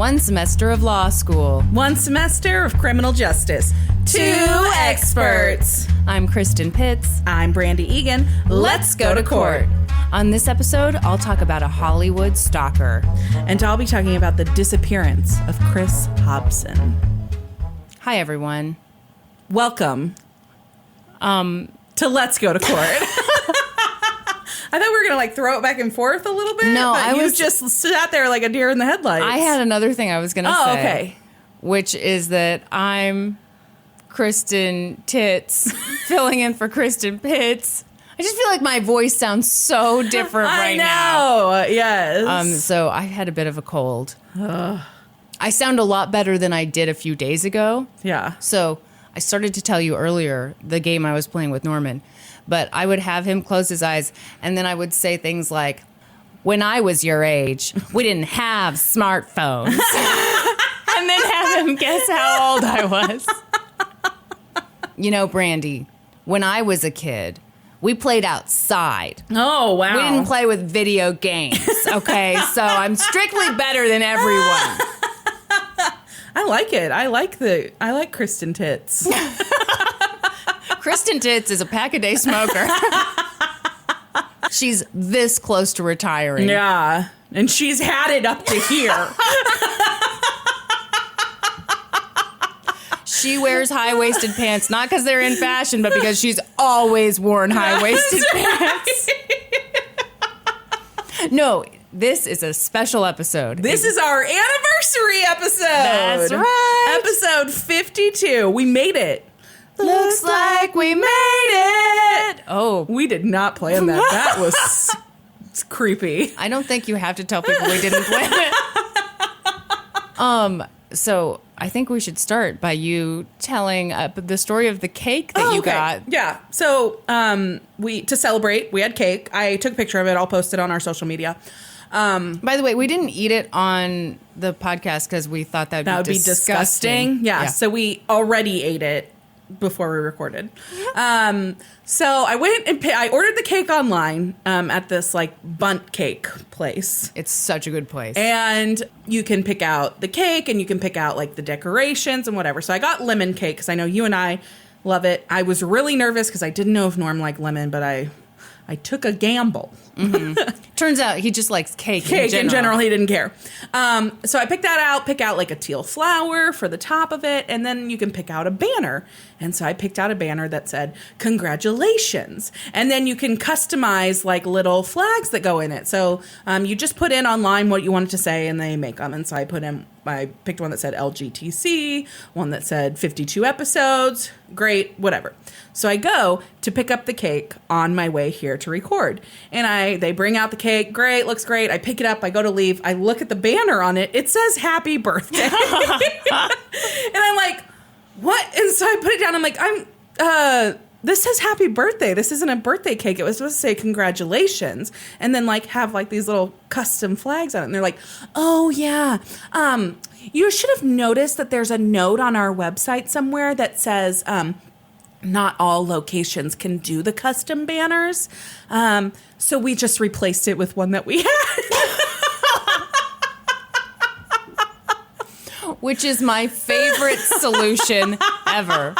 1 semester of law school. 1 semester of criminal justice. 2 experts. I'm Kristen Pitts. I'm Brandi Egan. Let's go to court. On this episode, I'll talk about a Hollywood stalker. And I'll be talking about the disappearance of Chris Hobson. Hi, everyone. Welcome to Let's Go to Court. I thought we were going to throw it back and forth a little bit. No, but you just sat there like a deer in the headlights. I had another thing I was going to say. Oh, okay. Which is that I'm Kristen Tits filling in for Kristen Pitts. I just feel like my voice sounds so different right now. I know, yes. So I had a bit of a cold. I sound a lot better than I did a few days ago. Yeah. So I started to tell you earlier the game I was playing with Norman. But I would have him close his eyes, and then I would say things like, when I was your age, we didn't have smartphones. And then have him guess how old I was. You know, Brandi, when I was a kid, we played outside. Oh, wow. We didn't play with video games, okay? So I'm strictly better than everyone. I like it. I like Kristen Tits. Kristen Tits is a pack-a-day smoker. She's this close to retiring. Yeah. And she's had it up to here. She wears high-waisted pants, not because they're in fashion, but because she's always worn high-waisted pants. No, this is a special episode. This is our anniversary episode. That's right. Episode 52. We made it. Looks like we made it. Oh. We did not plan that. That was creepy. I don't think you have to tell people we didn't plan it. So I think we should start by you telling the story of the cake that you got. Yeah. So to celebrate, we had cake. I took a picture of it. I'll post it on our social media. By the way, we didn't eat it on the podcast because we thought that would be disgusting. Yeah. So we already ate it before we recorded. So I went and I ordered the cake online at this bunt cake place. It's such a good place. And you can pick out the cake and you can pick out the decorations and whatever. So I got lemon cake because I know you and I love it. I was really nervous because I didn't know if Norm liked lemon, but I took a gamble. Mm-hmm. Turns out he just likes cake in general. He didn't care. So I picked that out, pick out a teal flower for the top of it, and then you can pick out a banner. And so I picked out a banner that said, congratulations. And then you can customize little flags that go in it. So you just put in online what you wanted to say and they make them. And so I picked one that said LGTC, one that said 52 episodes. Great, whatever. So I go to pick up the cake on my way here to record. And they bring out the cake. Great, looks great. I pick it up. I go to leave. I look at the banner on it. It says happy birthday. And I'm like, what? And so I put it down. I'm like, this says happy birthday. This isn't a birthday cake. It was supposed to say congratulations. And then have these little custom flags on it. And they're like, oh yeah. You should have noticed that there's a note on our website somewhere that says, not all locations can do the custom banners. So we just replaced it with one that we had. Which is my favorite solution ever.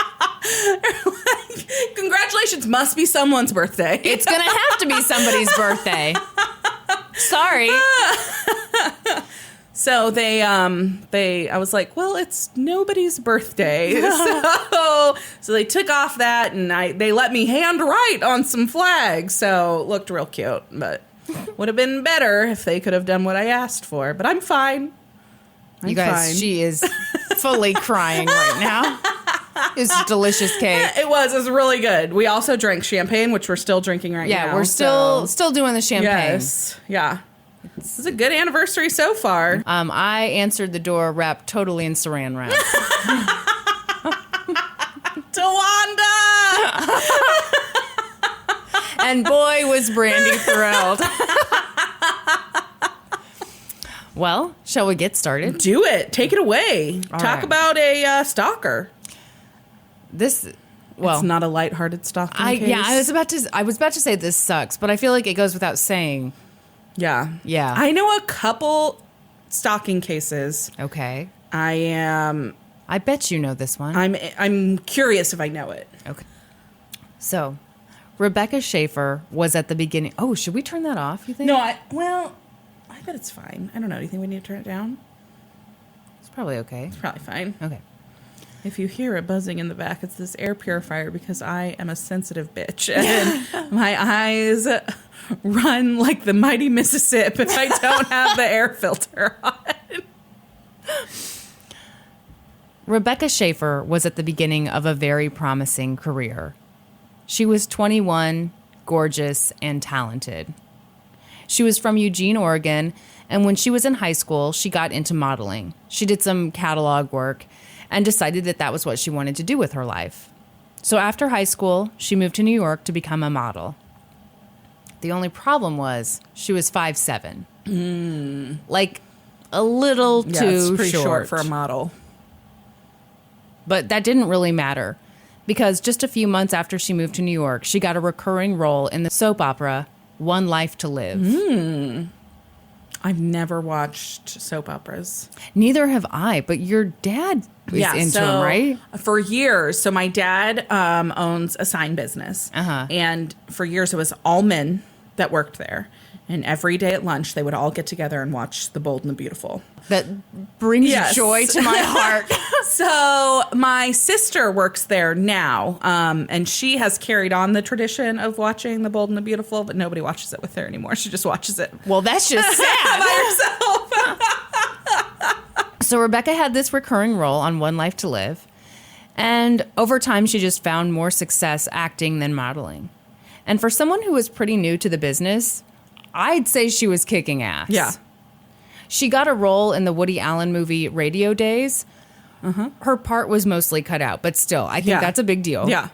Congratulations, must be someone's birthday. It's going to have to be somebody's birthday. Sorry. So I was like, well, it's nobody's birthday. So they took off that and they let me handwrite on some flags. So it looked real cute, but would have been better if they could have done what I asked for, but I'm fine. You guys, fine. She is fully crying right now. It's a delicious cake. It was really good. We also drank champagne, which we're still drinking right now. Yeah, we're still doing the champagne. Yes. Yeah. This is a good anniversary so far. I answered the door wrapped totally in saran wrap. Tawanda! And boy, was Brandi thrilled. Well, shall we get started? Do it. Take it away. All Talk right. about a stalker. It's not a lighthearted stalking case. Yeah, I was about to say this sucks, but I feel like it goes without saying. Yeah. Yeah. I know a couple stalking cases. Okay. I bet you know this one. I'm curious if I know it. Okay. So, Rebecca Schaeffer was at the beginning. Oh, should we turn that off, you think? No, I bet it's fine. I don't know. Do you think we need to turn it down? It's probably okay. It's probably fine. Okay. If you hear it buzzing in the back, it's this air purifier because I am a sensitive bitch. And my eyes run like the mighty Mississippi if I don't have the air filter on. Rebecca Schaeffer was at the beginning of a very promising career. She was 21, gorgeous, and talented. She was from Eugene, Oregon, and when she was in high school, she got into modeling. She did some catalog work and decided that that was what she wanted to do with her life. So after high school, she moved to New York to become a model. The only problem was she was 5'7". Like a little too it's pretty short for a model. But that didn't really matter because just a few months after she moved to New York, she got a recurring role in the soap opera One Life to Live. I've never watched soap operas. Neither have I, but your dad is into them, right? For years. So my dad owns a sign business. And for years it was all men that worked there. And every day at lunch, they would all get together and watch The Bold and the Beautiful. That brings joy to my heart. So my sister works there now, and she has carried on the tradition of watching The Bold and the Beautiful, but nobody watches it with her anymore. She just watches it Well, that's just sad. by herself. So Rebecca had this recurring role on One Life to Live. And over time, she just found more success acting than modeling. And for someone who was pretty new to the business, I'd say she was kicking ass. Yeah. She got a role in the Woody Allen movie Radio Days. Her part was mostly cut out, but still, I think that's a big deal. Yeah.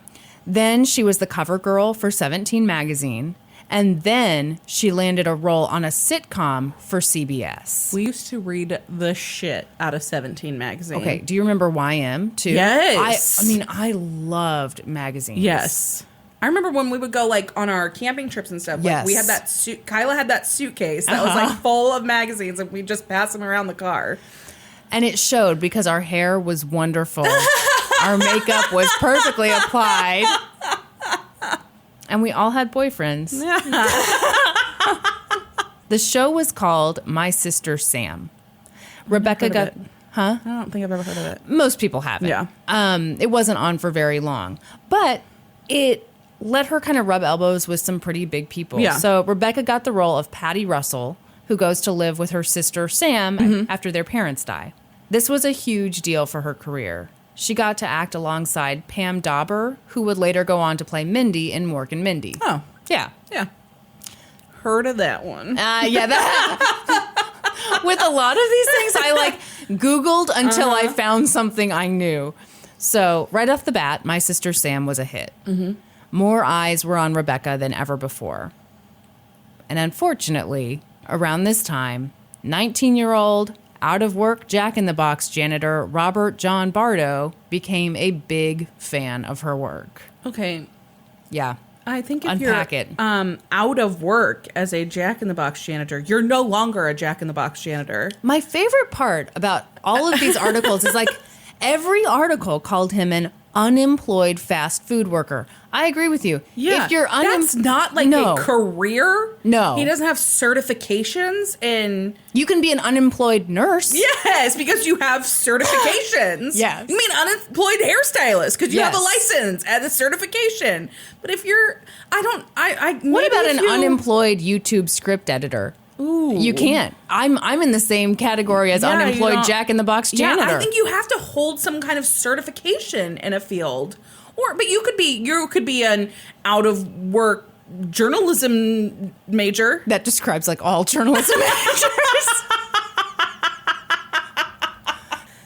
Then she was the cover girl for 17 magazine. And then she landed a role on a sitcom for CBS. We used to read the shit out of 17 magazine. Okay, do you remember YM too? Yes. I loved magazines. Yes. I remember when we would go like on our camping trips and stuff. Like we had that Kyla had that suitcase that was like full of magazines, and we'd just pass them around the car. And it showed because our hair was wonderful. Our makeup was perfectly applied. And we all had boyfriends. The show was called My Sister Sam. Rebecca got... Huh? I don't think I've ever heard of it. Most people haven't. Yeah. It wasn't on for very long. But it let her kind of rub elbows with some pretty big people. Yeah. So Rebecca got the role of Patty Russell, who goes to live with her sister Sam after their parents die. This was a huge deal for her career. She got to act alongside Pam Dauber, who would later go on to play Mindy in Mork and Mindy. Oh. Yeah. Yeah. Heard of that one. Yeah. With a lot of these things, I Googled until I found something I knew. So right off the bat, My Sister Sam was a hit. More eyes were on Rebecca than ever before. And unfortunately, around this time, 19-year-old, out-of-work Jack-in-the-Box janitor Robert John Bardo became a big fan of her work. Okay. Yeah. I think if Unpack you're it. Out of work as a Jack-in-the-Box janitor, you're no longer a Jack-in-the-Box janitor. My favorite part about all of these articles is every article called him an unemployed fast food worker. I agree with you. Yeah, if you're that's not a career. No. He doesn't have certifications in... You can be an unemployed nurse. Yes, because you have certifications. Yes. You mean unemployed hairstylist because you have a Yes. license and a certification. But if you're... What about an unemployed YouTube script editor? Ooh. You can't. I'm in the same category as unemployed Jack-in-the-Box janitor. Yeah, I think you have to hold some kind of certification in a field. But you could be an out of work journalism major. That describes all journalism majors.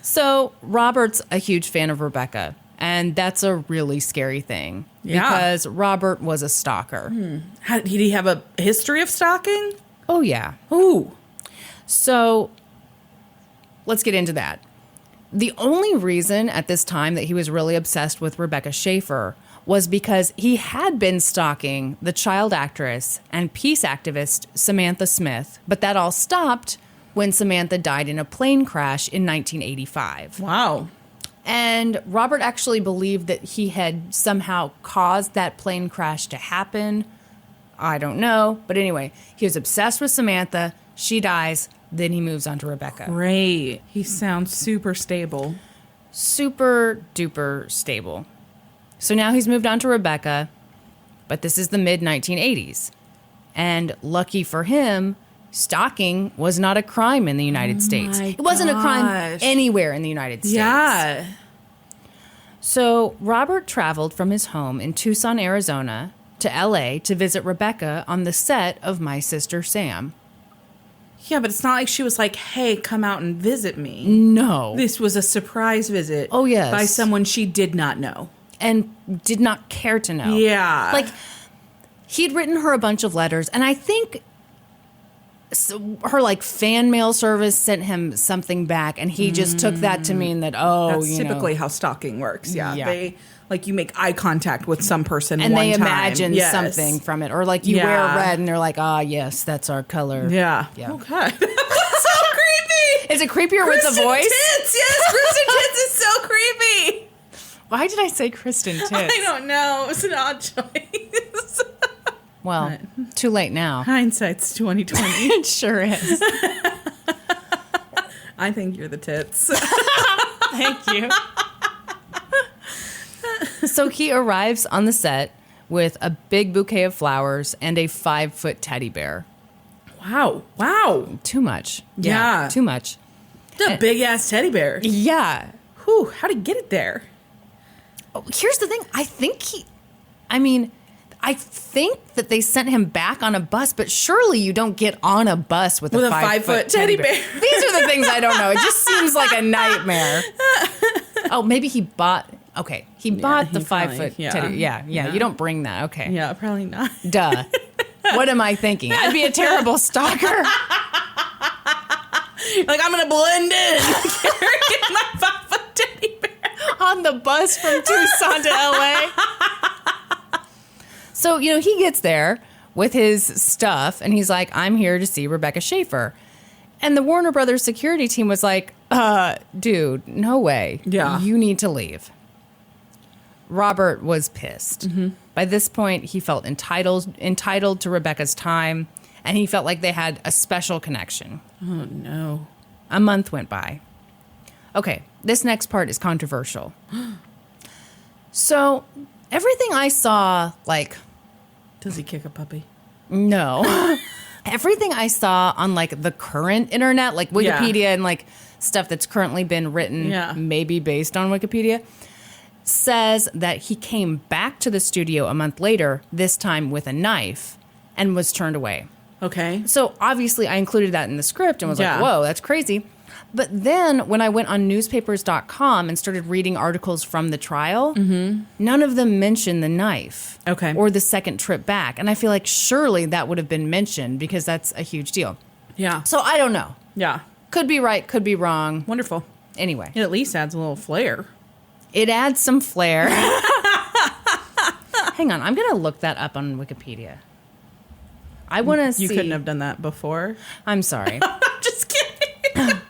So Robert's a huge fan of Rebecca, and that's a really scary thing because Robert was a stalker. Did he have a history of stalking? Oh yeah. Ooh. So let's get into that. The only reason at this time that he was really obsessed with Rebecca Schaeffer was because he had been stalking the child actress and peace activist Samantha Smith, but that all stopped when Samantha died in a plane crash in 1985. Wow. And Robert actually believed that he had somehow caused that plane crash to happen. I don't know. But anyway, he was obsessed with Samantha. She dies. Then he moves on to Rebecca. Great. He sounds super stable. Super duper stable. So now he's moved on to Rebecca. But this is the mid-1980s. And lucky for him, stalking was not a crime in the United States. It wasn't a crime anywhere in the United States. Yeah. So Robert traveled from his home in Tucson, Arizona to LA to visit Rebecca on the set of My Sister Sam. Yeah, but it's not like she was like, hey, come out and visit me. No. This was a surprise visit. Oh, yes. By someone she did not know. And did not care to know. Yeah. Like, he'd written her a bunch of letters, and I think her, like, fan mail service sent him something back, and he just took that to mean that, that's typically how stalking works. Yeah. They, like, you make eye contact with some person and one they time. imagine something from it. Or, like, you wear red, and they're like, yes, that's our color. Yeah. Yeah. Okay. That's so creepy. Is it creepier with the voice? Tits. Yes, Kristen Tits is so creepy. Why did I say Kristen Tits? I don't know. It was an odd choice. Well, too late now. Hindsight's 2020. It sure is. I think you're the tits. Thank you. So he arrives on the set with a big bouquet of flowers and a 5-foot teddy bear. Wow. Too much. Yeah. Too much. It's a big-ass teddy bear. Yeah. Whew, how'd he get it there? Oh, here's the thing. I think that they sent him back on a bus, but surely you don't get on a bus with a 5-foot teddy bear. These are the things I don't know. It just seems like a nightmare. Oh, maybe he bought... Okay, he bought the 5-foot teddy. Yeah, you don't bring that. Okay. Yeah, probably not. Duh. What am I thinking? I'd be a terrible stalker. Like, I'm going to blend in. Carrying my 5-foot teddy bear. On the bus from Tucson to LA. So, he gets there with his stuff, and he's like, I'm here to see Rebecca Schaeffer. And the Warner Brothers security team was like, dude, no way. Yeah. You need to leave. Robert was pissed. Mm-hmm. By this point, he felt entitled to Rebecca's time, and he felt like they had a special connection. Oh, no. A month went by. Okay, this next part is controversial. So, everything I saw, like... Does he kick a puppy? No. Everything I saw on, like, the current internet, like Wikipedia and, like, stuff that's currently been written, maybe based on Wikipedia, says that he came back to the studio a month later, this time with a knife, and was turned away. Okay. So, obviously, I included that in the script and was like, whoa, that's crazy. But then when I went on newspapers.com and started reading articles from the trial, none of them mentioned the knife. Okay. Or the second trip back. And I feel like surely that would have been mentioned because that's a huge deal. Yeah. So I don't know. Yeah. Could be right, could be wrong. Wonderful. Anyway. It at least adds a little flair. It adds some flair. Hang on, I'm going to look that up on Wikipedia. I want to see. You couldn't have done that before. I'm sorry. I'm just kidding.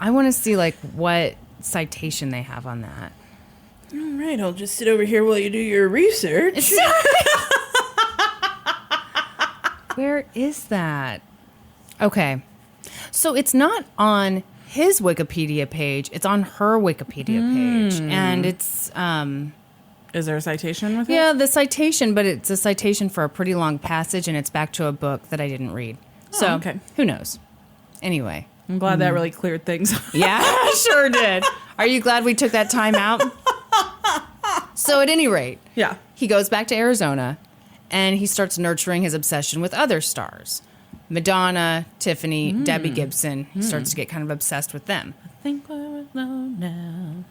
I want to see, like, what citation they have on that. All right, I'll just sit over here while you do your research. Where is that? Okay. So it's not on his Wikipedia page. It's on her Wikipedia page. And it's... Is there a citation with it? Yeah, the citation, but it's a citation for a pretty long passage, and it's back to a book that I didn't read. So, okay. Who knows? Anyway. I'm glad that really cleared things up. Yeah, sure did. Are you glad we took that time out? So at any rate, he goes back to Arizona, and he starts nurturing his obsession with other stars. Madonna, Tiffany, Debbie Gibson. He starts to get kind of obsessed with them. I think we're alone now.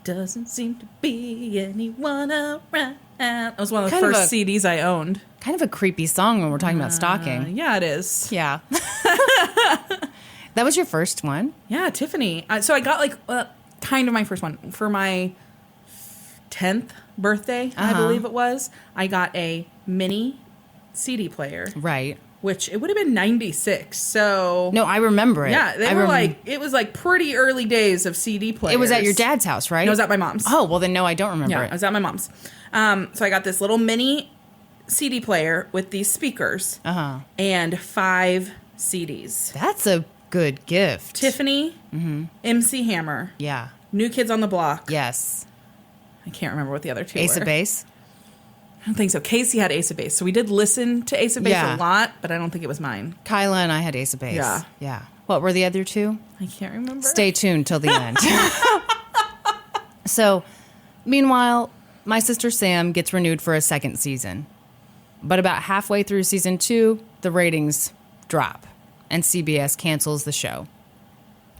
Doesn't seem to be anyone around. That was one of the first CDs I owned. Kind of a creepy song when we're talking about stalking. Yeah, it is. Yeah. That was your first one? Yeah, Tiffany. So I got kind of my first one. For my 10th birthday, I believe it was, I got a mini CD player. Right. which it would have been 96. So No, I remember it. yeah, they were like, it was like pretty early days of CD players. It was at your dad's house, right? No, it was at my mom's. Oh, well then no, I don't remember Yeah, it. it was at my mom's. So I got this little mini CD player with these speakers and 5 CDs. That's a good gift. Tiffany, MC Hammer, Yeah. New Kids on the Block. Yes. I can't remember what the other 2 Ace were. of Base. I don't think so. Casey had Ace of Base. So we did listen to Ace of Base Yeah. a lot, but I don't think it was mine. Kyla and I had Ace of Base. Yeah. Yeah. What were the other 2? I can't remember. Stay tuned till the end. So, meanwhile, my sister Sam gets renewed for a 2nd season. But about halfway through season 2, the ratings drop and CBS cancels the show.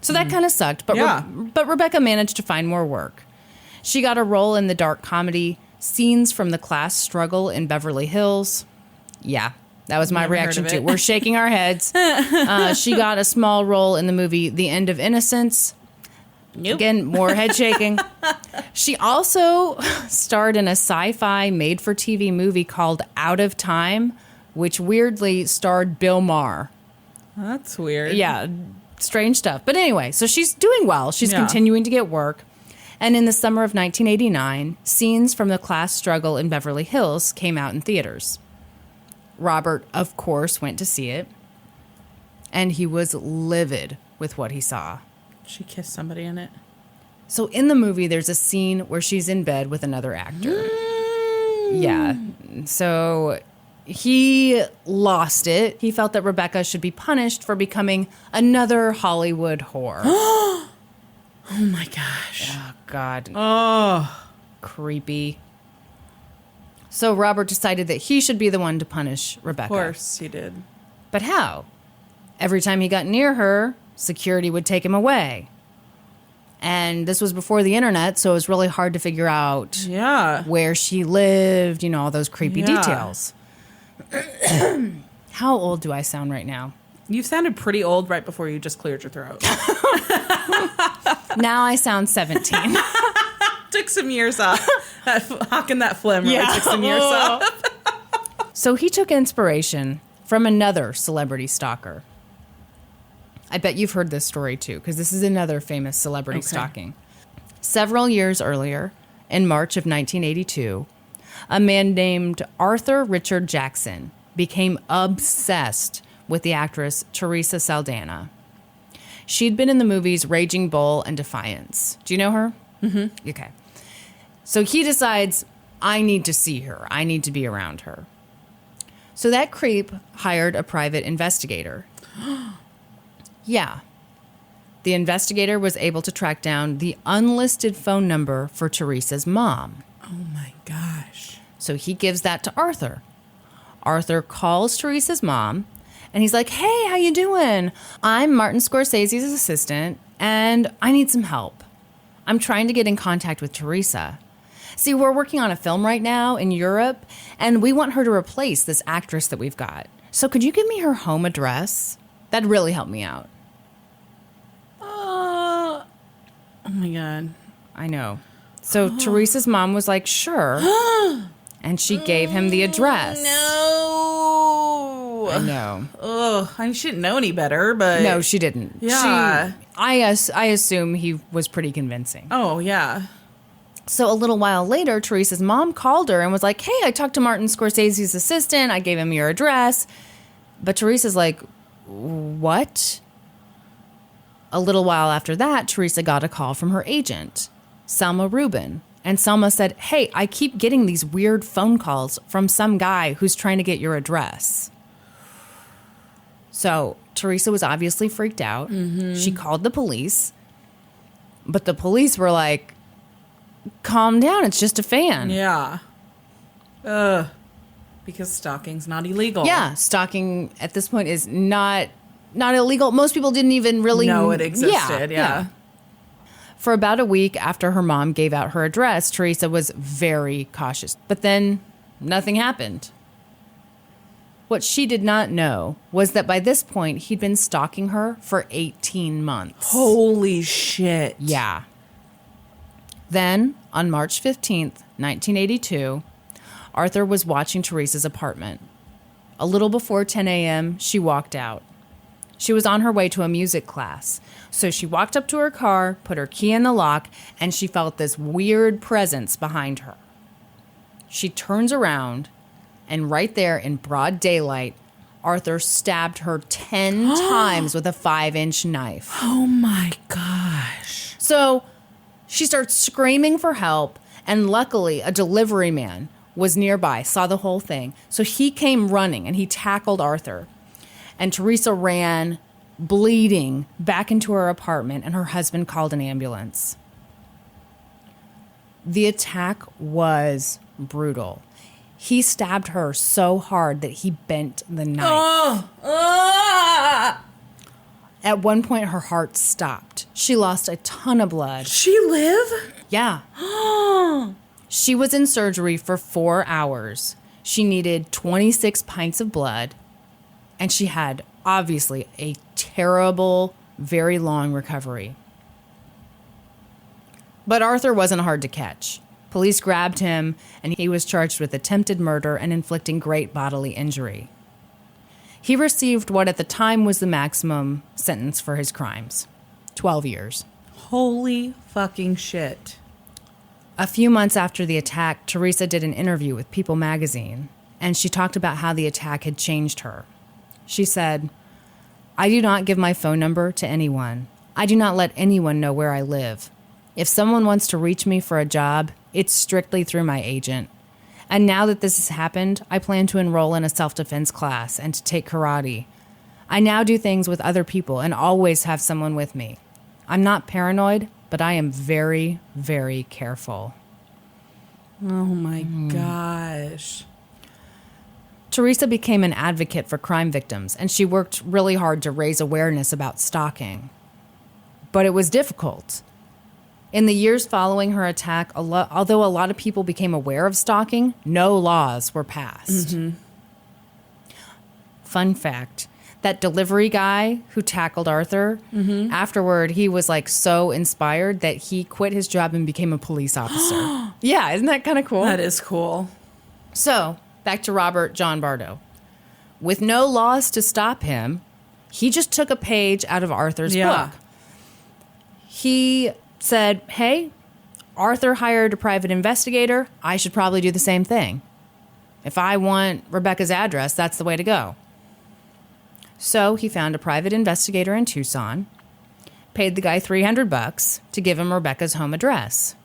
So that kind of sucked, but Yeah. but Rebecca managed to find more work. She got a role in the dark comedy Scenes from the Class Struggle in Beverly Hills. Yeah, that was my Never heard reaction of to it. it. We're shaking our heads. She got a small role in the movie The End of Innocence. Nope. Again, more head shaking. She also starred in a sci-fi made-for-TV movie called Out of Time, which weirdly starred Bill Maher. That's weird. Yeah, strange stuff. But anyway, so she's doing well. She's Yeah. continuing to get work. And in the summer of 1989, Scenes from the Class Struggle in Beverly Hills came out in theaters. Robert, of course, went to see it. And he was livid with what he saw. She kissed somebody in it. So in the movie, there's a scene where she's in bed with another actor. Yeah. So he lost it. He felt that Rebecca should be punished for becoming another Hollywood whore. Oh my gosh. Oh, God. Oh. Creepy. So Robert decided that he should be the one to punish Rebecca. Of course he did. But how? Every time he got near her, security would take him away. And this was before the internet, so it was really hard to figure out Yeah. where she lived, you know, all those creepy Yeah. details. How old do I sound right now? You sounded pretty old right before you just cleared your throat. Now I sound 17. Took some years off. Hawking that phlegm really took some years off. So he took inspiration from another celebrity stalker. I bet you've heard this story too, because this is another famous celebrity stalking. Several years earlier, in March of 1982, a man named Arthur Richard Jackson became obsessed with the actress Teresa Saldana. She'd been in the movies Raging Bull and Defiance. Do you know her? Mm-hmm. Okay. So he decides, I need to see her. I need to be around her. So that creep hired a private investigator. Yeah. The investigator was able to track down the unlisted phone number for Teresa's mom. Oh my gosh. So he gives that to Arthur. Arthur calls Teresa's mom, and he's like, hey, how you doing? I'm Martin Scorsese's assistant, and I need some help. I'm trying to get in contact with Teresa. See, we're working on a film right now in Europe, and we want her to replace this actress that we've got. So could you give me her home address? That'd really help me out. Oh my God. I know. So Teresa's mom was like, sure. And she gave him the address. No. I know. Ugh. I shouldn't know any better, but. No, she didn't. Yeah. I assume he was pretty convincing. Oh, yeah. So a little while later, Teresa's mom called her and was like, hey, I talked to Martin Scorsese's assistant. I gave him your address. But Teresa's like, what? A little while after that, Teresa got a call from her agent, Selma Rubin. And Selma said, hey, I keep getting these weird phone calls from some guy who's trying to get your address. So Teresa was obviously freaked out. Mm-hmm. She called the police. But the police were like, calm down, it's just a fan. Yeah. Ugh. Because stalking's not illegal. Yeah, stalking at this point is not illegal. Most people didn't even really know it existed. Yeah. For about a week after her mom gave out her address, Teresa was very cautious. But then nothing happened. What she did not know was that by this point, he'd been stalking her for 18 months. Holy shit. Yeah. Then, on March 15th, 1982, Arthur was watching Teresa's apartment. A little before 10 a.m., she walked out. She was on her way to a music class. So she walked up to her car, put her key in the lock, and she felt this weird presence behind her. She turns around, and right there in broad daylight, Arthur stabbed her 10 times with a 5-inch knife. Oh my gosh. So she starts screaming for help, and luckily a delivery man was nearby, saw the whole thing. So he came running, and he tackled Arthur. And Teresa ran, bleeding, back into her apartment, and her husband called an ambulance. The attack was brutal. He stabbed her so hard that he bent the knife. At one point, her heart stopped. She lost a ton of blood. She live? Yeah. She was in surgery for 4 hours. She needed 26 pints of blood, and she had, obviously, a terrible, very long recovery. But Arthur wasn't hard to catch. Police grabbed him, and he was charged with attempted murder and inflicting great bodily injury. He received what at the time was the maximum sentence for his crimes, 12 years. Holy fucking shit. A few months after the attack, Teresa did an interview with People magazine, and she talked about how the attack had changed her. She said, "I do not give my phone number to anyone. I do not let anyone know where I live. If someone wants to reach me for a job, it's strictly through my agent. And now that this has happened, I plan to enroll in a self-defense class and to take karate. I now do things with other people and always have someone with me. I'm not paranoid, but I am very, very careful." Oh my gosh. Teresa became an advocate for crime victims, and she worked really hard to raise awareness about stalking. But it was difficult. In the years following her attack, although a lot of people became aware of stalking, no laws were passed. Fun fact, that delivery guy who tackled Arthur, afterward, he was like so inspired that he quit his job and became a police officer. Yeah, isn't that kind of cool? That is cool. So, back to Robert John Bardo. With no laws to stop him, he just took a page out of Arthur's book. He said, hey, Arthur hired a private investigator. I should probably do the same thing. If I want Rebecca's address, that's the way to go. So he found a private investigator in Tucson, paid the guy $300 to give him Rebecca's home address.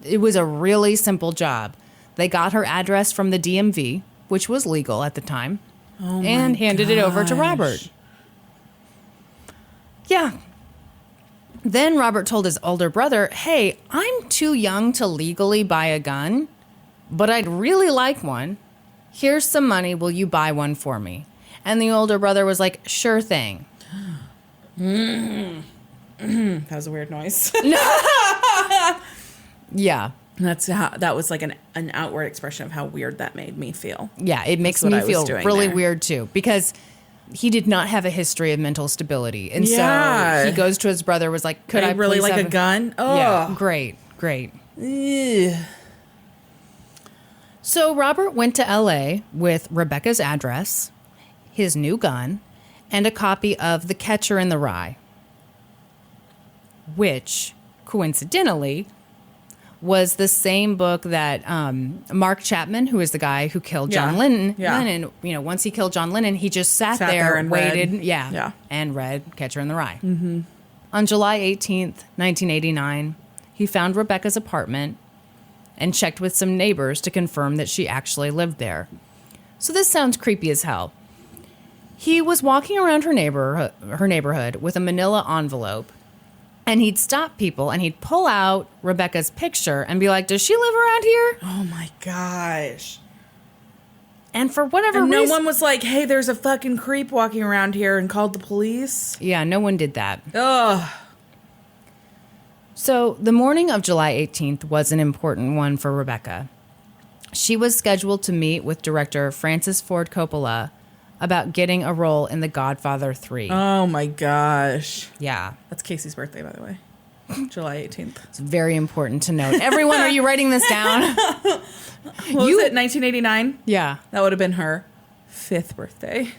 It was a really simple job. They got her address from the DMV, which was legal at the time, and handed it over to Robert. Yeah. Then Robert told his older brother, hey, I'm too young to legally buy a gun, but I'd really like one. Here's some money. Will you buy one for me? And the older brother was like, sure thing. That was a weird noise. Yeah. That was like an outward expression of how weird that made me feel. Yeah, it makes me feel really weird too, because he did not have a history of mental stability. And so he goes to his brother, was like, could I really please like have a gun? Oh, yeah, great. Ugh. So Robert went to LA with Rebecca's address, his new gun, and a copy of The Catcher in the Rye, which, coincidentally, was the same book that Mark Chapman, who is the guy who killed John Lennon, once he killed John Lennon, he just sat there and waited, and read Catcher in the Rye. Mm-hmm. On July 18th, 1989, he found Rebecca's apartment and checked with some neighbors to confirm that she actually lived there. So this sounds creepy as hell. He was walking around her neighborhood with a manila envelope, and he'd stop people and he'd pull out Rebecca's picture and be like, does she live around here? Oh my gosh. And for whatever reason, no one was like, hey, there's a fucking creep walking around here, and called the police. Yeah, no one did that. Ugh. So the morning of July 18th was an important one for Rebecca. She was scheduled to meet with director Francis Ford Coppola about getting a role in The Godfather 3. Oh my gosh. Yeah. That's Casey's birthday, by the way. July 18th. It's very important to note. Everyone, are you writing this down? What was it, 1989? Yeah. That would have been her 5th birthday.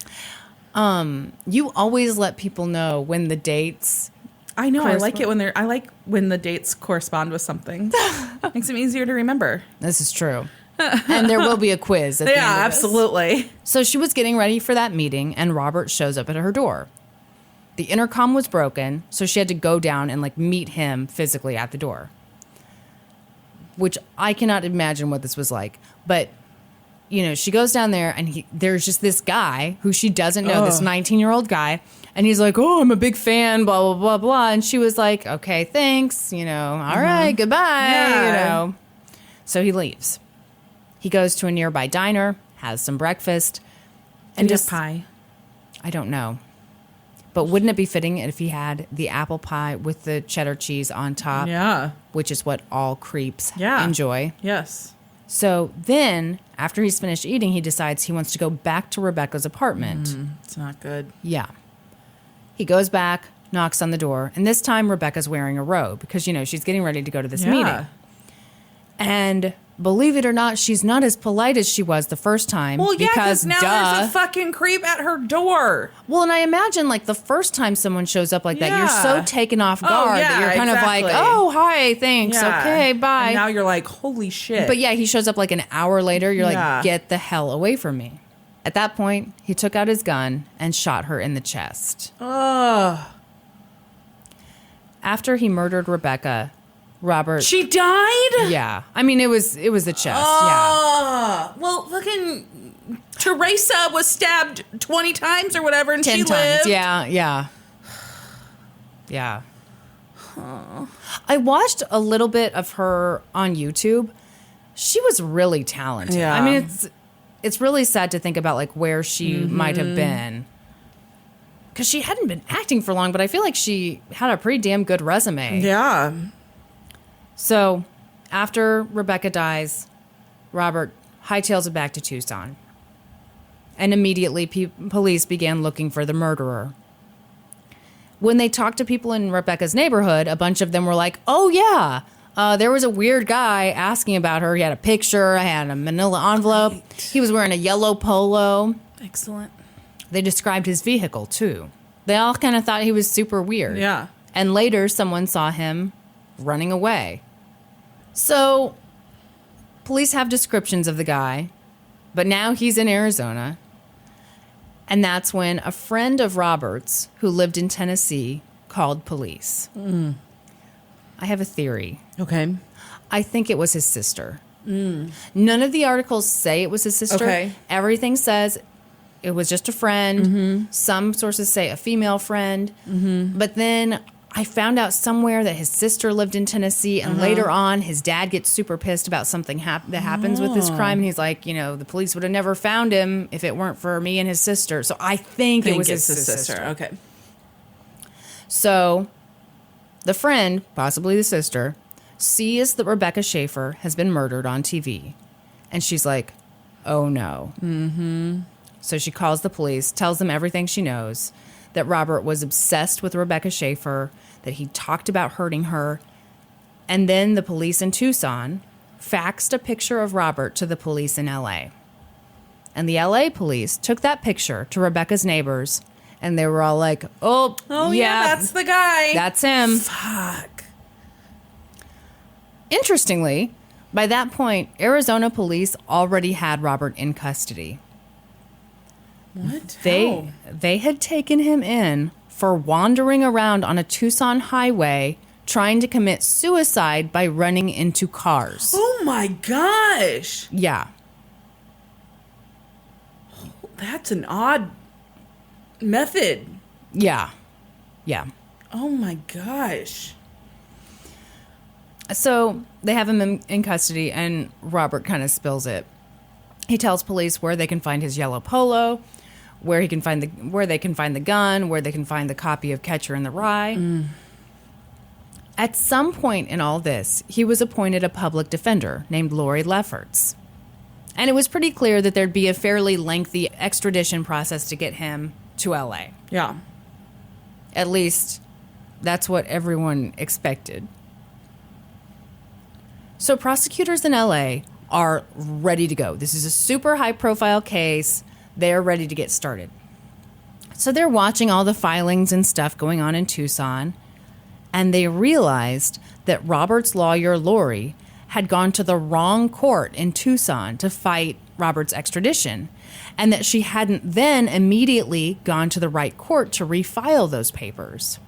You always let people know when the dates... I know. I like it when the dates correspond with something. Makes them easier to remember. This is true. And there will be a quiz at the end of this. Absolutely. So she was getting ready for that meeting, and Robert shows up at her door. The intercom was broken, so she had to go down and like meet him physically at the door. Which I cannot imagine what this was like. But, you know, she goes down there, and there's just this guy who she doesn't know, this 19-year-old guy. And he's like, oh, I'm a big fan, blah, blah, blah, blah. And she was like, okay, thanks, you know, all right, goodbye, you know. So he leaves. He goes to a nearby diner, has some breakfast. And just pie. I don't know. But wouldn't it be fitting if he had the apple pie with the cheddar cheese on top? Yeah. Which is what all creeps enjoy. Yes. So then, after he's finished eating, he decides he wants to go back to Rebecca's apartment. It's not good. Yeah. He goes back, knocks on the door, and this time Rebecca's wearing a robe because, you know, she's getting ready to go to this meeting. And believe it or not, she's not as polite as she was the first time. Well, yeah, because now there's a duh. fucking creep at her door. Well, and I imagine, like, the first time someone shows up like that, you're so taken off guard that you're kind of like, oh, hi, thanks, okay, bye. And now you're like, holy shit. But yeah, he shows up like an hour later. You're like, get the hell away from me. At that point, he took out his gun and shot her in the chest. Ugh. After he murdered Rebecca, Robert... She died? Yeah. I mean, it was the chest, yeah. Well, fucking Teresa was stabbed 20 times or whatever, and 10 she times. lived. Yeah. I watched a little bit of her on YouTube. She was really talented. Yeah. I mean, it's really sad to think about, like, where she might have been. Because she hadn't been acting for long, but I feel like she had a pretty damn good resume. Yeah. So, after Rebecca dies, Robert hightails it back to Tucson. And immediately, police began looking for the murderer. When they talked to people in Rebecca's neighborhood, a bunch of them were like, oh, yeah, there was a weird guy asking about her. He had a picture, I had a manila envelope. Right. He was wearing a yellow polo. Excellent. They described his vehicle, too. They all kind of thought he was super weird. Yeah. And later, someone saw him running away. So, police have descriptions of the guy, but now he's in Arizona. And that's when a friend of Robert's, who lived in Tennessee, called police. I have a theory. Okay. I think it was his sister. None of the articles say it was his sister. Okay. Everything says it was just a friend. Some sources say a female friend. But then I found out somewhere that his sister lived in Tennessee, and later on, his dad gets super pissed about something that happens with this crime, and he's like, you know, the police would have never found him if it weren't for me and his sister. So I think it was his sister. Okay. So the friend, possibly the sister, sees that Rebecca Schaeffer has been murdered on TV, and she's like, oh no. So she calls the police, tells them everything she knows, that Robert was obsessed with Rebecca Schaeffer, that he talked about hurting her. And then the police in Tucson faxed a picture of Robert to the police in L.A. And the L.A. police took that picture to Rebecca's neighbors, and they were all like, oh yeah, that's the guy. That's him. Fuck. Interestingly, by that point, Arizona police already had Robert in custody. What? They had taken him in for wandering around on a Tucson highway trying to commit suicide by running into cars. Oh my gosh. Yeah. That's an odd method. Yeah. Oh my gosh. So they have him in custody, and Robert kind of spills it. He tells police where they can find his yellow polo, where they can find the gun, where they can find the copy of Catcher in the Rye. At some point in all this, he was appointed a public defender named Lori Lefferts. And it was pretty clear that there'd be a fairly lengthy extradition process to get him to L.A. Yeah. At least That's what everyone expected. So prosecutors in LA are ready to go. This is a super high-profile case. They're ready to get started. So they're watching all the filings and stuff going on in Tucson, and they realized that Robert's lawyer, Lori, had gone to the wrong court in Tucson to fight Robert's extradition, and that she hadn't then immediately gone to the right court to refile those papers.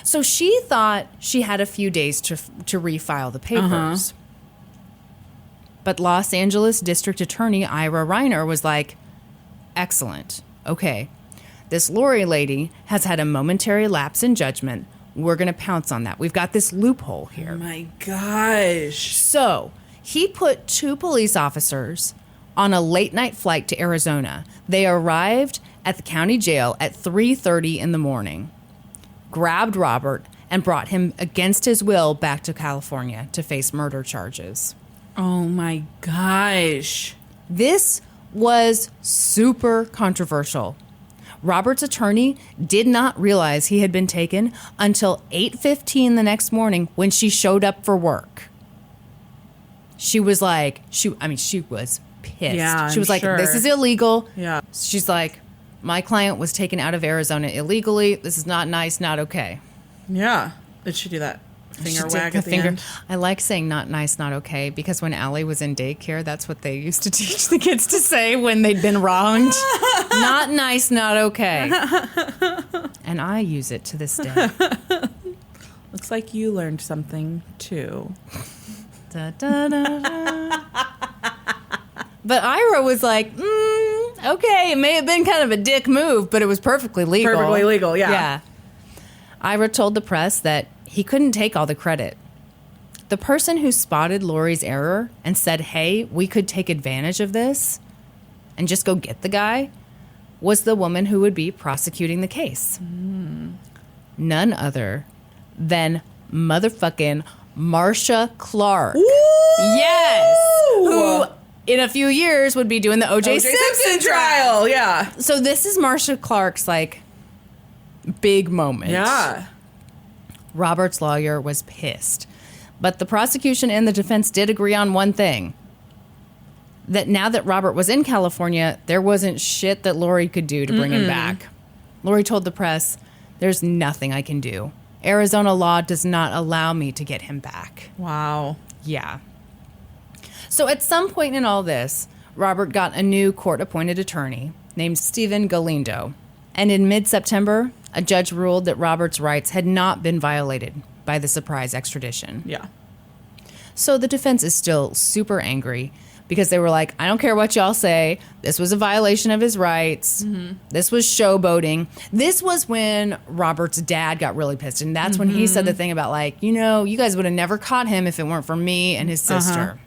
So she thought she had a few days to refile the papers. But Los Angeles District Attorney Ira Reiner was like, excellent. Okay. This Lori lady has had a momentary lapse in judgment. We're going to pounce on that. We've got this loophole here. Oh my gosh. So he put 2 police officers on a late night flight to Arizona. They arrived at the county jail at 3:30 in the morning, grabbed Robert, and brought him against his will back to California to face murder charges. Oh my gosh. This was super controversial. Robert's attorney did not realize he had been taken until 8:15 the next morning when she showed up for work. She was like, she was pissed. Yeah, she was like, sure. This is illegal. Yeah. She's like, my client was taken out of Arizona illegally. This is not nice, not okay. Yeah. Did she do that finger She wag did at the end? I like saying not nice, not okay, because when Allie was in daycare, that's what they used to teach the kids to say when they'd been wronged. Not nice, not okay. And I use it to this day. Looks like you learned something too. Da, da, da, da. But Ira was like, okay, it may have been kind of a dick move, but it was perfectly legal. Perfectly legal, yeah. Yeah. Ira told the press that he couldn't take all the credit. The person who spotted Lori's error and said, hey, we could take advantage of this and just go get the guy was the woman who would be prosecuting the case. None other than motherfucking Marcia Clark. Ooh! Yes! Who in a few years would be doing the O.J. Simpson trial. Yeah. So this is Marcia Clark's, like, big moment. Yeah. Robert's lawyer was pissed. But the prosecution and the defense did agree on one thing. That now that Robert was in California, there wasn't shit that Lori could do to bring him back. Lori told the press, there's nothing I can do. Arizona law does not allow me to get him back. Wow. Yeah. So at some point in all this, Robert got a new court-appointed attorney named Stephen Galindo. And in mid-September, a judge ruled that Robert's rights had not been violated by the surprise extradition. Yeah. So the defense is still super angry because they were like, I don't care what y'all say. This was a violation of his rights. This was showboating. This was when Robert's dad got really pissed. And that's when he said the thing about, like, you know, you guys would have never caught him if it weren't for me and his sister.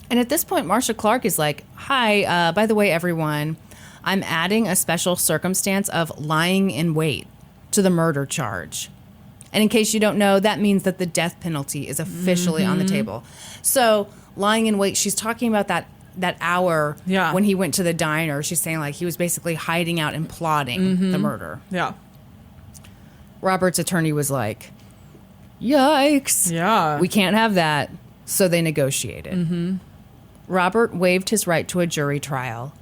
And at this point, Marcia Clark is like, hi, by the way, everyone, I'm adding a special circumstance of lying in wait to the murder charge. And in case you don't know, that means that the death penalty is officially on the table. So lying in wait, she's talking about that hour when he went to the diner. She's saying, like, he was basically hiding out and plotting the murder. Yeah. Robert's attorney was like, yikes. Yeah. We can't have that. So they negotiated. Robert waived his right to a jury trial.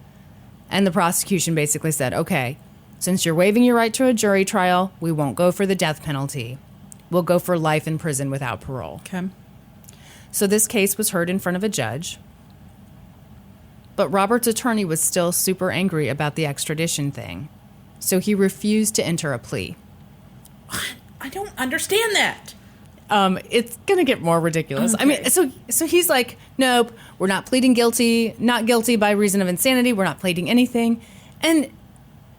And the prosecution basically said, okay, since you're waiving your right to a jury trial, we won't go for the death penalty. We'll go for life in prison without parole. Okay. So this case was heard in front of a judge. But Robert's attorney was still super angry about the extradition thing. So he refused to enter a plea. I don't understand that. It's going to get more ridiculous. Okay. I mean, so he's like, nope, we're not pleading guilty, not guilty by reason of insanity. We're not pleading anything. And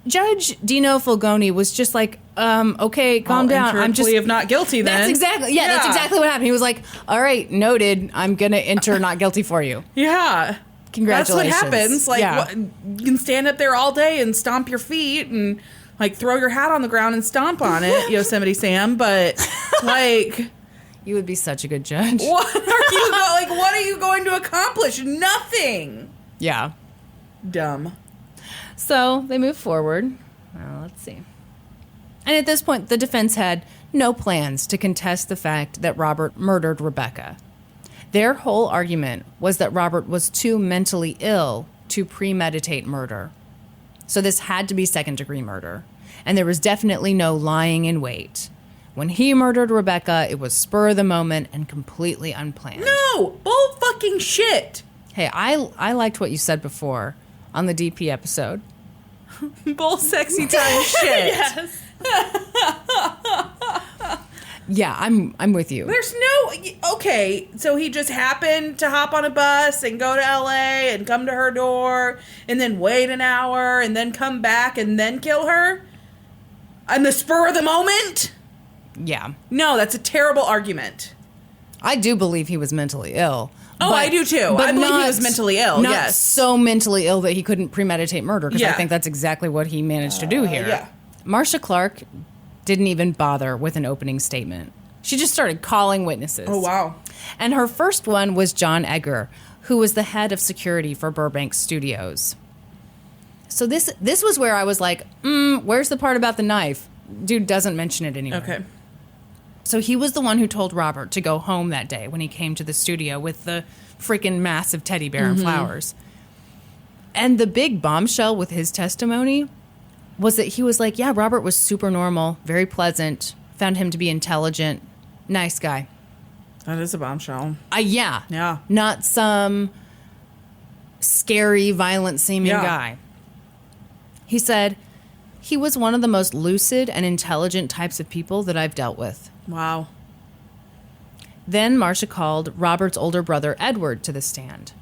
Judge Dino Fulgoni was just like, okay, calm down. I'm just plea of not guilty then. That's exactly what happened. He was like, all right, noted. I'm going to enter not guilty for you. Yeah. Congratulations. That's what happens. Like, you can stand up there all day and stomp your feet and, like, throw your hat on the ground and stomp on it, Yosemite Sam, but, like... You would be such a good judge. What are you going to accomplish? Nothing. Yeah. Dumb. So they move forward. Well, let's see. And at this point, the defense had no plans to contest the fact that Robert murdered Rebecca. Their whole argument was that Robert was too mentally ill to premeditate murder. So this had to be second-degree murder. And there was definitely no lying in wait. When he murdered Rebecca, it was spur of the moment and completely unplanned. No! Bull fucking shit! Hey, I liked what you said before on the DP episode. Bull sexy time shit. Yes. Yeah, I'm with you. There's no... Okay, so he just happened to hop on a bus and go to LA and come to her door and then wait an hour and then come back and then kill her? On the spur of the moment? Yeah. No, that's a terrible argument. I do believe he was mentally ill. Oh, I do too. I believe he was mentally ill, Not yes. so mentally ill that he couldn't premeditate murder, because I Yeah. think that's exactly what he managed to do here. yeah. Marcia Clark didn't even bother with an opening statement. She just started calling witnesses. Oh, wow. And her first one was John Egger, who was the head of security for Burbank Studios. So this was where I was like, where's the part about the knife? Dude doesn't mention it anywhere. Okay. So he was the one who told Robert to go home that day when he came to the studio with the freaking massive teddy bear and flowers. And the big bombshell with his testimony was that he was like, yeah, Robert was super normal, very pleasant, found him to be intelligent, nice guy. That is a bombshell. Yeah. Yeah. Not some scary, violent-seeming guy. He said, he was one of the most lucid and intelligent types of people that I've dealt with. Wow. Then Marcia called Robert's older brother, Edward, to the stand.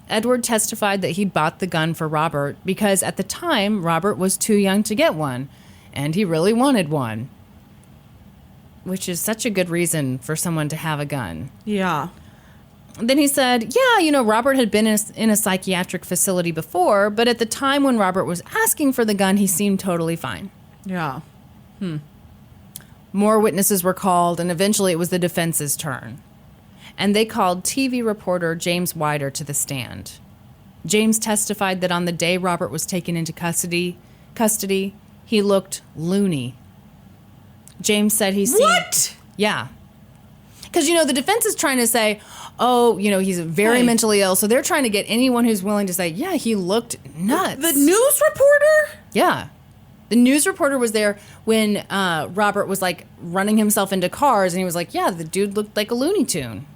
Edward testified that he'd bought the gun for Robert because at the time, Robert was too young to get one, and he really wanted one. Which is such a good reason for someone to have a gun. Yeah. Then he said, yeah, Robert had been in a psychiatric facility before, but at the time when Robert was asking for the gun, he seemed totally fine. Yeah. More witnesses were called, and eventually it was the defense's turn. And they called TV reporter James Wider to the stand. James testified that on the day Robert was taken into custody, he looked loony. James said he seemed... What? Yeah. Because, the defense is trying to say, he's very mentally ill. So they're trying to get anyone who's willing to say, yeah, he looked nuts. The news reporter? Yeah. The news reporter was there when Robert was, running himself into cars. And he was like, yeah, the dude looked like a Looney Tune.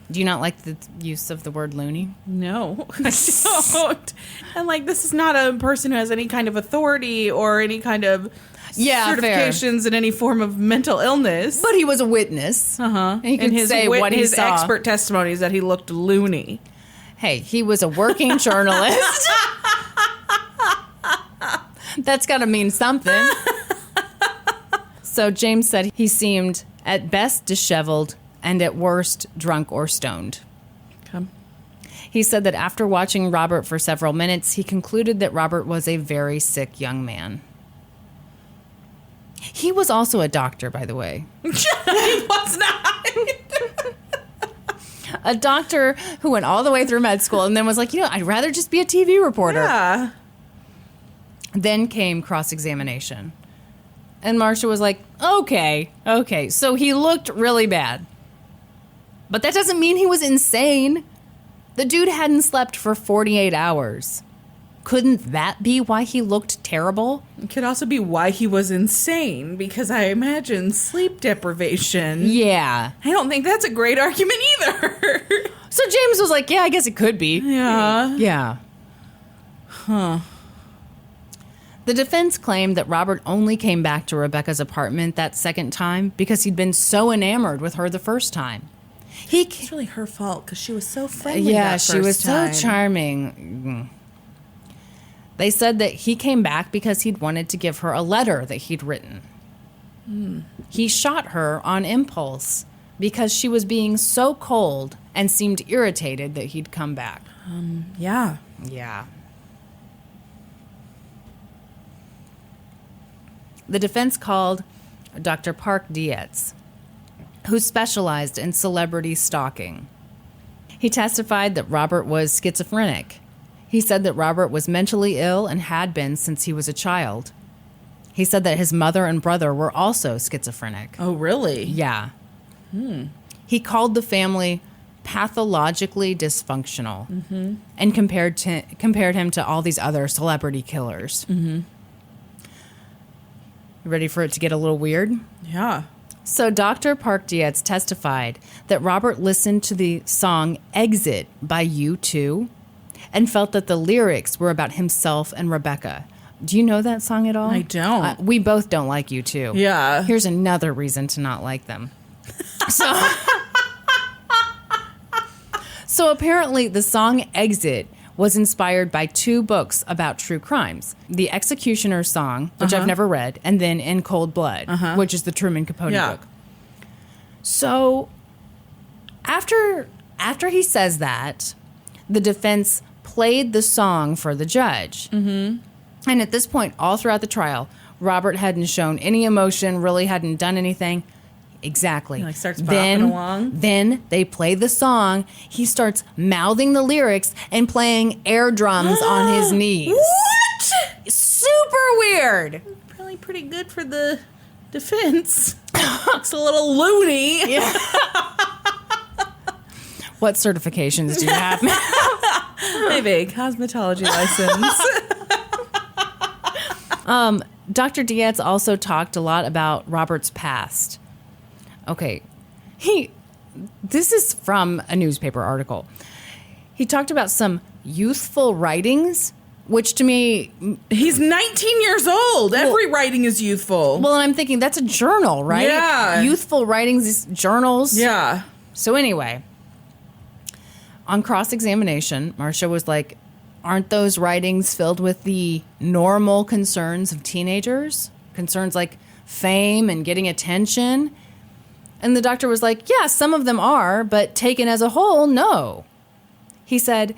Do you not like the use of the word loony? No, I don't. And, this is not a person who has any kind of authority or any kind of... certifications in any form of mental illness. But he was a witness. Uh-huh. And he could say what he saw. His expert testimony is that he looked loony. Hey, he was a working journalist. That's got to mean something. So James said he seemed at best disheveled and at worst drunk or stoned. Okay. He said that after watching Robert for several minutes, he concluded that Robert was a very sick young man. He was also a doctor, by the way. He was not. A doctor who went all the way through med school and then was like, I'd rather just be a TV reporter. Yeah. Then came cross-examination. And Marcia was like, okay. So he looked really bad. But that doesn't mean he was insane. The dude hadn't slept for 48 hours. Couldn't that be why he looked terrible? It could also be why he was insane, because I imagine sleep deprivation. Yeah. I don't think that's a great argument either. So James was like, yeah, I guess it could be. Yeah. Yeah. Huh. The defense claimed that Robert only came back to Rebecca's apartment that second time because he'd been so enamored with her the first time. It's really her fault because she was so friendly. Yeah, that she first was time. so charming. They said that he came back because he'd wanted to give her a letter that he'd written. He shot her on impulse because she was being so cold and seemed irritated that he'd come back. Yeah. Yeah. The defense called Dr. Park Dietz, who specialized in celebrity stalking. He testified that Robert was schizophrenic. He said that Robert was mentally ill and had been since he was a child. He said that his mother and brother were also schizophrenic. Oh, really? Yeah. He called the family pathologically dysfunctional and compared him to all these other celebrity killers. You ready for it to get a little weird? Yeah. So Dr. Park Dietz testified that Robert listened to the song Exit by U2 and felt that the lyrics were about himself and Rebecca. Do you know that song at all? I don't. We both don't like U2. Yeah. Here's another reason to not like them. So apparently the song Exit was inspired by 2 books about true crimes. The Executioner's Song, which I've never read, and then In Cold Blood, which is the Truman Capote book. So after he says that, the defense played the song for the judge. And at this point, all throughout the trial, Robert hadn't shown any emotion, really hadn't done anything. Exactly. He like starts bopping along. Then they play the song. He starts mouthing the lyrics and playing air drums on his knees. What? Super weird. Probably pretty good for the defense. Looks a little loony. Yeah. What certifications do you have? Maybe a cosmetology license. Dr. Dietz also talked a lot about Robert's past. Okay, this is from a newspaper article. He talked about some youthful writings, which to me... He's 19 years old. Every writing is youthful. Well, and I'm thinking that's a journal, right? Yeah. Youthful writings is journals. Yeah. So anyway, on cross-examination, Marcia was like, aren't those writings filled with the normal concerns of teenagers? Concerns like fame and getting attention? And the doctor was like, yeah, some of them are, but taken as a whole, no. He said,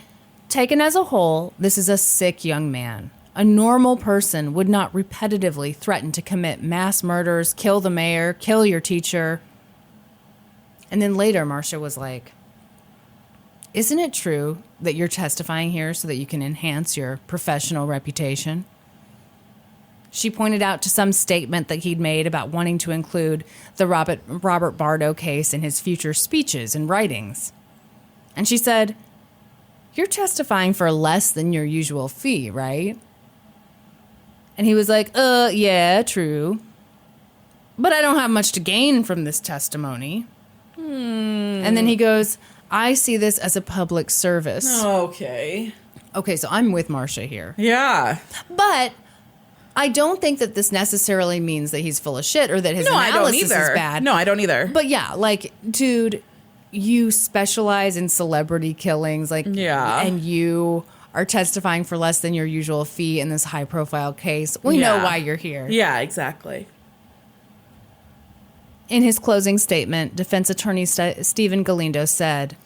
taken as a whole, this is a sick young man. A normal person would not repetitively threaten to commit mass murders, kill the mayor, kill your teacher. And then later, Marcia was like, isn't it true that you're testifying here so that you can enhance your professional reputation? She pointed out to some statement that he'd made about wanting to include the Robert Bardo case in his future speeches and writings. And she said, you're testifying for less than your usual fee, right? And he was like, yeah, true. But I don't have much to gain from this testimony. And then he goes, I see this as a public service. Okay. Okay, so I'm with Marcia here. Yeah. But I don't think that this necessarily means that he's full of shit or that his analysis is bad. No, I don't either. But yeah, like, dude, you specialize in celebrity killings, like, yeah, and you are testifying for less than your usual fee in this high-profile case. We know why you're here. Yeah, exactly. In his closing statement, defense attorney Stephen Galindo said,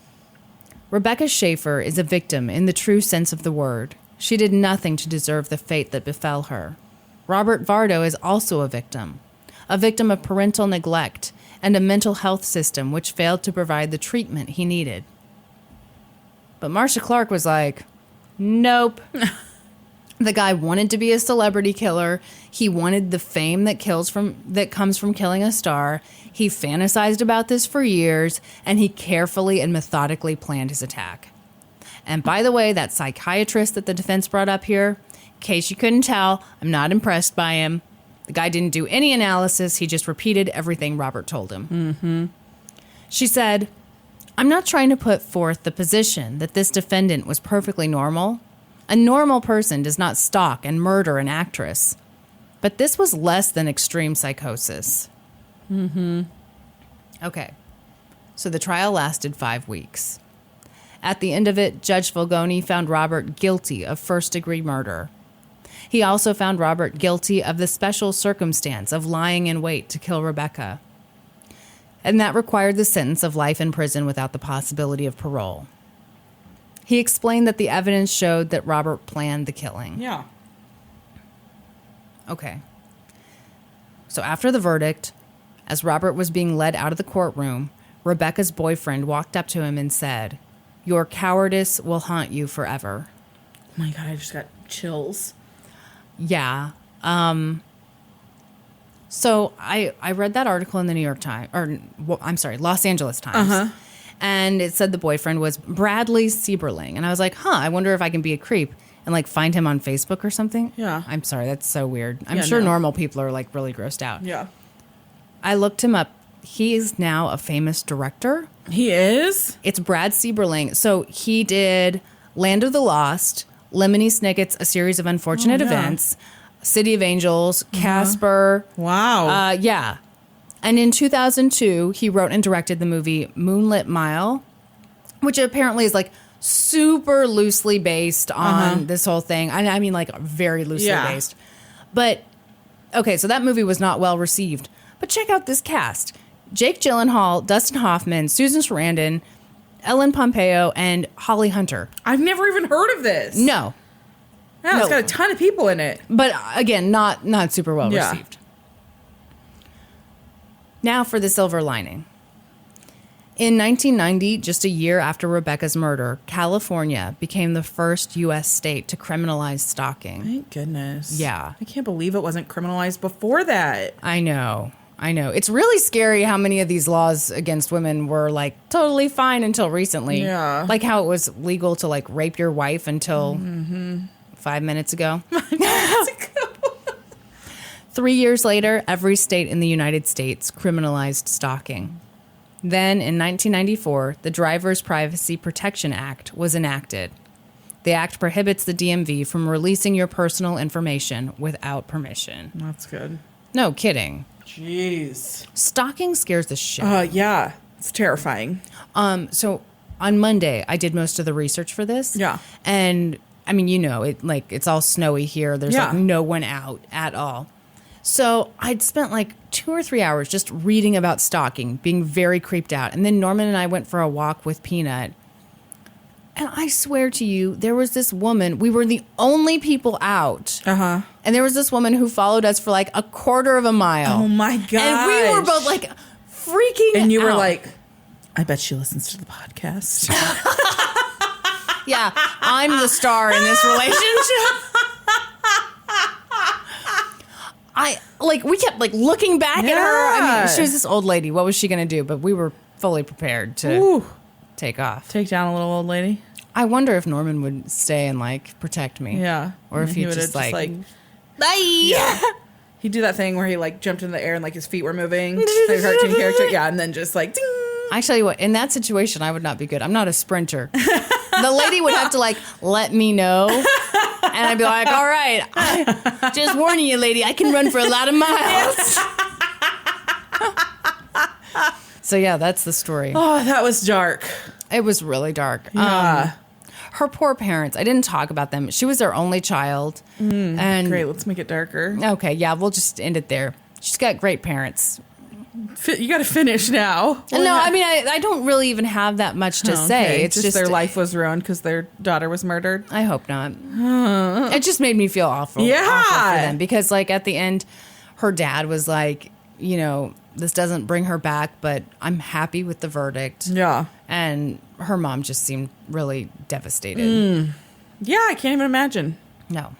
Rebecca Schaeffer is a victim in the true sense of the word. She did nothing to deserve the fate that befell her. Robert Bardo is also a victim of parental neglect and a mental health system which failed to provide the treatment he needed. But Marcia Clark was like, nope. The guy wanted to be a celebrity killer. He wanted the fame that comes from killing a star. He fantasized about this for years, and he carefully and methodically planned his attack. And by the way, that psychiatrist that the defense brought up here, in case you couldn't tell, I'm not impressed by him. The guy didn't do any analysis. He just repeated everything Robert told him. Mm-hmm. She said, I'm not trying to put forth the position that this defendant was perfectly normal. A normal person does not stalk and murder an actress. But this was less than extreme psychosis. Mm-hmm. Okay. So the trial lasted 5 weeks. At the end of it, Judge Fulgoni found Robert guilty of first-degree murder. He also found Robert guilty of the special circumstance of lying in wait to kill Rebecca. And that required the sentence of life in prison without the possibility of parole. He explained that the evidence showed that Robert planned the killing. Yeah. Okay. So after the verdict, as Robert was being led out of the courtroom, Rebecca's boyfriend walked up to him and said, your cowardice will haunt you forever. Oh my God, I just got chills. Yeah. So I read that article in the New York Times, Los Angeles Times. And it said the boyfriend was Bradley Sieberling. And I was like, I wonder if I can be a creep and like find him on Facebook or something. Yeah. I'm sorry, that's so weird. I'm sure normal people are like really grossed out. Yeah. I looked him up. He is now a famous director. He is? It's Brad Sieberling. So he did Land of the Lost, Lemony Snicket's A Series of Unfortunate Events, City of Angels, Casper. Wow. Yeah. And in 2002, he wrote and directed the movie Moonlit Mile, which apparently is like super loosely based on this whole thing. I mean, like very loosely based. But, okay, so that movie was not well received. But check out this cast. Jake Gyllenhaal, Dustin Hoffman, Susan Sarandon, Ellen Pompeo, and Holly Hunter. I've never even heard of this. No. Yeah, it's got a ton of people in it. But again, not super well received. Now for the silver lining. In 1990, just a year after Rebecca's murder, California became the first U.S. state to criminalize stalking. Thank goodness. Yeah. I can't believe it wasn't criminalized before that. I know. It's really scary how many of these laws against women were like totally fine until recently. Yeah. Like how it was legal to like rape your wife until 5 minutes ago. 3 years later, every state in the United States criminalized stalking. Then, in 1994, the Driver's Privacy Protection Act was enacted. The act prohibits the DMV from releasing your personal information without permission. That's good. No kidding. Jeez. Stalking scares the shit. Yeah. It's terrifying. So, on Monday, I did most of the research for this. Yeah. And, I mean, it's all snowy here. There's like no one out at all. So I'd spent like 2 or 3 hours just reading about stalking, being very creeped out. And then Norman and I went for a walk with Peanut. And I swear to you, there was this woman. We were the only people out. And there was this woman who followed us for like a quarter of a mile. Oh my God. And we were both like freaking out. And you were like, I bet she listens to the podcast. Yeah, I'm the star in this relationship. We kept like looking back at her. I mean, she was this old lady. What was she going to do? But we were fully prepared to take off. Take down a little old lady. I wonder if Norman would stay and like protect me. Yeah. Or if he would just like, bye. Yeah. He'd do that thing where he like jumped in the air and like his feet were moving. Like a cartoon character. Yeah. And then just like, ding. I tell you what, in that situation, I would not be good. I'm not a sprinter. The lady would have to like let me know. And I'd be like, all right, just warning you, lady, I can run for a lot of miles. So, yeah, that's the story. Oh, that was dark. It was really dark. Yeah. Her poor parents, I didn't talk about them. She was their only child. And Great, let's make it darker. Okay, yeah, we'll just end it there. She's got great parents. You got to finich now. No, I mean, I don't really even have that much to say. It's just their life was ruined because their daughter was murdered. I hope not. It just made me feel awful. Awful for them because, like, at the end, her dad was like, this doesn't bring her back, but I'm happy with the verdict. Yeah. And her mom just seemed really devastated. Yeah, I can't even imagine. No.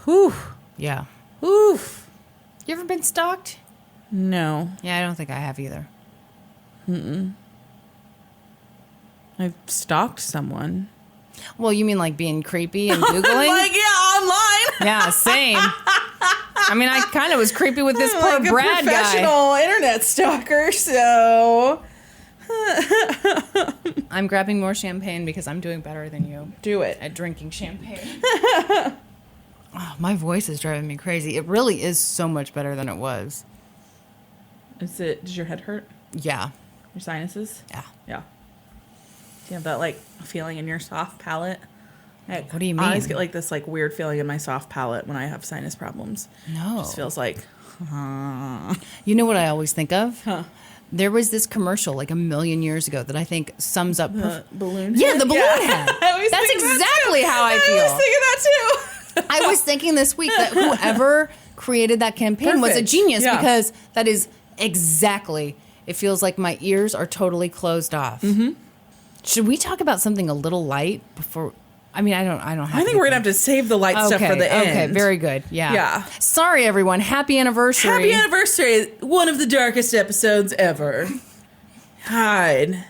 Whew. Yeah. Oof. You ever been stalked? No. Yeah, I don't think I have either. I've stalked someone. Well, you mean like being creepy and Googling? Like, yeah, online. Yeah, same. I mean, I kind of was creepy with this poor like Brad a professional internet stalker, so... I'm grabbing more champagne because I'm doing better than you. Do it. At drinking champagne. Oh, my voice is driving me crazy. It really is so much better than it was. Does your head hurt? Yeah. Your sinuses? Yeah. Yeah. Do you have that, like, feeling in your soft palate? What do you mean? I always get, like, this, like, weird feeling in my soft palate when I have sinus problems. No. It just feels like... You know what I always think of? Huh. There was this commercial, like, a million years ago that I think sums up... The balloon Yeah, head? the balloon head. That's exactly how I feel. I was thinking that, too. I was thinking this week that whoever created that campaign was a genius because that is... Exactly. It feels like my ears are totally closed off. Should we talk about something a little light before? I mean, I don't have I think we're going to have to save the light stuff for the end. Okay, very good. Yeah. Yeah. Sorry, everyone. Happy anniversary. Happy anniversary. One of the darkest episodes ever. God.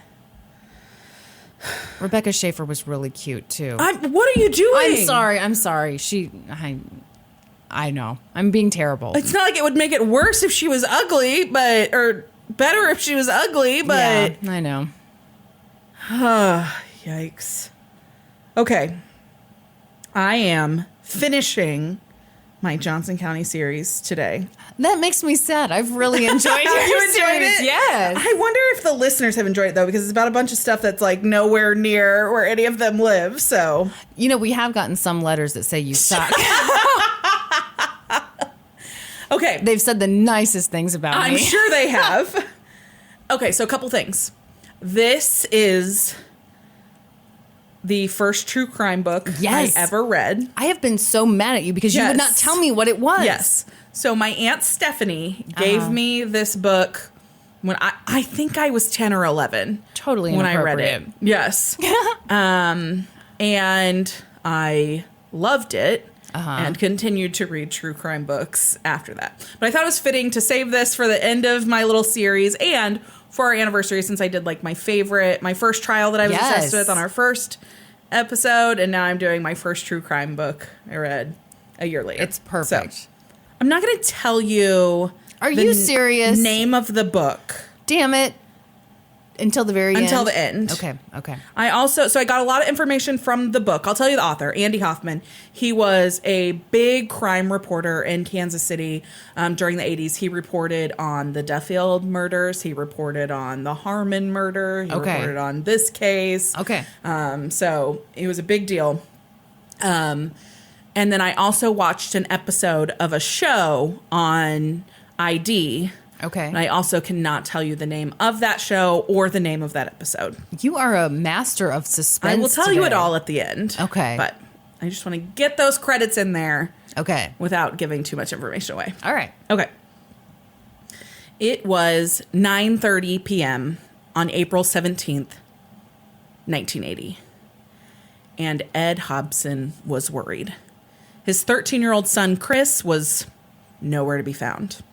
Rebecca Schaeffer was really cute, too. What are you doing? I'm sorry. I know. I'm being terrible. It's not like it would make it worse if she was ugly, or better if she was ugly, but... Yeah, I know. Yikes. Okay. I am finishing my Johnson County series today. That makes me sad. I've really enjoyed your You enjoyed series. it? Yes. I wonder if the listeners have enjoyed it, though, because it's about a bunch of stuff that's, like, nowhere near where any of them live, so... We have gotten some letters that say you suck. Okay. They've said the nicest things about me. I'm sure they have. Okay, so a couple things. This is the first true crime book I ever read. I have been so mad at you because you would not tell me what it was. Yes. So my Aunt Stephanie gave me this book when I think I was 10 or 11. Totally when I read inappropriate. it. Yes. And I loved it. And continued to read true crime books after that. But I thought it was fitting to save this for the end of my little series and for our anniversary, since I did like my first trial that I was obsessed with on our first episode, and now I'm doing my first true crime book I read a year later. It's perfect. So, I'm not going to tell you. Are you serious? Name of the book. Damn it. Until the very end? Until the end. Okay. I got a lot of information from the book. I'll tell you the author, Andy Hoffman. He was a big crime reporter in Kansas City during the 80s. He reported on the Duffield murders. He reported on the Harmon murder. He reported on this case. Okay. So it was a big deal. And then I also watched an episode of a show on ID. Okay. And I also cannot tell you the name of that show or the name of that episode. You are a master of suspense. I will tell you it all at the end. Okay. But I just want to get those credits in there. Okay. Without giving too much information away. All right. Okay. It was 9:30 p.m. on April 17th, 1980. And Ed Hobson was worried. His 13-year-old son, Chris, was nowhere to be found.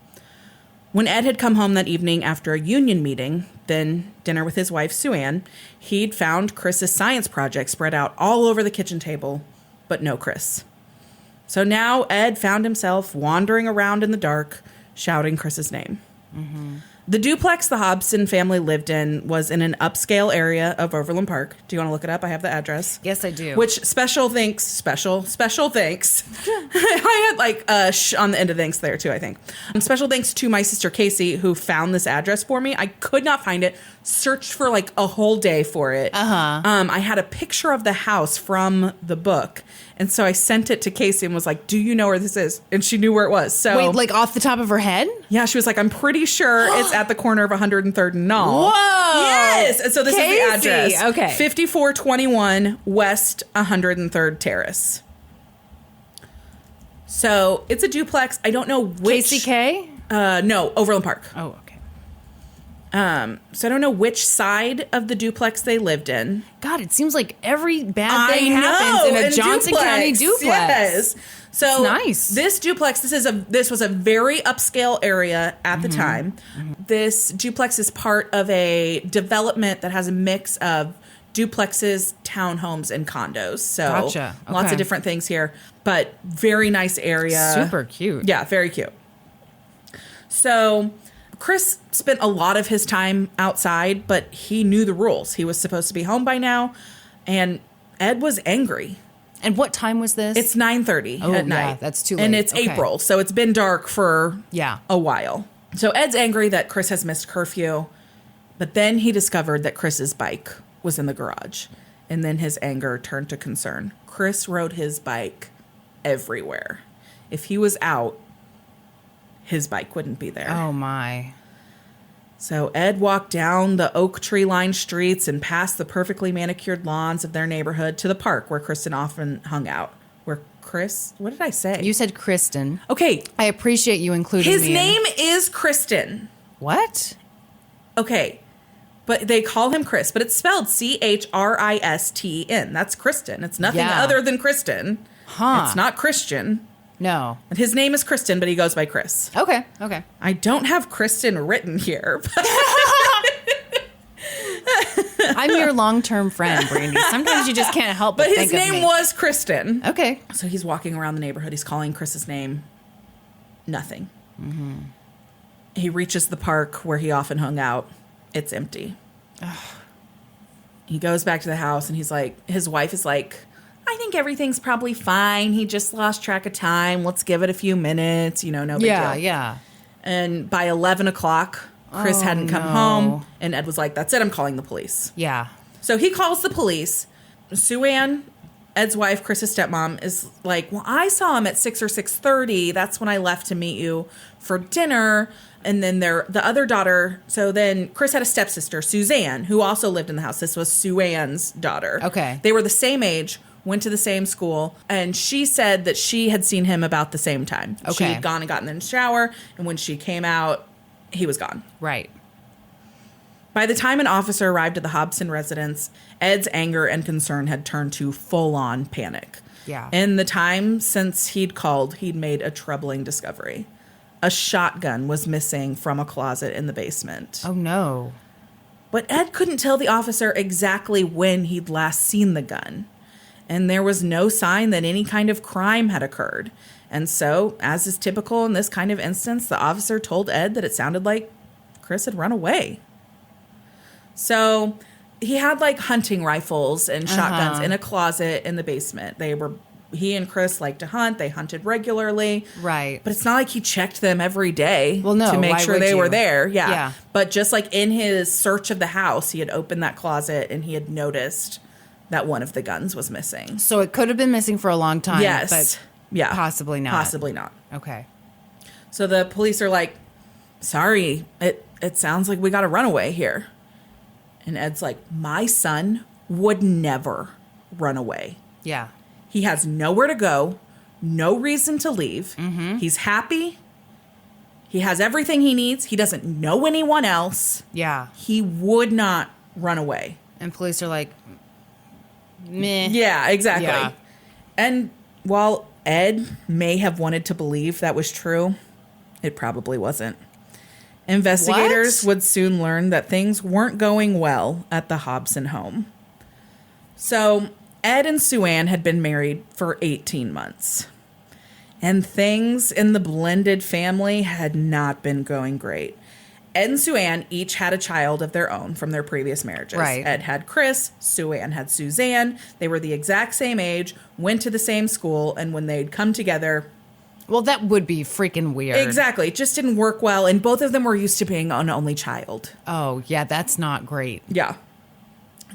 When Ed had come home that evening after a union meeting, then dinner with his wife, Sueanne, he'd found Chris's science project spread out all over the kitchen table, but no Chris. So now Ed found himself wandering around in the dark, shouting Chris's name. Mm-hmm. The duplex the Hobson family lived in was in an upscale area of Overland Park. Do you want to look it up? I have the address. Yes, I do. Which special thanks. I had like on the end of thanks there too, I think. Special thanks to my sister Casey, who found this address for me. I could not find it. Searched for like a whole day for it. I had a picture of the house from the book. And so I sent it to Casey and was like, do you know where this is? And she knew where it was. So wait, like off the top of her head? Yeah, she was like, I'm pretty sure it's at the corner of 103rd and Knoll. Whoa! Yes! And so this Casey. is the address. Okay. 5421 West 103rd Terrace. So it's a duplex. I don't know which... KCK? No, Overland Park. Oh, okay. So I don't know which side of the duplex they lived in. God, it seems like every bad thing happens in a Johnson County duplex. Yes. So nice. This duplex, this was a very upscale area at the time. Mm-hmm. This duplex is part of a development that has a mix of duplexes, townhomes, and condos. So gotcha. Okay. Lots of different things here, but very nice area. Super cute. Yeah, very cute. So Chris spent a lot of his time outside, but he knew the rules. He was supposed to be home by now, and Ed was angry. And what time was this? It's 9:30 at night. Yeah, that's too late. And it's April, so it's been dark for a while. So Ed's angry that Chris has missed curfew, but then he discovered that Chris's bike was in the garage, and then his anger turned to concern. Chris rode his bike everywhere. If he was out, his bike wouldn't be there. Oh, my. So Ed walked down the oak tree-lined streets and past the perfectly manicured lawns of their neighborhood to the park where Kristen often hung out. What did I say? You said Kristen. Okay. I appreciate you including me. His name is Kristen. What? Okay. But they call him Chris, but it's spelled Christn. That's Kristen. It's nothing Yeah. other than Kristen. Huh. It's not Christian. No. And his name is Kristen, but he goes by Chris. Okay. I don't have Kristen written here. I'm your long-term friend, Brandi. Sometimes you just can't help but But think his of name me. was Kristen. Okay. So he's walking around the neighborhood. He's calling Chris's name. Nothing. Mm-hmm. He reaches the park where he often hung out. It's empty. He goes back to the house and he's like, his wife is like, I think everything's probably fine. He just lost track of time. Let's give it a few minutes. No big deal. Yeah. And by 11 o'clock, Chris hadn't come home. And Ed was like, that's it. I'm calling the police. Yeah. So he calls the police. Sueanne, Ed's wife, Chris's stepmom, is like, well, I saw him at 6 or 6:30. That's when I left to meet you for dinner. And then the other daughter. So then Chris had a stepsister, Suzanne, who also lived in the house. This was Sueanne's daughter. Okay. They were the same age, went to the same school. And she said that she had seen him about the same time. Okay. She had gone and gotten in the shower. And when she came out, he was gone. Right. By the time an officer arrived at the Hobson residence, Ed's anger and concern had turned to full-on panic. Yeah. In the time since he'd called, he'd made a troubling discovery. A shotgun was missing from a closet in the basement. Oh, no. But Ed couldn't tell the officer exactly when he'd last seen the gun. And there was no sign that any kind of crime had occurred. And so, as is typical in this kind of instance, the officer told Ed that it sounded like Chris had run away. So he had like hunting rifles and shotguns in a closet in the basement. He and Chris liked to hunt. They hunted regularly. Right. But it's not like he checked them every day Well, no, to make why sure would they you? were there. Yeah. But just like in his search of the house, he had opened that closet and he had noticed that one of the guns was missing. So it could have been missing for a long time. Yes. But Yeah. possibly not. Possibly not. Okay. So the police are like, sorry, it sounds like we got a runaway here. And Ed's like, my son would never run away. Yeah. He has nowhere to go, no reason to leave. Mm-hmm. He's happy. He has everything he needs. He doesn't know anyone else. Yeah. He would not run away. And police are like, meh. Yeah, exactly. Yeah. And while Ed may have wanted to believe that was true, it probably wasn't. Investigators would soon learn that things weren't going well at the Hobson home. So Ed and Sueanne had been married for 18 months. And things in the blended family had not been going great. Ed and Sueanne each had a child of their own from their previous marriages. Right. Ed had Chris, Sueanne had Suzanne. They were the exact same age, went to the same school, and when they'd come together... Well, that would be freaking weird. Exactly. It just didn't work well, and both of them were used to being an only child. Oh, yeah, that's not great. Yeah.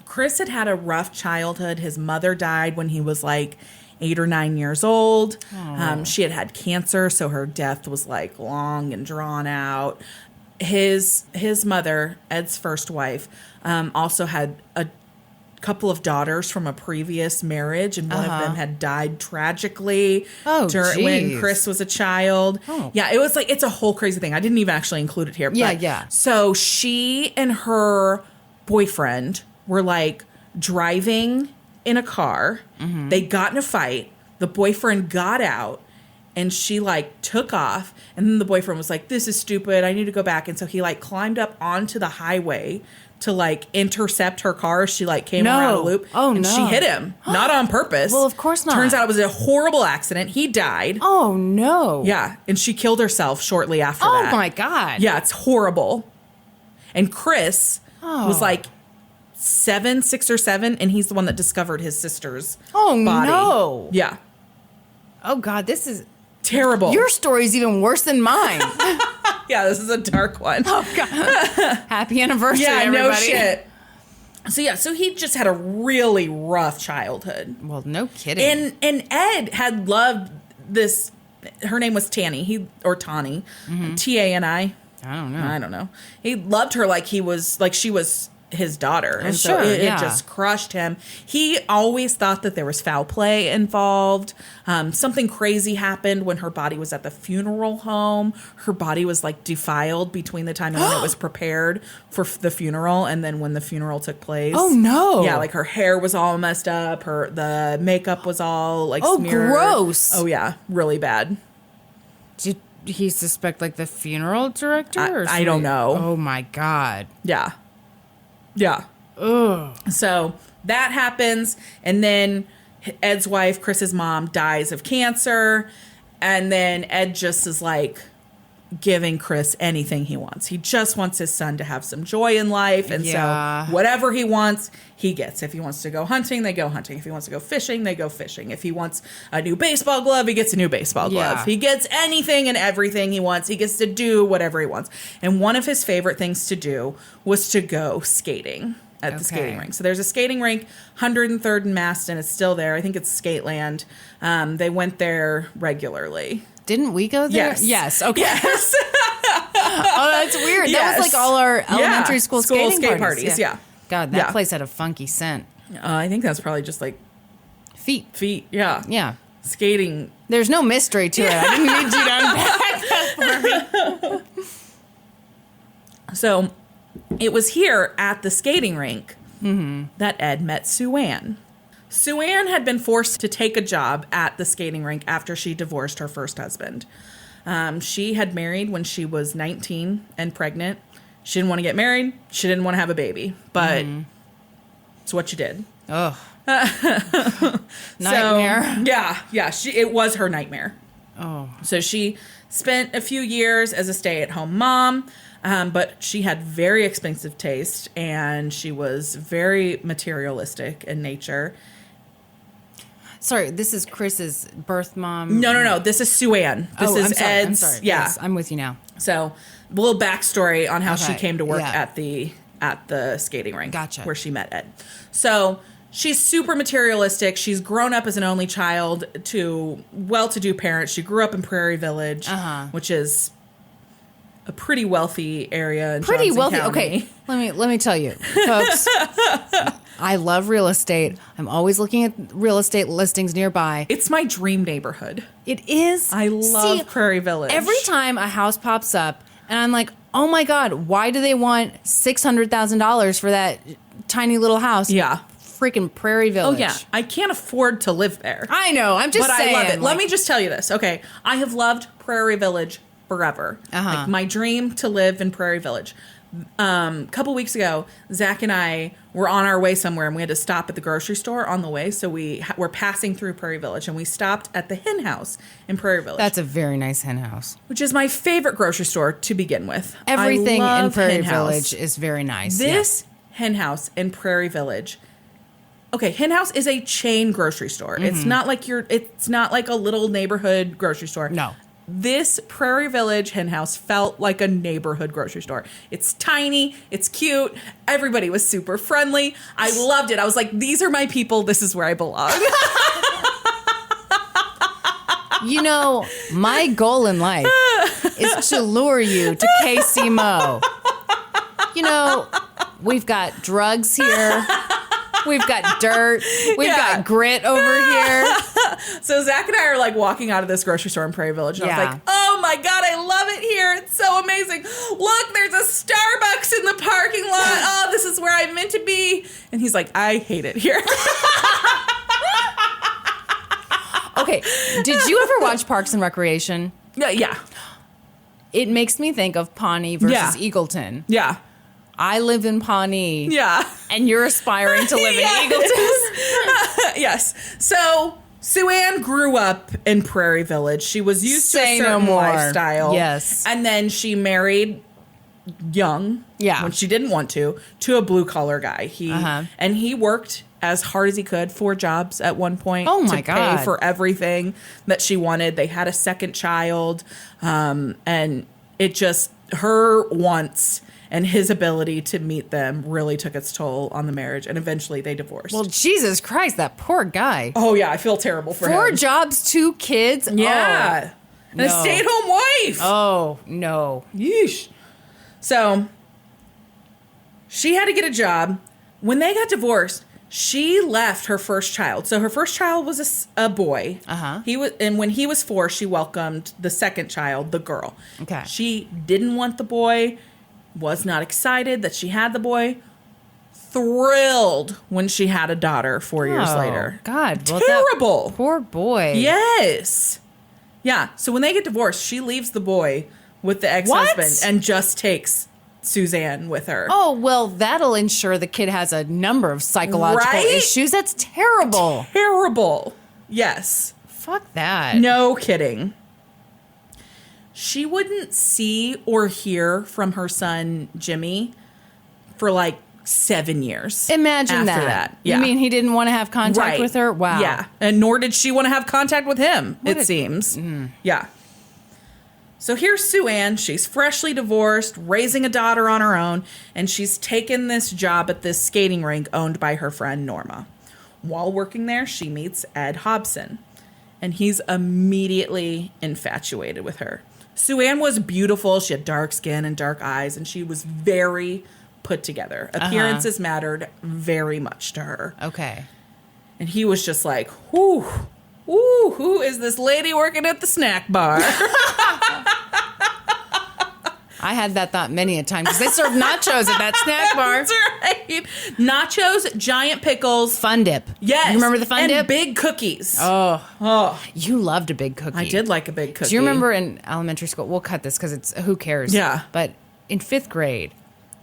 Chris had a rough childhood. His mother died when he was like 8 or 9 years old. She had cancer, so her death was like long and drawn out. His mother, Ed's first wife, also had a couple of daughters from a previous marriage, and one of them had died tragically when geez. Chris was a child. Yeah, it was like, it's a whole crazy thing. I didn't even actually include it here. Yeah. So she and her boyfriend were like driving in a car. Mm-hmm. They got in a fight. The boyfriend got out and she like took off. And then the boyfriend was like, this is stupid. I need to go back. And so he like climbed up onto the highway to like intercept her car. She like came around a loop. And she hit him. Not on purpose. Well, of course not. Turns out it was a horrible accident. He died. Oh, no. Yeah. And she killed herself shortly after that. Oh, my God. Yeah, it's horrible. And Chris was like 6 or 7, and he's the one that discovered his sister's body. No. Yeah. Oh, God, this is... Terrible. Your story's even worse than mine. Yeah, this is a dark one. Oh, God. Happy anniversary, everybody. No shit. So he just had a really rough childhood. Well, no kidding. And Ed had loved this. Her name was Tani, Tani, Tani. I don't know. He loved her like she was his daughter. And sure, so it yeah. just crushed him. He always thought that there was foul play involved. Something crazy happened when her body was at the funeral home. Her body was like defiled between the time and when it was prepared for the funeral and then when the funeral took place. Oh, no. Yeah, like her hair was all messed up. The makeup was all like smeared. Gross. Oh, yeah. Really bad. Did he suspect like the funeral director? I don't know. Oh, my God. Yeah. Yeah. Ugh. So that happens. And then Ed's wife, Chris's mom, dies of cancer. And then Ed just is like giving Chris anything he wants. He just wants his son to have some joy in life. And so whatever he wants, he gets. If he wants to go hunting, they go hunting. If he wants to go fishing, they go fishing. If he wants a new baseball glove, he gets a new baseball glove. Yeah. He gets anything and everything he wants. He gets to do whatever he wants. And one of his favorite things to do was to go skating at the skating rink. So there's a skating rink, 103rd and Maston. It's still there. I think it's Skateland. They went there regularly. Didn't we go there? Yes. Okay. Yes. Oh, that's weird. That was like all our elementary school skating parties. Yeah. God, that place had a funky scent. I think that's probably just like feet. Yeah. Yeah. Skating. There's no mystery to it. I didn't need you to unpack that for me. So it was here at the skating rink that Ed met Sueanne. Sueanne had been forced to take a job at the skating rink after she divorced her first husband. She had married when she was 19 and pregnant. She didn't want to get married. She didn't want to have a baby, but it's what you did. Oh, nightmare. So, it was her nightmare. Oh, so she spent a few years as a stay-at-home mom, but she had very expensive taste and she was very materialistic in nature. Sorry, this is Chris's birth mom. No. This is Sueanne. This is Ed's. I'm sorry. Yeah, yes, I'm with you now. So, a little backstory on how she came to work Yeah. at the skating rink. Gotcha. Where she met Ed. So, she's super materialistic. She's grown up as an only child to well-to-do parents. She grew up in Prairie Village, which is a pretty wealthy area in Johnson County. Okay, let me tell you, folks. I love real estate. I'm always looking at real estate listings nearby. It's my dream neighborhood. It is. I love Prairie Village. Every time a house pops up, and I'm like, oh my God, why do they want $600,000 for that tiny little house? Yeah. Freaking Prairie Village. Oh, yeah. I can't afford to live there. I know. I'm just saying. But I love it. Like, Let me just tell you this. Okay. I have loved Prairie Village forever. Like my dream to live in Prairie Village. A couple weeks ago, Zach and I were on our way somewhere and we had to stop at the grocery store on the way. So we were passing through Prairie Village and we stopped at the Hen House in Prairie Village. That's a very nice hen house. Which is my favorite grocery store to begin with. Everything I in love Prairie Hen House. Village is very nice. This Hen House in Prairie Village. Okay, Hen House is a chain grocery store. It's not like it's not like a little neighborhood grocery store. No. This Prairie Village Hen House felt like a neighborhood grocery store. It's tiny, it's cute, everybody was super friendly. I loved it. I was like, these are my people, this is where I belong. You know, my goal in life is to lure you to KC Mo. You know, we've got drugs here. We've got dirt. We've got grit over here. So Zach and I are like walking out of this grocery store in Prairie Village. And I was like, oh my God, I love it here. It's so amazing. Look, there's a Starbucks in the parking lot. Oh, this is where I'm meant to be. And he's like, I hate it here. Okay, did you ever watch Parks and Recreation? Yeah. It makes me think of Pawnee versus Eagleton. Yeah. I live in Pawnee. Yeah. And you're aspiring to live in Eagleton. Yes. So Sueanne grew up in Prairie Village. She was used to a certain lifestyle. Yes. And then she married young, when she didn't want to a blue collar guy. And he worked as hard as he could, 4 jobs at one point. Oh my God. Pay God. for everything that she wanted. They had a second child. And it just, her wants and his ability to meet them really took its toll on the marriage. And eventually they divorced. Well, Jesus Christ, that poor guy. Oh, yeah. I feel terrible for him. 4 jobs, 2 kids. Yeah. Oh, and a stay-at-home wife. Oh, no. Yeesh. So She had to get a job. When they got divorced, she left her first child. So her first child was a boy. Uh-huh. And when he was 4, she welcomed the second child, the girl. Okay. She didn't want the boy, was not excited that she had the boy. Thrilled when she had a daughter 4 years later. God. Well, terrible. Poor boy. Yes. Yeah. So when they get divorced, she leaves the boy with the ex-husband What? and just takes Suzanne with her. Oh, well, that'll ensure the kid has a number of psychological Right? issues. That's terrible. Terrible. Yes. Fuck that. No kidding. She wouldn't see or hear from her son, Jimmy, for like 7 years. Imagine after that. Yeah. You mean he didn't want to have contact with her? Wow. Yeah. And nor did she want to have contact with him, seems. Yeah. So here's Sueanne. She's freshly divorced, raising a daughter on her own, and she's taken this job at this skating rink owned by her friend Norma. While working there, she meets Ed Hobson, and he's immediately infatuated with her. Sueanne was beautiful. She had dark skin and dark eyes, and she was very put together. Appearances mattered very much to her. Okay. And he was just like, whoo, who is this lady working at the snack bar? I had that thought many a time because they serve nachos at that snack bar. That's right. Nachos, giant pickles. Fun dip. Yes. You remember the fun dip? And big cookies. Oh, you loved a big cookie. I did like a big cookie. Do you remember in elementary school? We'll cut this because it's who cares. Yeah. But in 5th grade,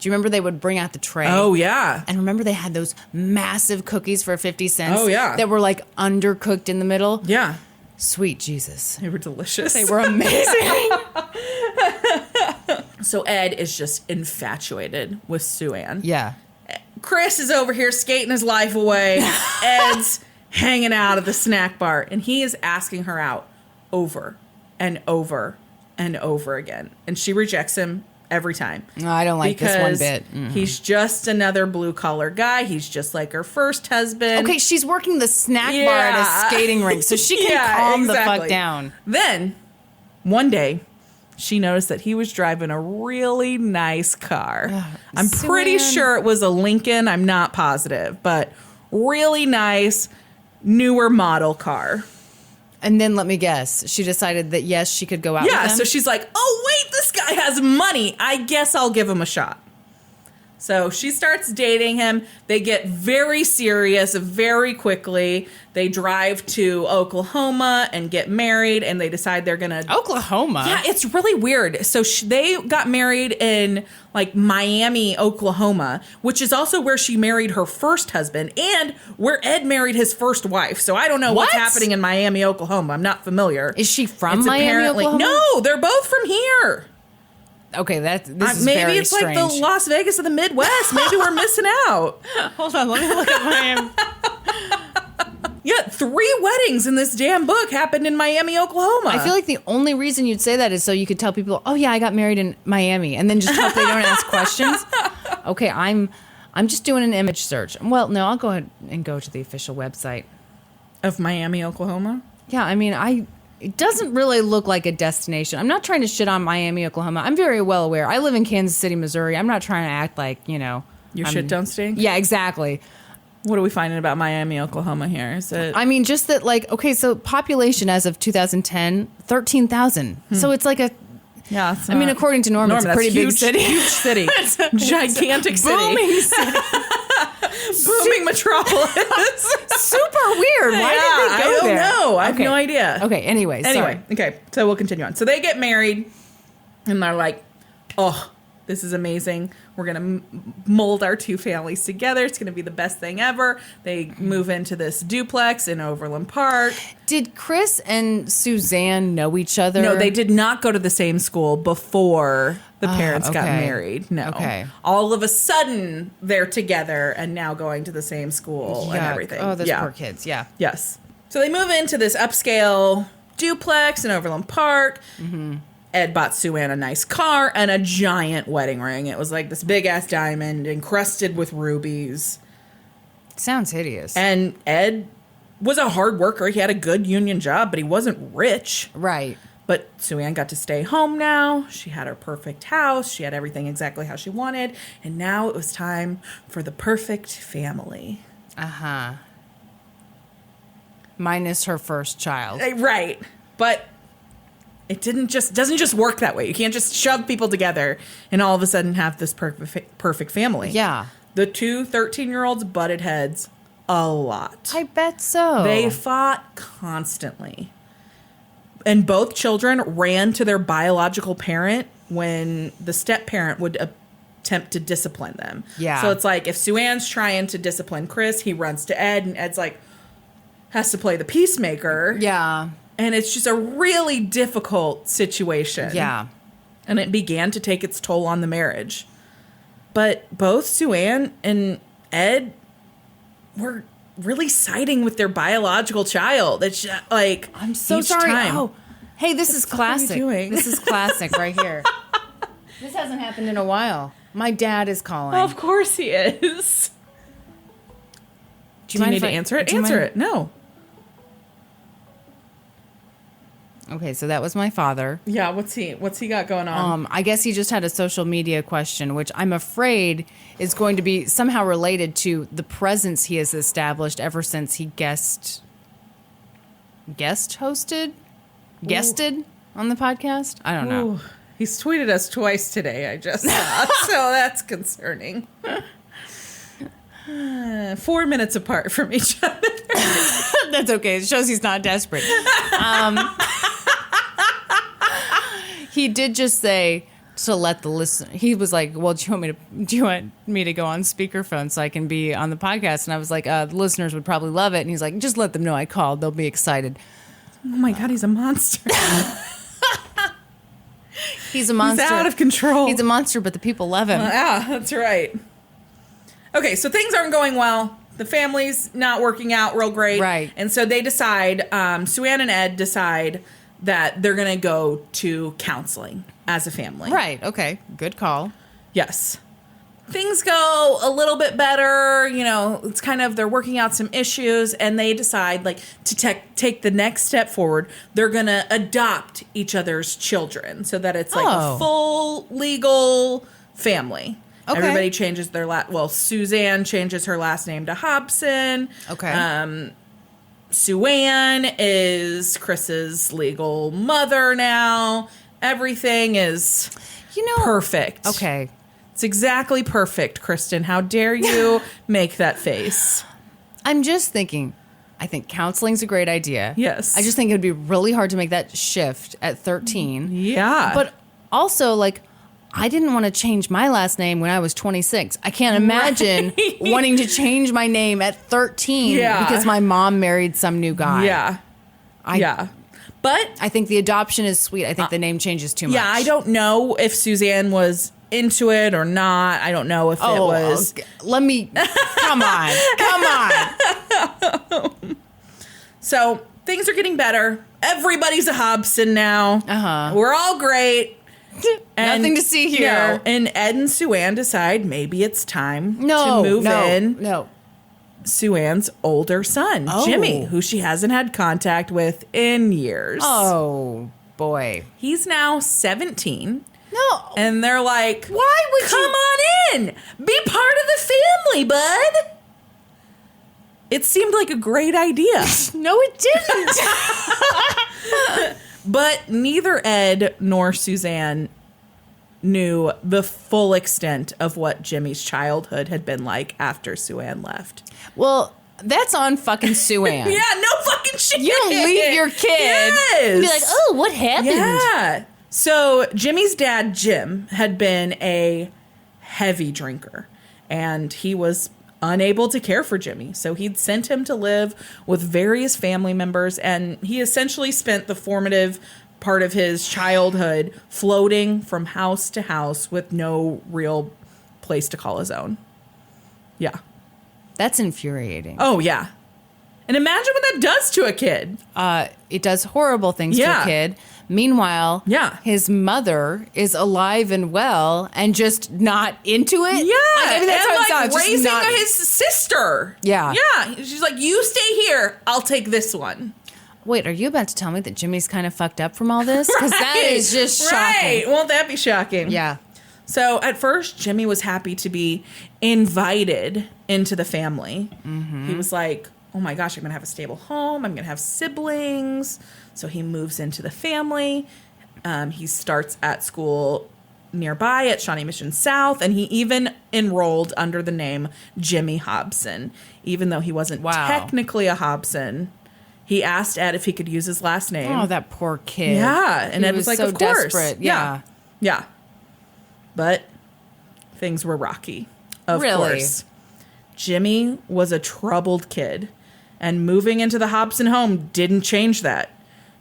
do you remember they would bring out the tray? Oh, yeah. And remember they had those massive cookies for 50 cents? Oh, yeah. That were like undercooked in the middle? Yeah. Sweet Jesus. They were delicious. They were amazing. So Ed is just infatuated with Sueanne. Yeah. Chris is over here skating his life away. Ed's hanging out at the snack bar, and he is asking her out over and over and over again. And she rejects him every time. No, I don't like this one bit. He's just another blue-collar guy. He's just like her first husband. Okay, she's working the snack bar at a skating rink, so she can calm the fuck down. Then, one day, she noticed that he was driving a really nice car. I'm pretty sure it was a Lincoln. I'm not positive, but really nice, newer model car. And then let me guess, she decided that yes, she could go out with him? So she's like, oh, wait, this guy has money. I guess I'll give him a shot. So she starts dating him. They get very serious very quickly. They drive to Oklahoma and get married, and they decide they're going to... Oklahoma? Yeah, it's really weird. So they got married in, like, Miami, Oklahoma, which is also where she married her first husband and where Ed married his first wife. So I don't know what's happening in Miami, Oklahoma. I'm not familiar. Is she from Miami, Oklahoma? No, they're both from here. Okay, this is maybe very it's strange. like the Las Vegas of the Midwest. Maybe we're missing out. Hold on, let me look at Miami. Yeah, 3 weddings in this damn book happened in Miami, Oklahoma. I feel like the only reason you'd say that is so you could tell people, oh yeah, I got married in Miami, and then just hope they don't ask questions. Okay, I'm just doing an image search. Well, no, I'll go ahead and go to the official website of Miami, Oklahoma. Yeah, I mean, it doesn't really look like a destination. I'm not trying to shit on Miami, Oklahoma. I'm very well aware. I live in Kansas City, Missouri. I'm not trying to act like, your shit don't stink? Yeah, exactly. What are we finding about Miami, Oklahoma here? Is it? I mean, just that, like, okay, so population as of 2010, 13,000. So it's like a... Yeah. I mean, according to Norman, it's a pretty big city. Huge city. It's a gigantic city. Booming city. Booming metropolis. Super weird. Why did they go there? I don't know. I have no idea. Okay, anyway. Okay. So we'll continue on. So they get married, and they're like, oh, this is amazing. We're going to mold our 2 families together. It's going to be the best thing ever. They move into this duplex in Overland Park. Did Chris and Suzanne know each other? No, they did not go to the same school before the parents got married. No. Okay. All of a sudden, they're together and now going to the same school and everything. Oh, those poor kids. Yeah. Yes. So they move into this upscale duplex in Overland Park. Mm-hmm. Ed bought Sueanne a nice car and a giant wedding ring. It was like this big-ass diamond encrusted with rubies. Sounds hideous. And Ed was a hard worker. He had a good union job, but he wasn't rich. Right. But Sueanne got to stay home now. She had her perfect house. She had everything exactly how she wanted. And now it was time for the perfect family. Uh-huh. Minus her first child. Right. But it doesn't just work that way. You can't just shove people together and all of a sudden have this perfect family. Yeah. The two 13-year-olds butted heads a lot. I bet so. They fought constantly. And both children ran to their biological parent when the step-parent would attempt to discipline them. Yeah. So it's like if Sueanne's trying to discipline Chris, he runs to Ed, and Ed's like, has to play the peacemaker. Yeah. And it's just a really difficult situation. Yeah. And it began to take its toll on the marriage. But both Sueanne and Ed were really siding with their biological child. It's just, like, I'm so each sorry. time. Oh, hey, this is classic. What are you doing? This is classic right here. This hasn't happened in a while. My dad is calling. Of course he is. Do you need to answer it? Answer it. No. Okay, so that was my father. Yeah, what's he got going on? I guess he just had a social media question, which I'm afraid is going to be somehow related to the presence he has established ever since he guested on the podcast. I don't know. Ooh, he's tweeted us twice today, I just saw, so that's concerning. 4 minutes apart from each other. That's okay. It shows he's not desperate. He did just say to let the listener. He was like, "Well, do you want me to go on speakerphone so I can be on the podcast?" And I was like, "The listeners would probably love it." And he's like, "Just let them know I called. They'll be excited." Oh my God, he's a monster. He's a monster. He's out of control. He's a monster, but the people love him. Yeah, that's right. Okay, so things aren't going well. The family's not working out real great. Right. And so they decide, Sueanne and Ed decide that they're going to go to counseling as a family. Right. Okay. Good call. Yes. Things go a little bit better. You know, it's kind of, they're working out some issues, and they decide, like, to take the next step forward. They're going to adopt each other's children so that it's like a full legal family. Okay. Everybody changes their Suzanne changes her last name to Hobson. Okay. Sueanne is Chris's legal mother now. Everything is, perfect. Okay. It's exactly perfect, Kristen. How dare you make that face? I'm just thinking, I think counseling's a great idea. Yes. I just think it would be really hard to make that shift at 13. Yeah. But also, like, I didn't want to change my last name when I was 26. I can't imagine wanting to change my name at 13 because my mom married some new guy. Yeah. But I think the adoption is sweet. I think the name changes too much. Yeah, I don't know if Suzanne was into it or not. I don't know if it was. Let me. Come on. So things are getting better. Everybody's a Hobson now. Uh-huh. We're all great. Nothing to see here. No. And Ed and Sueanne decide maybe it's time to move in. No. Suanne's older son, Jimmy, who she hasn't had contact with in years. Oh, boy. He's now 17. No. And they're like, why would come on in. Be part of the family, bud. It seemed like a great idea. No, it didn't. But neither Ed nor Suzanne knew the full extent of what Jimmy's childhood had been like after Sueanne left. Well, that's on fucking Sueanne. Yeah, no fucking shit. You don't leave your kid. Yes. And be like, oh, what happened? Yeah. So Jimmy's dad, Jim, had been a heavy drinker, and he was unable to care for Jimmy. So he'd sent him to live with various family members, and he essentially spent the formative part of his childhood floating from house to house with no real place to call his own. Yeah. That's infuriating. Oh, yeah. And imagine what that does to a kid. It does horrible things to a kid. Meanwhile, his mother is alive and well and just not into it. Yeah. Like, I mean, that's and how it like sounds. raising his sister. Yeah. Yeah. She's like, you stay here. I'll take this one. Wait, are you about to tell me that Jimmy's kind of fucked up from all this? Because that is just shocking. Right. Won't that be shocking? Yeah. So at first, Jimmy was happy to be invited into the family. Mm-hmm. He was like, oh my gosh, I'm going to have a stable home. I'm going to have siblings. So he moves into the family. He starts at school nearby at Shawnee Mission South, and he even enrolled under the name Jimmy Hobson, even though he wasn't technically a Hobson. He asked Ed if he could use his last name. Oh, that poor kid. Yeah, and Ed was like, so of course. Desperate. Yeah. But things were rocky, of course. Jimmy was a troubled kid, and moving into the Hobson home didn't change that.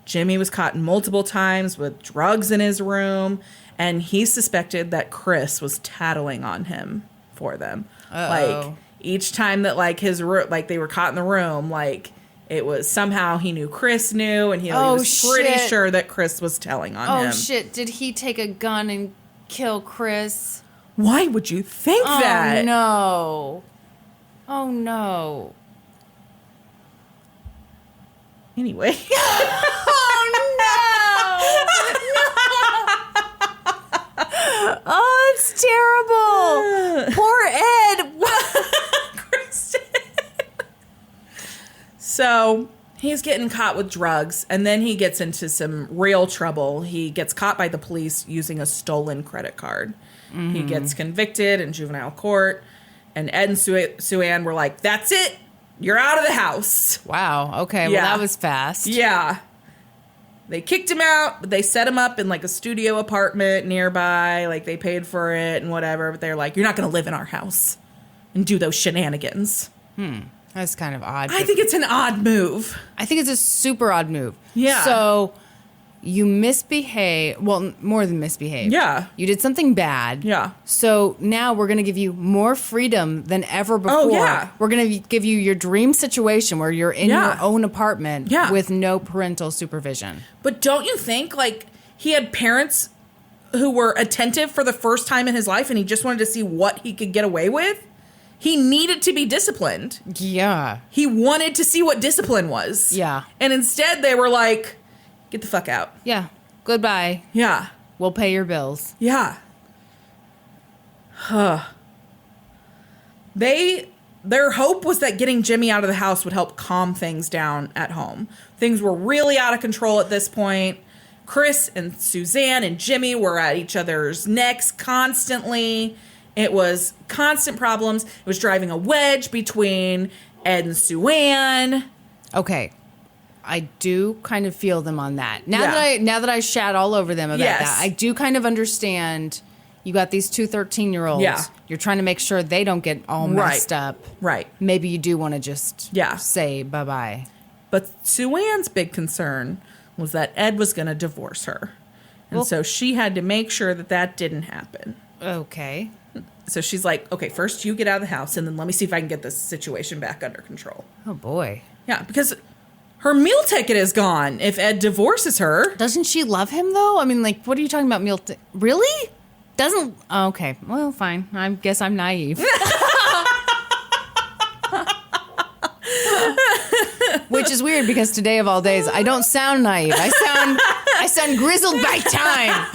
Jimmy was caught multiple times with drugs in his room, and he suspected that Chris was tattling on him for them. Uh-oh. Like, each time that, like, they were caught in the room, like, it was somehow he knew Chris knew, and he was pretty sure that Chris was telling on him. Oh, shit. Did he take a gun and kill Chris? Why would you think that? No. Oh, no. Anyway. Oh, it's terrible. Poor Ed. Kristen. So he's getting caught with drugs, and then he gets into some real trouble. He gets caught by the police using a stolen credit card. Mm-hmm. He gets convicted in juvenile court, and Ed and Sueanne were like, that's it. You're out of the house. Wow. Okay. Yeah. Well, that was fast. Yeah. They kicked him out, but they set him up in like a studio apartment nearby. Like they paid for it and whatever. But they're like, you're not going to live in our house and do those shenanigans. That's kind of odd. I think it's an odd move. I think it's a super odd move. Yeah. So you misbehave. Well, more than misbehave. Yeah. You did something bad. Yeah. So now we're going to give you more freedom than ever before. Oh, yeah. We're going to give you your dream situation where you're in your own apartment with no parental supervision. But don't you think, like, he had parents who were attentive for the first time in his life and he just wanted to see what he could get away with? He needed to be disciplined. Yeah. He wanted to see what discipline was. Yeah. And instead they were like, get the fuck out. Yeah. Goodbye. Yeah. We'll pay your bills. Yeah. Their hope was that getting Jimmy out of the house would help calm things down at home. Things were really out of control at this point. Chris and Suzanne and Jimmy were at each other's necks constantly. It was constant problems. It was driving a wedge between Ed and Sueanne. Okay. I do kind of feel them on that. Now that I shat all over them about that, I do kind of understand. You got these two 13-year-olds. Yeah. You're trying to make sure they don't get all messed up. Right. Maybe you do want to just say bye-bye. But Suanne's big concern was that Ed was going to divorce her. And so she had to make sure that didn't happen. Okay. So she's like, okay, first you get out of the house, and then let me see if I can get this situation back under control. Oh, boy. Yeah, because her meal ticket is gone if Ed divorces her. Doesn't she love him, though? I mean, like, what are you talking about meal ticket? Really? Doesn't... Oh, okay. Well, fine. I guess I'm naive. Which is weird because today of all days, I don't sound naive. I sound grizzled by time.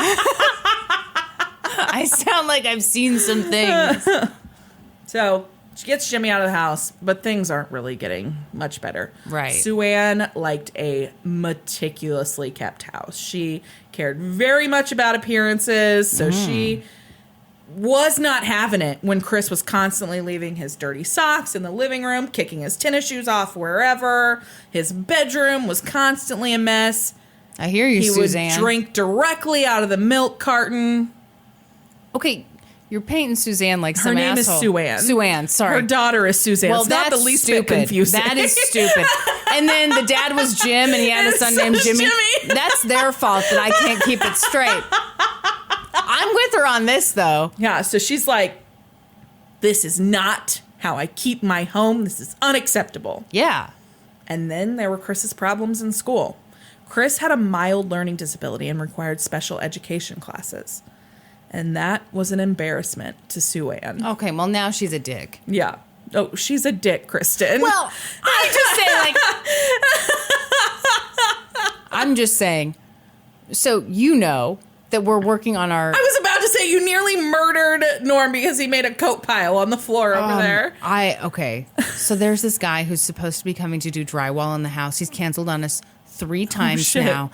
I sound like I've seen some things. So she gets Jimmy out of the house, but things aren't really getting much better. Right. Suanne liked a meticulously kept house. She cared very much about appearances, so she was not having it when Chris was constantly leaving his dirty socks in the living room, kicking his tennis shoes off wherever. His bedroom was constantly a mess. I hear you, Suzanne. He would drink directly out of the milk carton. Okay, you're painting Suzanne like some asshole. Her name is Suanne. Suanne, sorry. Her daughter is Suzanne. Well, it's not the least bit confusing. That is stupid. And then the dad was Jim, and he had a son named Jimmy. That's their fault that I can't keep it straight. I'm with her on this, though. Yeah, so she's like, this is not how I keep my home. This is unacceptable. Yeah. And then there were Chris's problems in school. Chris had a mild learning disability and required special education classes. And that was an embarrassment to Suanne. Okay, well, now she's a dick. Yeah. Oh, she's a dick, Kristen. Well, I just say, like... I'm just saying. So you know that we're working on our... I was about to say you nearly murdered Norm because he made a coat pile on the floor over there. Okay. So there's this guy who's supposed to be coming to do drywall in the house. He's canceled on us 3 times now.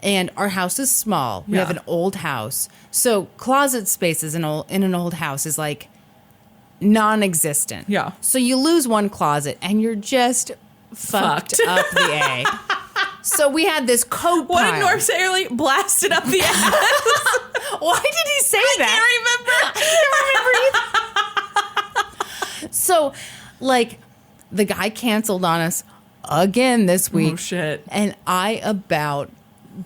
And our house is small. We have an old house. So closet spaces in an old house is like non-existent. Yeah. So you lose one closet and you're just fucked up the A. So we had this coat What pile. did Norm say earlier? Blasted up the ass. Why did he say that? I can't remember. So, like, the guy canceled on us again this week. Oh, shit. And I about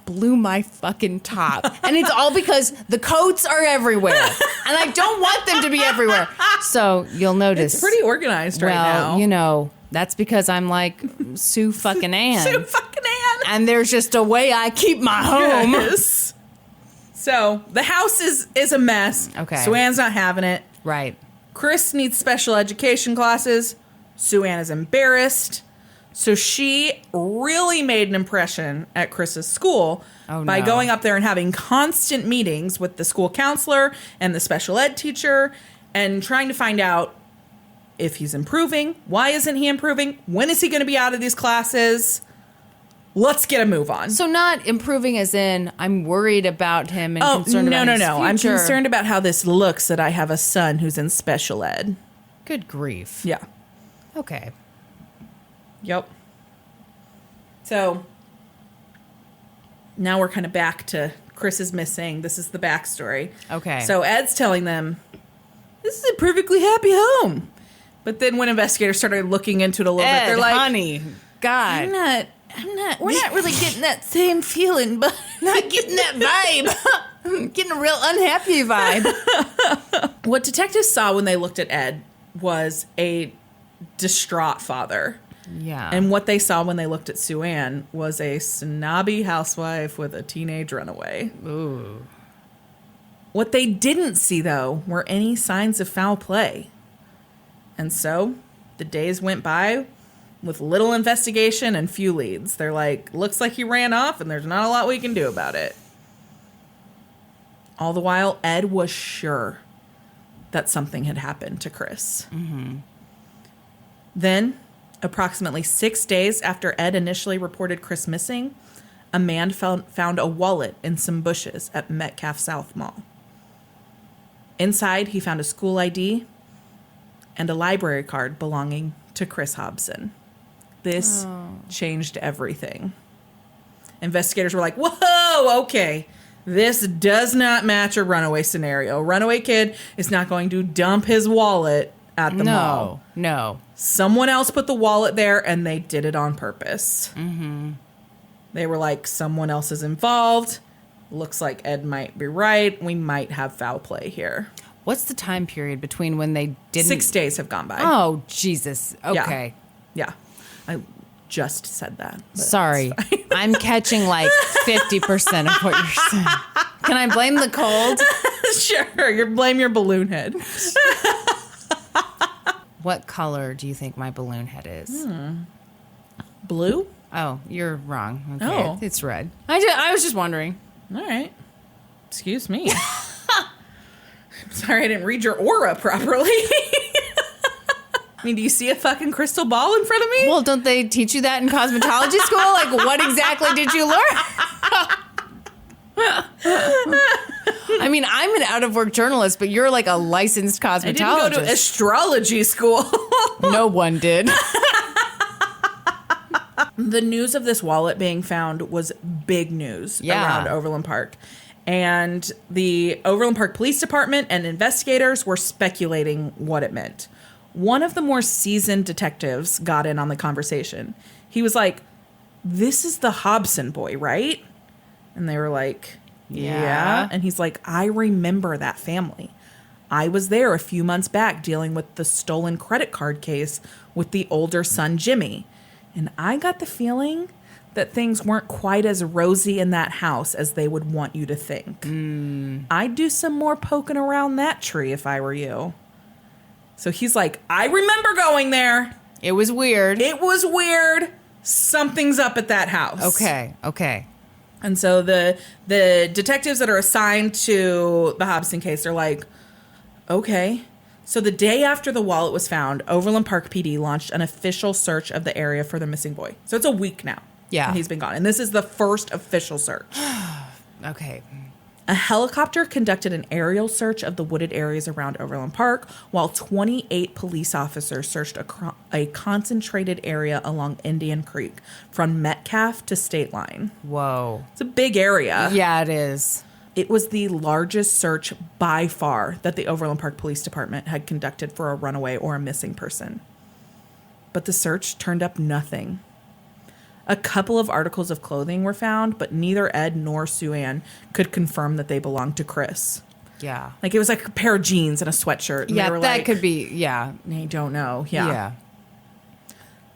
blew my fucking top. And it's all because the coats are everywhere. And I don't want them to be everywhere. So, you'll notice. It's pretty organized right now. Well, you know, that's because I'm like Sue fucking Ann. Sue fucking Ann. And there's just a way I keep my home. Yes. So the house is a mess. Okay. Sueanne's not having it. Right. Chris needs special education classes. Sueanne is embarrassed. So she really made an impression at Chris's school by going up there and having constant meetings with the school counselor and the special ed teacher and trying to find out if he's improving. Why isn't he improving? When is he going to be out of these classes? Let's get a move on. So not improving as in I'm worried about him and concerned about his future. I'm concerned about how this looks that I have a son who's in special ed. Good grief. Yeah. Okay. Yep. So now we're kind of back to Chris is missing. This is the backstory. Okay. So Ed's telling them, this is a perfectly happy home. But then when investigators started looking into it a little bit, they're like, honey, God. we're not really getting that same feeling, but Not getting that vibe. Getting a real unhappy vibe. what detectives saw when they looked at Ed was a distraught father. Yeah. And what they saw when they looked at Sueanne was a snobby housewife with a teenage runaway. Ooh. What they didn't see, though, were any signs of foul play. And so the days went by with little investigation and few leads. They're like, looks like he ran off and there's not a lot we can do about it. All the while, Ed was sure that something had happened to Chris. Mm-hmm. Then, approximately 6 days after Ed initially reported Chris missing, a man found a wallet in some bushes at Metcalf South Mall. Inside, he found a school ID and a library card belonging to Chris Hobson. This changed everything. Investigators were like, whoa, okay. This does not match a runaway scenario. Runaway kid is not going to dump his wallet at the mall. No. Someone else put the wallet there, and they did it on purpose. Mm-hmm. They were like, someone else is involved. Looks like Ed might be right. We might have foul play here. What's the time period between when they didn't... 6 days have gone by. Oh, Jesus. Okay. Yeah. I just said that. Sorry. I'm catching like 50% of what you're saying. Can I blame the cold? Sure. You blame your balloon head. What color do you think my balloon head is? Blue? Oh, you're wrong. Okay. Oh. It's red. I was just wondering. All right. Excuse me. I'm sorry I didn't read your aura properly. I mean, do you see a fucking crystal ball in front of me? Well, don't they teach you that in cosmetology school? Like, what exactly did you learn? I mean, I'm an out-of-work journalist, but you're like a licensed cosmetologist. I didn't go to astrology school. No one did. The news of this wallet being found was big news around Overland Park. And the Overland Park Police Department and investigators were speculating what it meant. One of the more seasoned detectives got in on the conversation. He was like, this is the Hobson boy, right? And they were like, yeah. And he's like, I remember that family. I was there a few months back dealing with the stolen credit card case with the older son, Jimmy. And I got the feeling that things weren't quite as rosy in that house as they would want you to think. I'd do some more poking around that tree if I were you. So he's like, I remember going there. It was weird. It was weird. Something's up at that house. Okay. And so the detectives that are assigned to the Hobson case, they're like, okay. So the day after the wallet was found, Overland Park PD launched an official search of the area for the missing boy. So it's a week now. Yeah. And he's been gone. And this is the first official search. Okay. A helicopter conducted an aerial search of the wooded areas around Overland Park, while 28 police officers searched a concentrated area along Indian Creek from Metcalf to State Line. Whoa. It's a big area. Yeah, it is. It was the largest search by far that the Overland Park Police Department had conducted for a runaway or a missing person. But the search turned up nothing. A couple of articles of clothing were found, but neither Ed nor Sueanne could confirm that they belonged to Chris. Yeah. Like, it was like a pair of jeans and a sweatshirt. And Yeah, they were that like, could be, yeah. I don't know. Yeah. Yeah.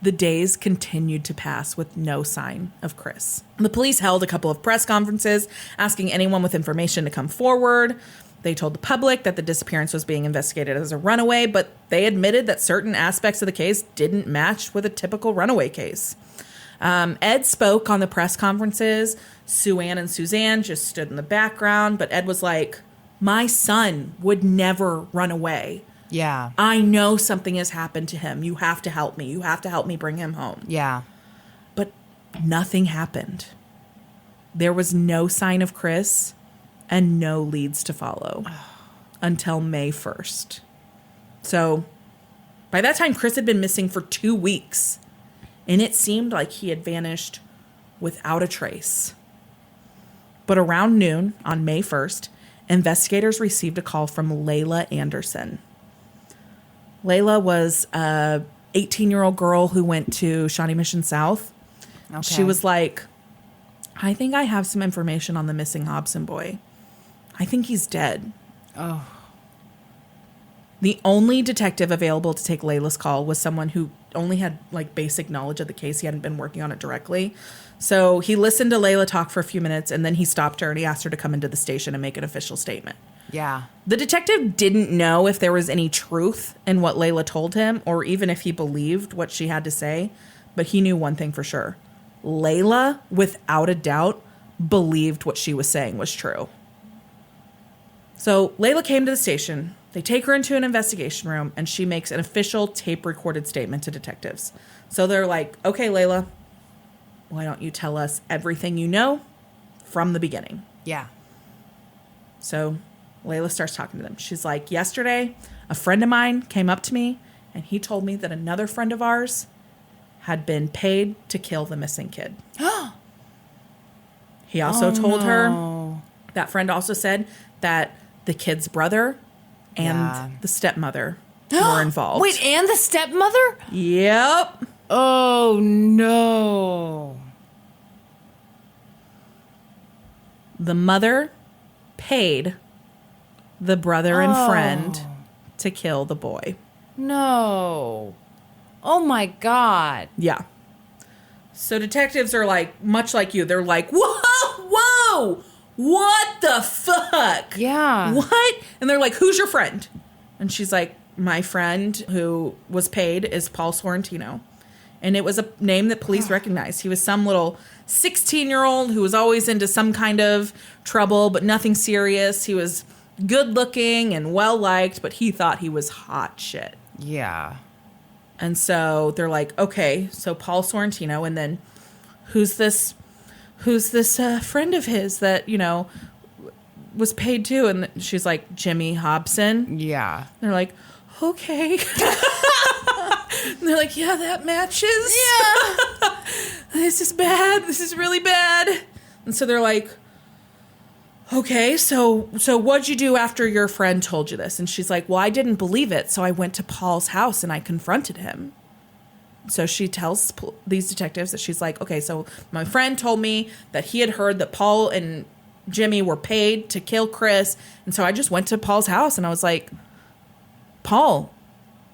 The days continued to pass with no sign of Chris. The police held a couple of press conferences asking anyone with information to come forward. They told the public that the disappearance was being investigated as a runaway, but they admitted that certain aspects of the case didn't match with a typical runaway case. Ed spoke on the press conferences. Sueanne and Suzanne just stood in the background, but Ed was like, my son would never run away. Yeah. I know something has happened to him. You have to help me. You have to help me bring him home. Yeah. But nothing happened. There was no sign of Chris and no leads to follow until May 1st. So by that time, Chris had been missing for 2 weeks. And it seemed like he had vanished without a trace. But around noon on May 1st, investigators received a call from Layla Anderson. Layla was a 18-year-old girl who went to Shawnee Mission South. Okay. She was like, I think I have some information on the missing Hobson boy. I think he's dead. Oh. The only detective available to take Layla's call was someone who only had like basic knowledge of the case. He hadn't been working on it directly. So he listened to Layla talk for a few minutes and then he stopped her and he asked her to come into the station and make an official statement. Yeah. The detective didn't know if there was any truth in what Layla told him or even if he believed what she had to say, but he knew one thing for sure. Layla, without a doubt, believed what she was saying was true. So Layla came to the station. They take her into an investigation room, and she makes an official tape-recorded statement to detectives. So they're like, okay, Layla, why don't you tell us everything you know from the beginning? Yeah. So Layla starts talking to them. She's like, yesterday, a friend of mine came up to me, and he told me that another friend of ours had been paid to kill the missing kid. He also told her, that friend also said that the kid's brother and the stepmother were involved. Wait, and the stepmother? Yep. Oh, no. The mother paid the brother and friend to kill the boy. No. Oh, my God. Yeah. So detectives are like, much like you, they're like, whoa, what the fuck? Yeah. What? And they're like, who's your friend? And she's like, my friend who was paid is Paul Sorrentino. And it was a name that police recognized. He was some little 16-year-old who was always into some kind of trouble, but nothing serious. He was good looking and well liked, but he thought he was hot shit. Yeah. And so they're like, okay, so Paul Sorrentino, and then who's this friend of his that, you know, was paid too? And she's like, Jimmy Hobson. Yeah. And they're like, okay. And they're like, yeah, that matches. Yeah. This is bad. This is really bad. And so they're like, okay, so what'd you do after your friend told you this? And she's like, well, I didn't believe it. So I went to Paul's house and I confronted him. So she tells these detectives that she's like, okay, so my friend told me that he had heard that Paul and Jimmy were paid to kill Chris. And so I just went to Paul's house and I was like, Paul,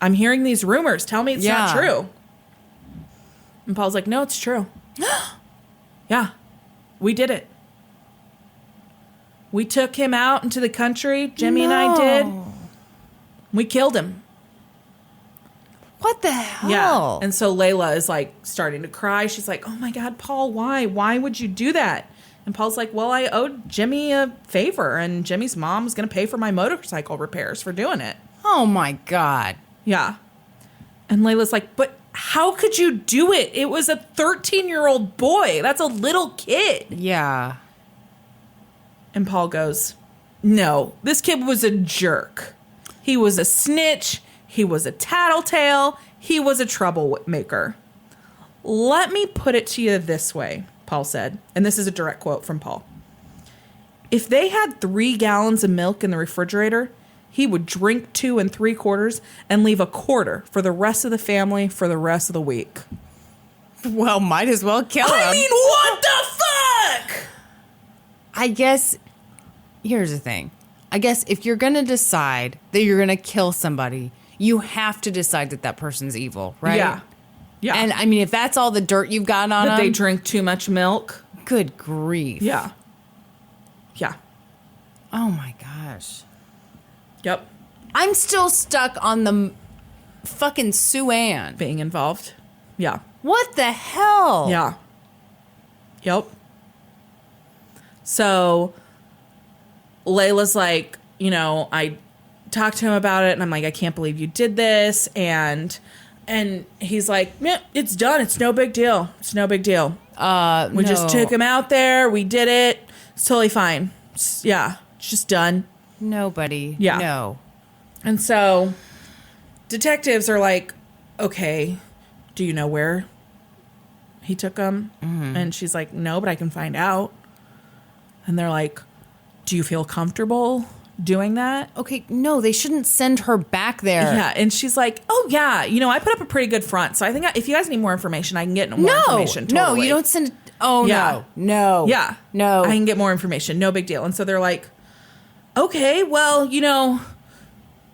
I'm hearing these rumors. Tell me it's not true. And Paul's like, no, it's true. Yeah, we did it. We took him out into the country. Jimmy and I did. We killed him. What the hell? Yeah. And so Layla is like starting to cry. She's like, oh my God, Paul, why? Why would you do that? And Paul's like, well, I owed Jimmy a favor, and Jimmy's mom's going to pay for my motorcycle repairs for doing it. Oh, my God. Yeah. And Layla's like, but how could you do it? It was a 13-year-old boy. That's a little kid. Yeah. And Paul goes, no, this kid was a jerk. He was a snitch. He was a tattletale. He was a troublemaker. Let me put it to you this way, Paul said. And this is a direct quote from Paul. If they had 3 gallons of milk in the refrigerator, he would drink 2 3/4 and leave a quarter for the rest of the family for the rest of the week. Well, might as well kill him. I mean, what the fuck? I guess, here's the thing. I guess if you're going to decide that you're going to kill somebody, you have to decide that that person's evil, right? Yeah. Yeah. And I mean, if that's all the dirt you've got on That them, they drink too much milk. good grief. Yeah. Yeah. Oh my gosh. Yep. I'm still stuck on the fucking Sueanne. Being involved. Yeah. What the hell? Yeah. Yep. So Layla's like, you know, I talked to him about it and I'm like, I can't believe you did this. And he's like, yeah, it's done. It's no big deal. It's no big deal. We just took him out there. We did it. It's totally fine. It's just done. Nobody. Yeah. No. And so detectives are like, okay, do you know where he took him? Mm-hmm. And she's like, no, but I can find out. And they're like, do you feel comfortable doing that? Okay, no, they shouldn't send her back there. Yeah, and she's like, oh, yeah, you know, I put up a pretty good front, so I think if you guys need more information, I can get more information. No, totally. you don't send... Oh, Yeah. no. Yeah. No. I can get more information. No big deal. And so they're like, okay, well, you know,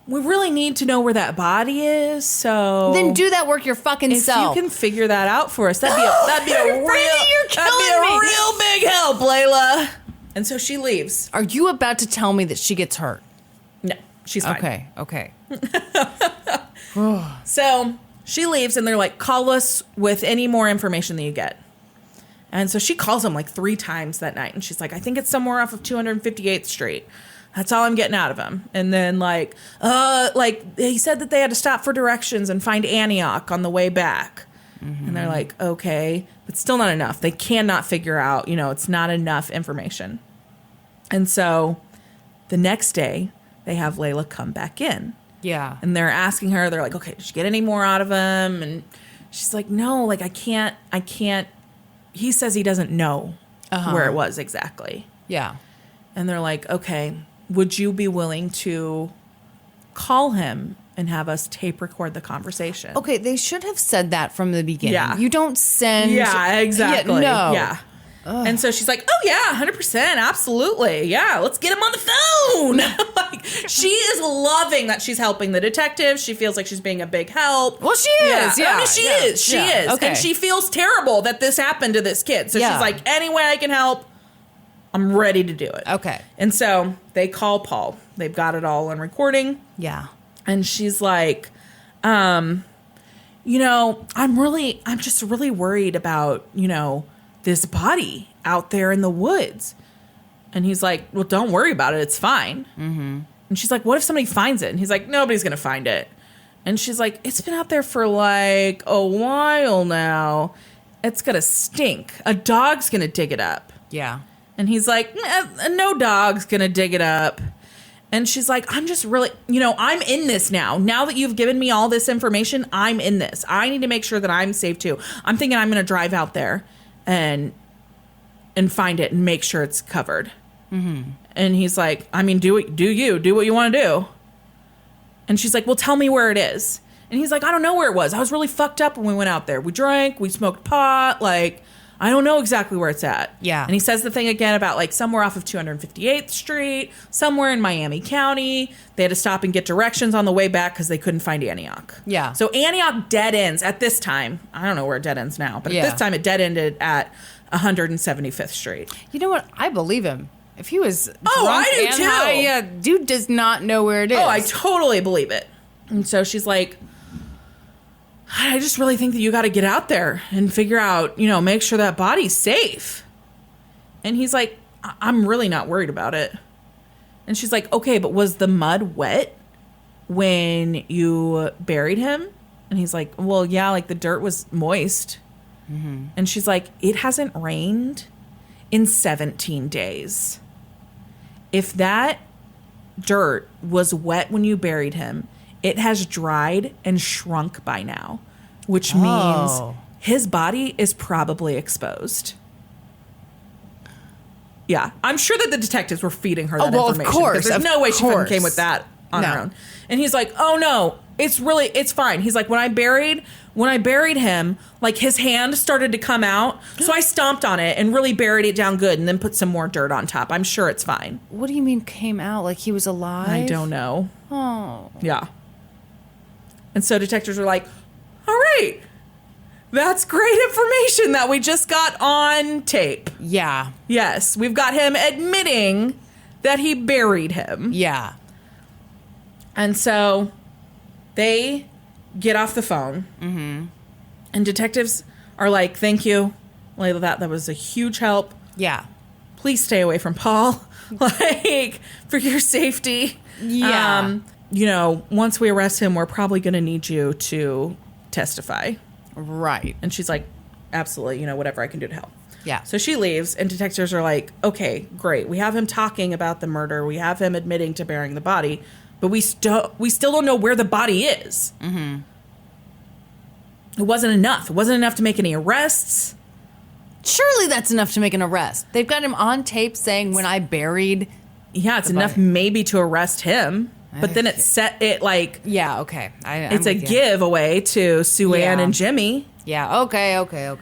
we really need to know where that body is, so... Then do that work your fucking if self. you can figure that out for us, that'd be a real big help, Layla. And so she leaves. Are you about to tell me that she gets hurt? No, she's fine. Okay. So she leaves and they're like, call us with any more information that you get. And so she calls him like 3 times that night. And she's like, I think it's somewhere off of 258th Street. That's all I'm getting out of him. And then like he said that they had to stop for directions and find Antioch on the way back. Mm-hmm. And they're like, okay, but still not enough. They cannot figure out, you know, it's not enough information. And so the next day they have Layla come back in. Yeah. And they're asking her, they're like, okay, did you get any more out of him? And she's like, no, like I can't. He says he doesn't know where it was exactly. Yeah. And they're like, okay, would you be willing to call him and have us tape record the conversation? Okay, they should have said that from the beginning. Yeah. You don't send... Yeah, exactly. No. Yeah. Ugh. And so she's like, oh, yeah, 100%. Absolutely. Yeah, let's get him on the phone. Like, she is loving that she's helping the detective. She feels like she's being a big help. Well, she is. Yeah. I mean, she is. She is. Okay. And she feels terrible that this happened to this kid. So Yeah. she's like, any way I can help, I'm ready to do it. Okay. And so they call Paul. They've got it all on recording. Yeah. And she's like, you know, I'm just really worried about, you know, this body out there in the woods. And he's like, well, don't worry about it. It's fine. Mm-hmm. And she's like, what if somebody finds it? And he's like, nobody's going to find it. And she's like, it's been out there for like a while now. It's going to stink. A dog's going to dig it up. Yeah. And he's like, no dog's going to dig it up. And she's like, I'm just really, you know, I'm in this now. Now that you've given me all this information, I'm in this. I need to make sure that I'm safe too. I'm thinking I'm going to drive out there and find it and make sure it's covered. Mm-hmm. And he's like, I mean, do what you want to do. And she's like, well, tell me where it is. And he's like, I don't know where it was. I was really fucked up when we went out there. We drank, we smoked pot. Like, I don't know exactly where it's at. Yeah. And he says the thing again about like somewhere off of 258th Street, somewhere in Miami County. They had to stop and get directions on the way back because they couldn't find Antioch. Yeah. So Antioch dead ends at this time. I don't know where it dead ends now, but Yeah. at this time it dead ended at 175th Street. You know what? I believe him. If he was drunk I do and too. high, yeah, dude does not know where it is. Oh, I totally believe it. And so she's like, I just really think that you got to get out there and figure out, you know, make sure that body's safe. And he's like, I'm really not worried about it. And she's like, okay, but was the mud wet when you buried him? And he's like, well, yeah, like the dirt was moist. Mm-hmm. And she's like, it hasn't rained in 17 days. If that dirt was wet when you buried him, it has dried and shrunk by now, which means his body is probably exposed. Yeah, I'm sure that the detectives were feeding her that information. Of course. There's no way she fucking came with that on her own. And he's like, oh no, it's fine. He's like, when I buried him, like his hand started to come out. So I stomped on it and really buried it down good and then put some more dirt on top. I'm sure it's fine. What do you mean came out? Like he was alive? I don't know. Oh. Yeah. And so detectives are like, all right, that's great information that we just got on tape. Yeah. Yes, we've got him admitting that he buried him. Yeah. And so they get off the phone. Mm-hmm. And detectives are like, thank you, Layla, that was a huge help. Yeah. Please stay away from Paul, like, for your safety. Yeah. You know, once we arrest him, we're probably going to need you to testify. Right. And she's like, absolutely, you know, whatever I can do to help. Yeah. So she leaves, and detectives are like, okay, great. We have him talking about the murder. We have him admitting to burying the body, but we still don't know where the body is. Mm-hmm. It wasn't enough. It wasn't enough to make any arrests. Surely that's enough to make an arrest. They've got him on tape saying when I buried. Yeah, it's enough maybe to arrest him. But then Yeah, okay. It's a giveaway to Sueanne and Jimmy. Yeah, okay. Okay.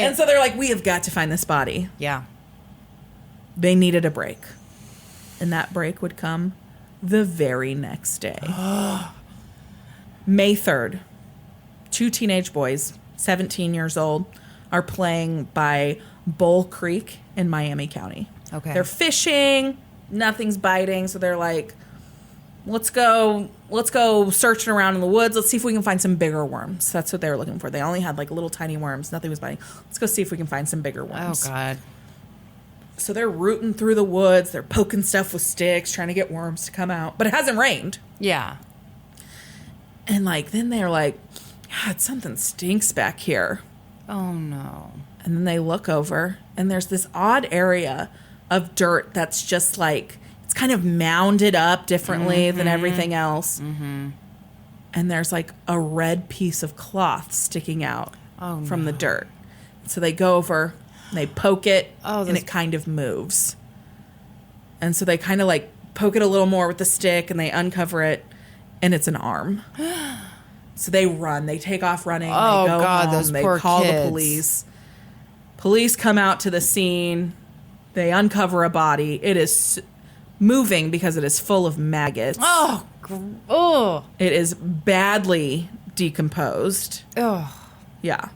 And so they're like, we have got to find this body. Yeah. They needed a break. And that break would come the very next day. May 3rd. 2 teenage boys, 17 years old, are playing by Bull Creek in Miami County. Okay. They're fishing. Nothing's biting, so they're like, let's go searching around in the woods. Let's see if we can find some bigger worms. That's what they were looking for. They only had like little tiny worms. Nothing was biting. Let's go see if we can find some bigger worms. Oh, God. So they're rooting through the woods. They're poking stuff with sticks, trying to get worms to come out. But it hasn't rained. Yeah. And like, then they're like, God, something stinks back here. Oh, no. And then they look over, and there's this odd area of dirt that's just like, it's kind of mounded up differently than everything else. Mm-hmm. And there's like a red piece of cloth sticking out from the dirt. So they go over, and they poke it, and it kind of moves. And so they kind of like poke it a little more with the stick, and they uncover it, and it's an arm. So they run. They take off running. Oh, they go God, home. those They poor call kids. the police. Police come out to the scene. They uncover a body. It is moving because it is full of maggots. Oh. It is badly decomposed. Oh. Yeah.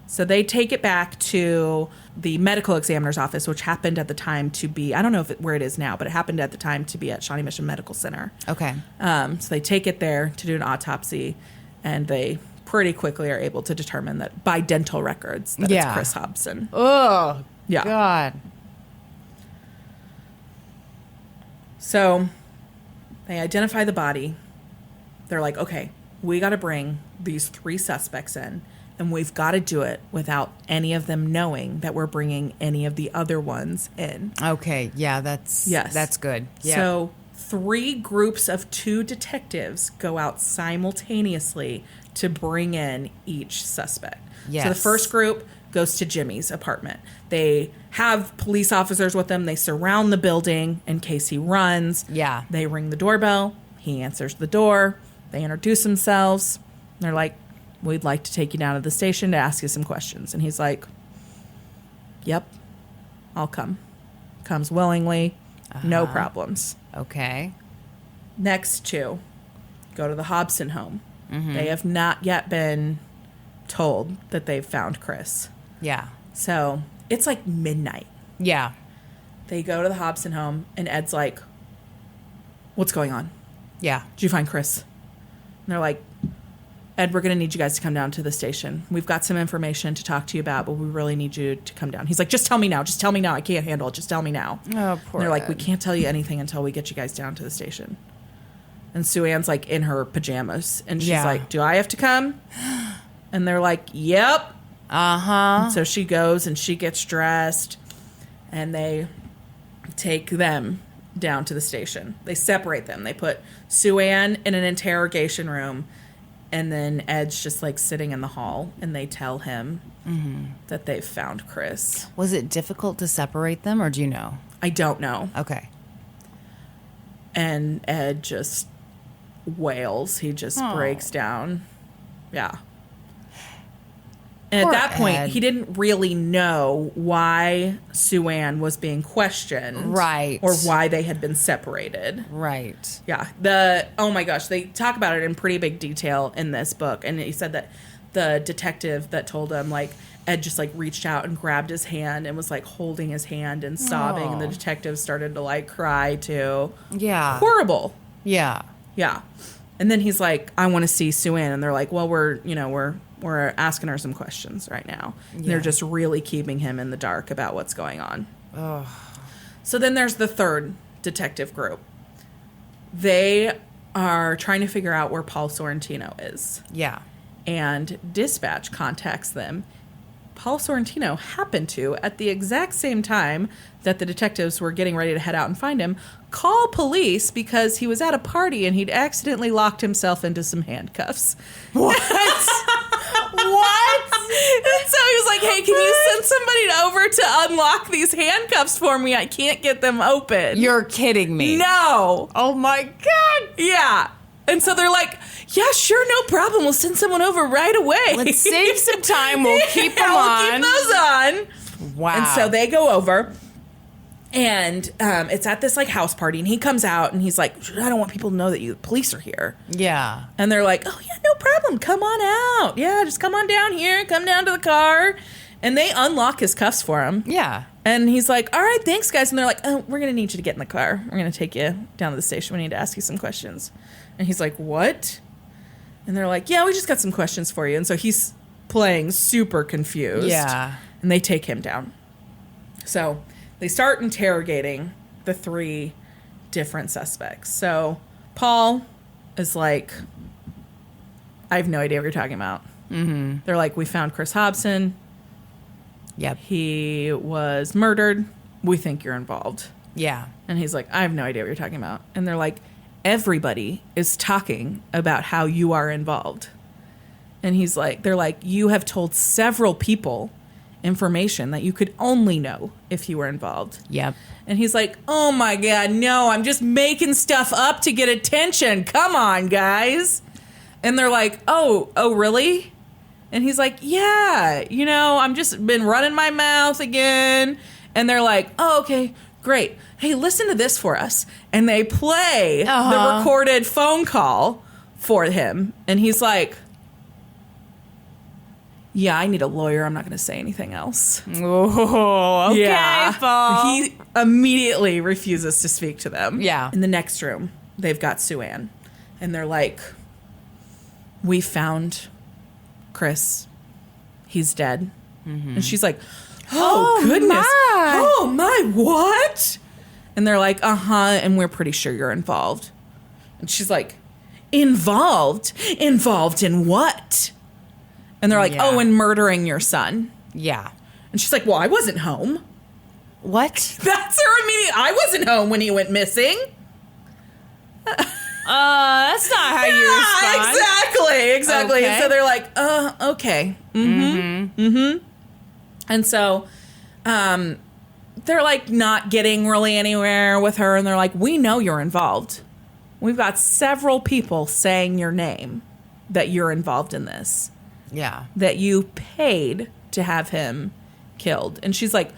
So they take it back to the medical examiner's office, which happened at the time to be, I don't know where it is now, but it happened at the time to be at Shawnee Mission Medical Center. Okay. So they take it there to do an autopsy, and they pretty quickly are able to determine that by dental records that it's Chris Hobson. Oh, yeah. God. So they identify the body. They're like, okay, we got to bring these 3 suspects in, and we've got to do it without any of them knowing that we're bringing any of the other ones in. Okay, yeah, that's good. Yeah. So 3 groups of 2 detectives go out simultaneously to bring in each suspect. Yes. So the first group goes to Jimmy's apartment. They have police officers with them. They surround the building in case he runs. Yeah. They ring the doorbell. He answers the door. They introduce themselves. They're like, we'd like to take you down to the station to ask you some questions. And he's like, yep, I'll come. Comes willingly. No problems. Okay. Next 2 go to the Hobson home. Mm-hmm. They have not yet been told that they've found Chris. Yeah. So it's like midnight. Yeah. They go to the Hobson home, and Ed's like, what's going on? Yeah. Did you find Chris? And they're like, Ed, we're going to need you guys to come down to the station. We've got some information to talk to you about, but we really need you to come down. He's like, just tell me now. Just tell me now. I can't handle it. Just tell me now. Oh, poor And they're like, Ed. we can't tell you anything until we get you guys down to the station. And Sueanne's like in her pajamas. And she's like, do I have to come? And they're like, yep. Uh-huh. So she goes and she gets dressed. And they take them down to the station. They separate them. They put Sueanne in an interrogation room. And then Ed's just like sitting in the hall. And they tell him that they've found Chris. Was it difficult to separate them, or do you know? I don't know. Okay. And Ed just wails. He just breaks down. Yeah. And Poor at that point, Ed. he didn't really know why Sueanne was being questioned. Right. Or why they had been separated. Right. Yeah. Oh my gosh, they talk about it in pretty big detail in this book. And he said that the detective that told him, like, Ed just, like, reached out and grabbed his hand and was, like, holding his hand and sobbing. And the detective started to, like, cry, too. Yeah. Horrible. Yeah. Yeah. And then he's like, I want to see Sueanne. And they're like, well, we're asking her some questions right now. And they're just really keeping him in the dark about what's going on. Oh. So then there's the third detective group. They are trying to figure out where Paul Sorrentino is. Yeah. And dispatch contacts them. Paul Sorrentino happened to, at the exact same time that the detectives were getting ready to head out and find him, call police because he was at a party and he'd accidentally locked himself into some handcuffs. What? What? And so he was like, hey, can you send somebody over to unlock these handcuffs for me? I can't get them open. You're kidding me. No. Oh my God. Yeah. And so they're like, yeah, sure, no problem. We'll send someone over right away. Let's save some time. We'll keep them We'll on. keep those on. Wow. And so they go over. And it's at this, like, house party. And he comes out and he's like, I don't want people to know that the police are here. Yeah. And they're like, oh, yeah, no problem. Come on out. Yeah, just come on down here. Come down to the car. And they unlock his cuffs for him. Yeah. And he's like, all right, thanks, guys. And they're like, oh, we're going to need you to get in the car. We're going to take you down to the station. We need to ask you some questions. And he's like, what? And they're like, yeah, we just got some questions for you. And so he's playing super confused. Yeah. And they take him down. So they start interrogating the three different suspects. So Paul is like, I have no idea what you're talking about. Mm-hmm. They're like, we found Chris Hobson. Yep. He was murdered. We think you're involved. Yeah. And he's like, I have no idea what you're talking about. And they're like, everybody is talking about how you are involved. And he's like, they're like, you have told several people information that you could only know if you were involved. Yep. And he's like, oh my God, no, I'm just making stuff up to get attention. Come on, guys. And they're like, oh, really? And he's like, yeah, I'm just been running my mouth again. And they're like, oh, okay, great. Hey, listen to this for us. And they play the recorded phone call for him. And he's like, yeah, I need a lawyer. I'm not going to say anything else. Oh, okay, yeah. Paul. He immediately refuses to speak to them. Yeah. In the next room, they've got Sueanne. And they're like, we found Chris. He's dead. Mm-hmm. And she's like, oh goodness. My. Oh, my, what? And they're like, and we're pretty sure you're involved. And she's like, involved? Involved in what? And they're like, Yeah. in murdering your son. Yeah. And she's like, well, I wasn't home. What? That's her immediate. I wasn't home when he went missing. That's not how you respond. Exactly. Okay. And so they're like, okay. Mm-hmm. And so, they're like not getting really anywhere with her. And they're like, we know you're involved. We've got several people saying your name that you're involved in this. Yeah. That you paid to have him killed. And she's like,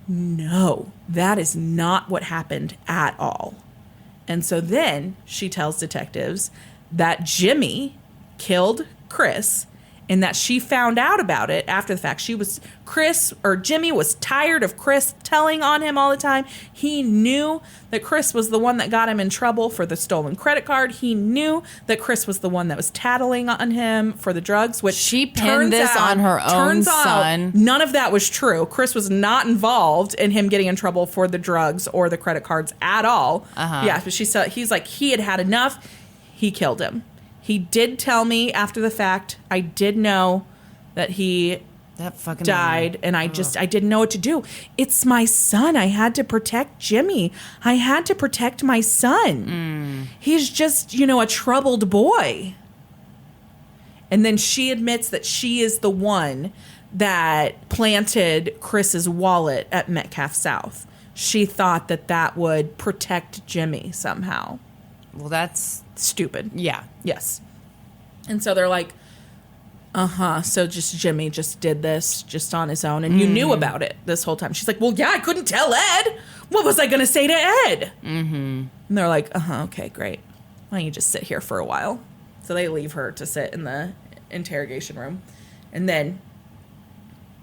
no, that is not what happened at all. And so then she tells detectives that Jimmy killed Chris and that she found out about it after the fact. Jimmy was tired of Chris telling on him all the time. He knew that Chris was the one that got him in trouble for the stolen credit card. He knew that Chris was the one that was tattling on him for the drugs, which she pinned this on her own son. None of that was true. Chris was not involved in him getting in trouble for the drugs or the credit cards at all. Yeah, but he's like, he had enough. He killed him. He did tell me after the fact. I did know that he died, and I didn't know what to do. It's my son. I had to protect Jimmy. I had to protect my son. He's just, a troubled boy. And then she admits that she is the one that planted Chris's wallet at Metcalf South. She thought that would protect Jimmy somehow. Well, that's stupid. Yeah. Yes. And so they're like, so just Jimmy just did this just on his own, and you knew about it this whole time. She's like, well, yeah, I couldn't tell Ed. What was I going to say to Ed? And they're like, okay, great. Why don't you just sit here for a while? So they leave her to sit in the interrogation room, and then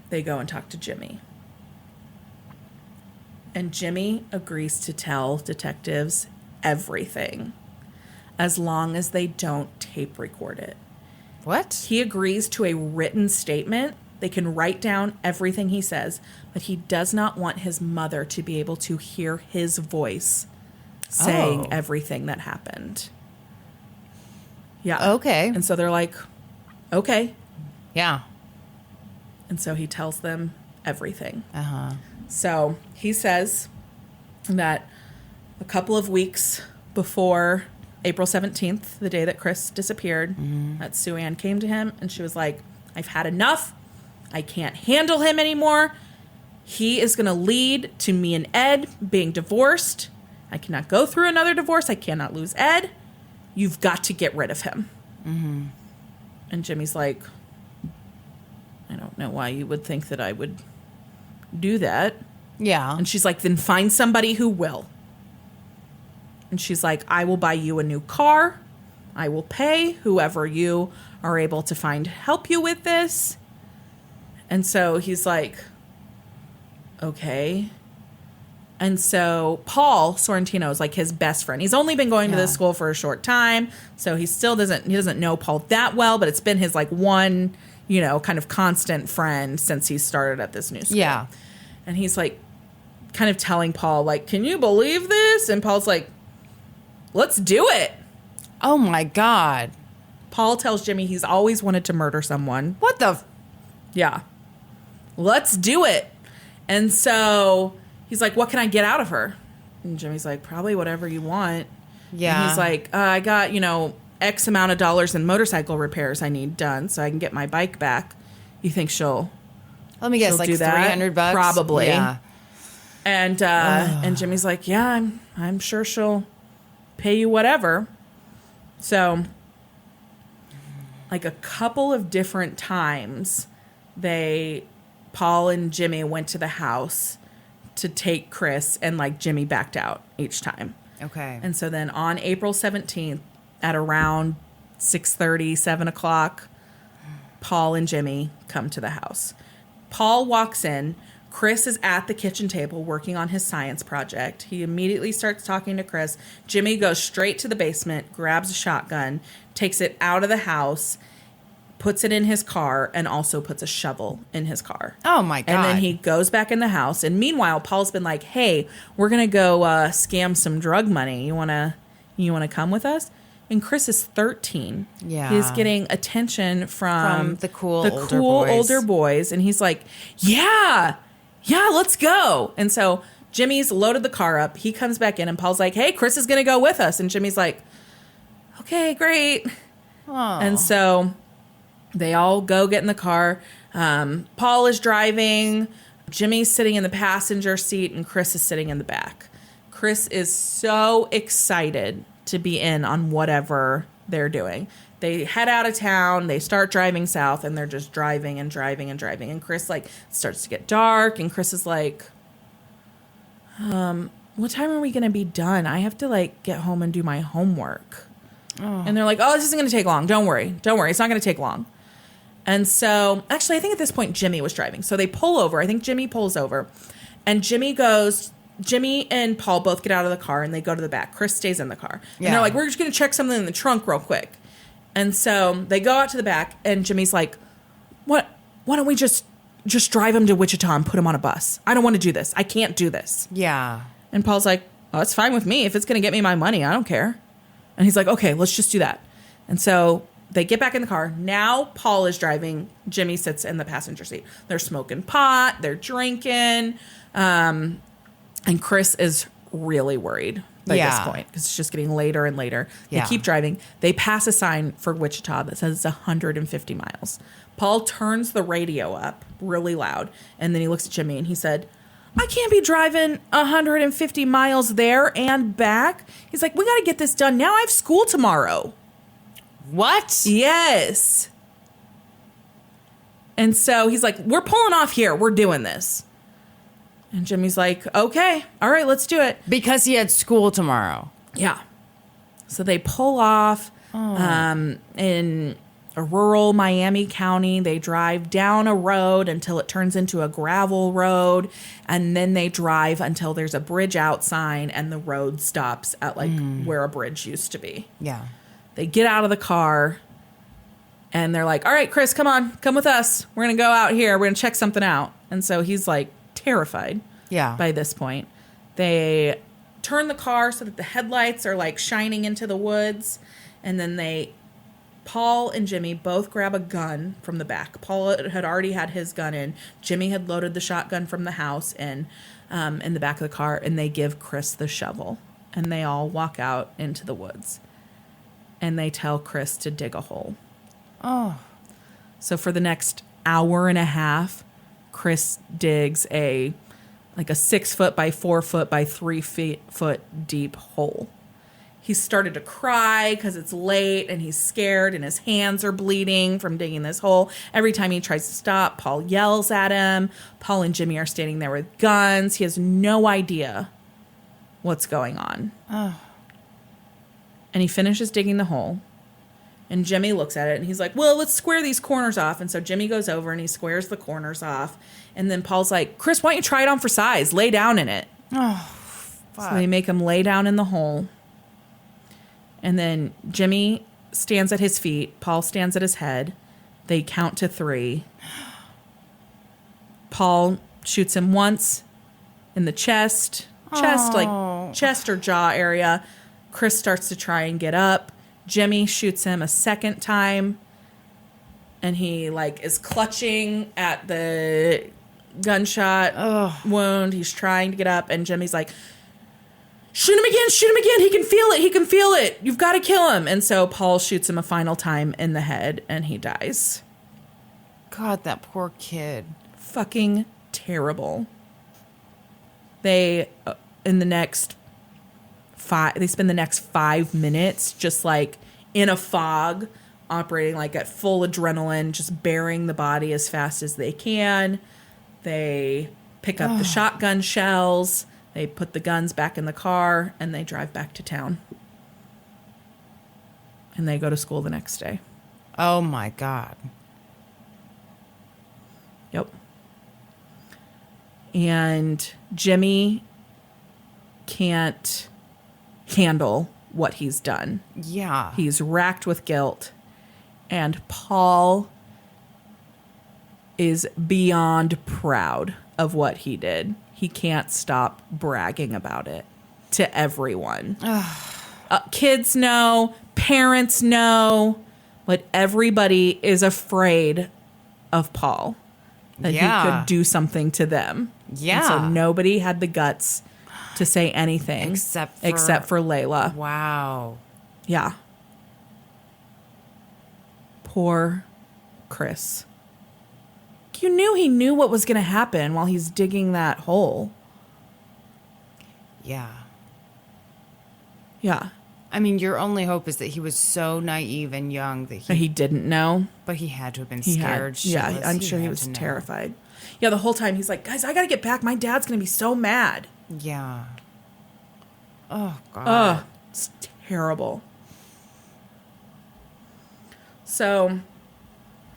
they go and talk to Jimmy. And Jimmy agrees to tell detectives everything, as long as they don't tape record it. What? He agrees to a written statement. They can write down everything he says, but he does not want his mother to be able to hear his voice saying everything that happened. Yeah. Okay. And so they're like, okay. Yeah. And so he tells them everything. So he says that a couple of weeks before April 17th, the day that Chris disappeared, that Sueanne came to him and she was like, I've had enough. I can't handle him anymore. He is going to lead to me and Ed being divorced. I cannot go through another divorce. I cannot lose Ed. You've got to get rid of him. And Jimmy's like, I don't know why you would think that I would do that. Yeah. And she's like, then find somebody who will. And she's like, I will buy you a new car. I will pay whoever you are able to find help you with this. And so he's like, okay. And so Paul Sorrentino is like his best friend. He's only been going to this school for a short time, so he doesn't know Paul that well, but it's been his like one, kind of constant friend since he started at this new school. Yeah. And he's like kind of telling Paul, like, can you believe this? And Paul's like, let's do it. Oh my God. Paul tells Jimmy he's always wanted to murder someone. What the? Yeah. Let's do it. And so he's like, what can I get out of her? And Jimmy's like, probably whatever you want. Yeah. And he's like, I got, X amount of dollars in motorcycle repairs I need done so I can get my bike back. You think she'll Let me guess, like $300? Probably. Yeah. And Jimmy's like, yeah, I'm sure she'll pay you whatever. So like a couple of different times Paul and Jimmy went to the house to take Chris, and like Jimmy backed out each time. Okay. And so then on April 17th at around 6:30, 7 o'clock, Paul and Jimmy come to the house. Paul walks in. Chris is at the kitchen table working on his science project. He immediately starts talking to Chris. Jimmy goes straight to the basement, grabs a shotgun, takes it out of the house, puts it in his car, and also puts a shovel in his car. Oh, my God. And then he goes back in the house. And meanwhile, Paul's been like, hey, we're going to go scam some drug money. You want to come with us? And Chris is 13. Yeah. He's getting attention from the cool older boys. And he's like, yeah, let's go. And so Jimmy's loaded the car up. He comes back in and Paul's like, hey, Chris is going to go with us. And Jimmy's like, okay, great. Oh. And so they all go get in the car. Paul is driving. Jimmy's sitting in the passenger seat and Chris is sitting in the back. Chris is so excited to be in on whatever they're doing. They head out of town, they start driving south, and they're just driving and driving and driving. And Chris, like, starts to get dark, and Chris is like, what time are we going to be done? I have to, like, get home and do my homework. Oh. And they're like, oh, this isn't going to take long. Don't worry. It's not going to take long. And so, actually, I think at this point, Jimmy was driving. So they pull over. I think Jimmy pulls over. And Jimmy and Paul both get out of the car and they go to the back. Chris stays in the car. Yeah. And they're like, we're just going to check something in the trunk real quick. And so they go out to the back and Jimmy's like, why don't we just drive him to Wichita and put him on a bus? I don't want to do this. I can't do this. Yeah. And Paul's like, oh, that's fine with me. If it's going to get me my money, I don't care. And he's like, okay, let's just do that. And so they get back in the car. Now Paul is driving. Jimmy sits in the passenger seat. They're smoking pot. They're drinking. And Chris is really worried by this point because it's just getting later and later. They keep driving. They pass a sign for Wichita that says it's 150 miles. Paul turns the radio up really loud. And then he looks at Jimmy and he said, I can't be driving 150 miles there and back. He's like, we got to get this done. Now I have school tomorrow. What? Yes. And so he's like, we're pulling off here. We're doing this. And Jimmy's like, okay, all right, let's do it. Because he had school tomorrow. Yeah. So they pull off in a rural Miami County. They drive down a road until it turns into a gravel road. And then they drive until there's a bridge out sign and the road stops at like where a bridge used to be. Yeah. They get out of the car and they're like, all right, Chris, come on, come with us. We're going to go out here. We're going to check something out. And so he's like terrified by this point. They turn the car so that the headlights are like shining into the woods. And then Paul and Jimmy both grab a gun from the back. Paul had already had his gun in. Jimmy had loaded the shotgun from the house in the back of the car. And they give Chris the shovel. And they all walk out into the woods. And they tell Chris to dig a hole. Oh. So for the next hour and a half, Chris digs a 6 foot by 4 foot by 3 foot deep hole. He started to cry because it's late and he's scared and his hands are bleeding from digging this hole. Every time he tries to stop, Paul yells at him. Paul and Jimmy are standing there with guns. He has no idea what's going on. Oh. And he finishes digging the hole. And Jimmy looks at it and he's like, well, let's square these corners off. And so Jimmy goes over and he squares the corners off. And then Paul's like, Chris, why don't you try it on for size? Lay down in it. Oh, fuck. So they make him lay down in the hole. And then Jimmy stands at his feet. Paul stands at his head. They count to 3. Paul shoots him once in the chest, like chest or jaw area. Chris starts to try and get up. Jimmy shoots him a second time. And he is clutching at the gunshot wound. He's trying to get up. And Jimmy's like, shoot him again. He can feel it. You've got to kill him. And so Paul shoots him a final time in the head and he dies. God, that poor kid. Fucking terrible. They, spend the next 5 minutes just in a fog, operating at full adrenaline, just burying the body as fast as they can. They pick up the shotgun shells. They put the guns back in the car and they drive back to town. And they go to school the next day. Oh my God. Yep. And Jimmy can't handle what he's done. Yeah. He's racked with guilt. And Paul is beyond proud of what he did. He can't stop bragging about it to everyone. Kids know, parents know, but everybody is afraid of Paul. That he could do something to them. Yeah. And so nobody had the guts to say anything except for Layla. Wow. Yeah. Poor Chris. You knew he knew what was going to happen while he's digging that hole. Yeah. Yeah. I mean, your only hope is that he was so naive and young that he didn't know. But he had to have been scared. I'm sure he was terrified. Yeah, the whole time he's like, guys, I got to get back. My dad's going to be so mad. Yeah. Oh, God. Oh, it's terrible. So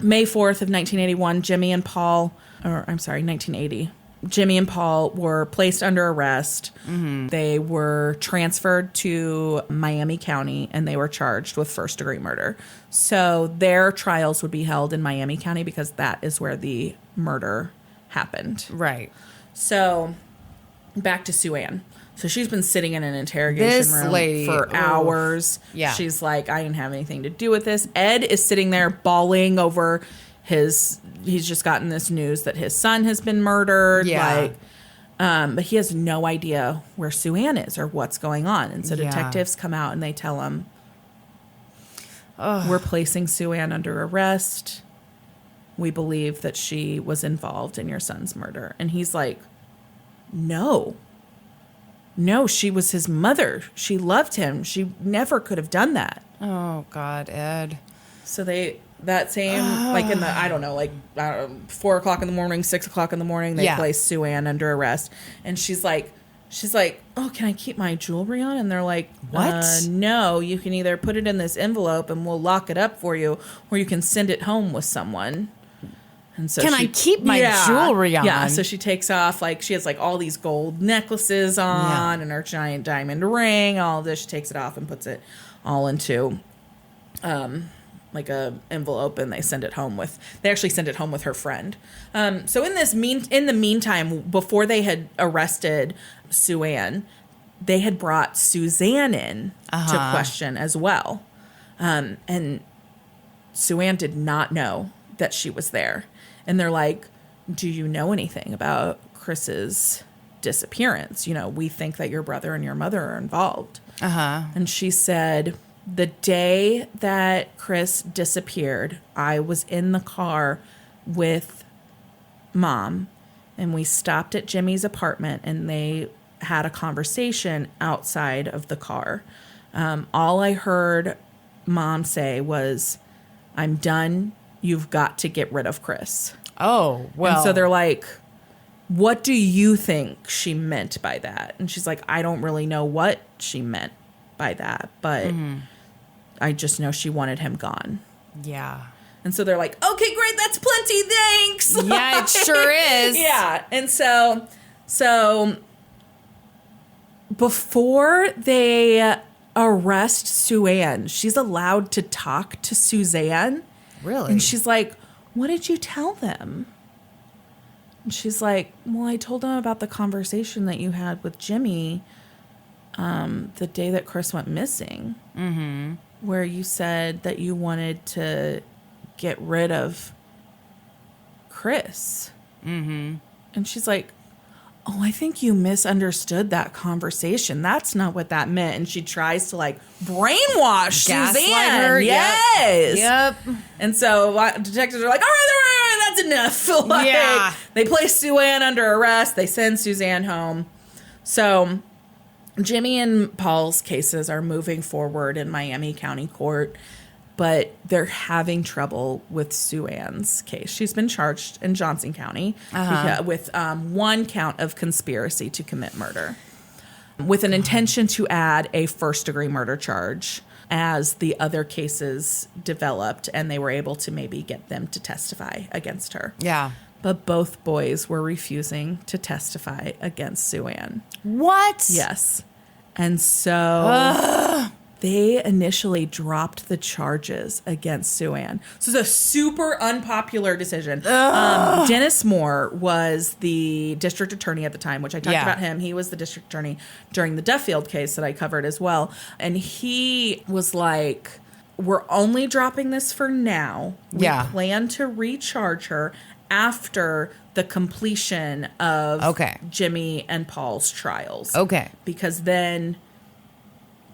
May 4th of 1981, 1980. Jimmy and Paul were placed under arrest. Mm-hmm. They were transferred to Miami County, and they were charged with first-degree murder. So their trials would be held in Miami County because that is where the murder happened. Right. So back to Sueanne. So she's been sitting in an interrogation room for hours. Yeah. She's like, I didn't have anything to do with this. Ed is sitting there bawling over he's just gotten this news that his son has been murdered. Yeah. But he has no idea where Sueanne is or what's going on. And so detectives come out and they tell him, we're placing Sueanne under arrest. We believe that she was involved in your son's murder. And he's like, no, she was his mother. She loved him. She never could have done that. Oh, God, Ed. So that same, like in the, I don't know, 4 o'clock in the morning, 6 o'clock in the morning, they place Sueanne under arrest. And she's like, oh, can I keep my jewelry on? And they're like, what? No, you can either put it in this envelope and we'll lock it up for you, or you can send it home with someone. And so I keep my jewelry on? Yeah, so she takes off, she has all these gold necklaces on and her giant diamond ring, all of this. She takes it off and puts it all into a envelope, and they actually send it home with her friend. So in the meantime, before they had arrested Sueanne, they had brought Suzanne in to question as well. And Sueanne did not know that she was there. And they're like, do you know anything about Chris's disappearance? We think that your brother and your mother are involved. And she said, the day that Chris disappeared, I was in the car with Mom, and we stopped at Jimmy's apartment, and they had a conversation outside of the car. All I heard Mom say was, I'm done. You've got to get rid of Chris. Oh, well. And so they're like, what do you think she meant by that? And she's like, I don't really know what she meant by that, but I just know she wanted him gone. Yeah. And so they're like, okay, great, that's plenty, thanks. Yeah, it sure is. Yeah. And so before they arrest Sueanne, she's allowed to talk to Suzanne. Really? And she's like, what did you tell them? And she's like, well, I told them about the conversation that you had with Jimmy the day that Chris went missing. Mm-hmm. Where you said that you wanted to get rid of Chris. Mm-hmm. And she's like, oh, I think you misunderstood that conversation. That's not what that meant. And she tries to brainwash Suzanne. Her. Yes. Yep. And so detectives are like, all right, that's enough. They place Sueanne under arrest. They send Suzanne home. So Jimmy and Paul's cases are moving forward in Miami County Court, but they're having trouble with Sueanne's case. She's been charged in Johnson County with one count of conspiracy to commit murder, with an intention to add a first-degree murder charge as the other cases developed, and they were able to maybe get them to testify against her. Yeah. But both boys were refusing to testify against Sueanne. What? Yes. And so they initially dropped the charges against Sueanne. So it's a super unpopular decision. Dennis Moore was the district attorney at the time, which I talked about him. He was the district attorney during the Duffield case that I covered as well. And he was like, we're only dropping this for now. We plan to recharge her after the completion of Jimmy and Paul's trials. Okay. Because then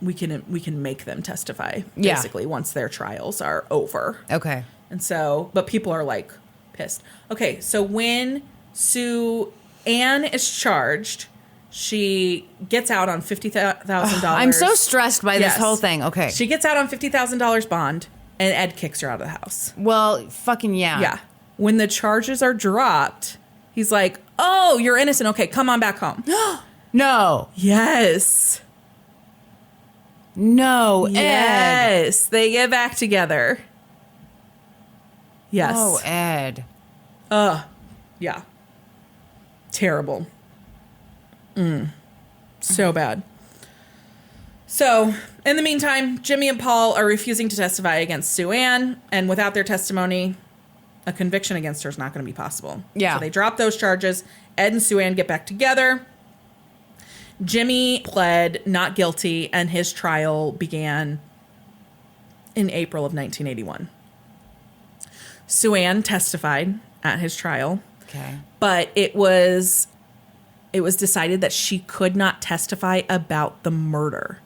we can make them testify, basically, once their trials are over. Okay. And so, but people are pissed. Okay, so when Sueanne is charged, she gets out on $50,000. I'm so stressed by this whole thing. Okay. She gets out on $50,000 bond, and Ed kicks her out of the house. Well, fucking yeah. Yeah. When the charges are dropped, he's like, oh, you're innocent. Okay, come on back home. No. Yes. No, Ed. Yes. They get back together. Yes. Oh, Ed. Yeah. Terrible. So bad. So, in the meantime, Jimmy and Paul are refusing to testify against Sueanne, and without their testimony, a conviction against her is not going to be possible. Yeah. So they drop those charges. Ed and Sueanne get back together. Jimmy pled not guilty, and his trial began in April of 1981. Sueanne testified at his trial. Okay. But it was decided that she could not testify about the murder.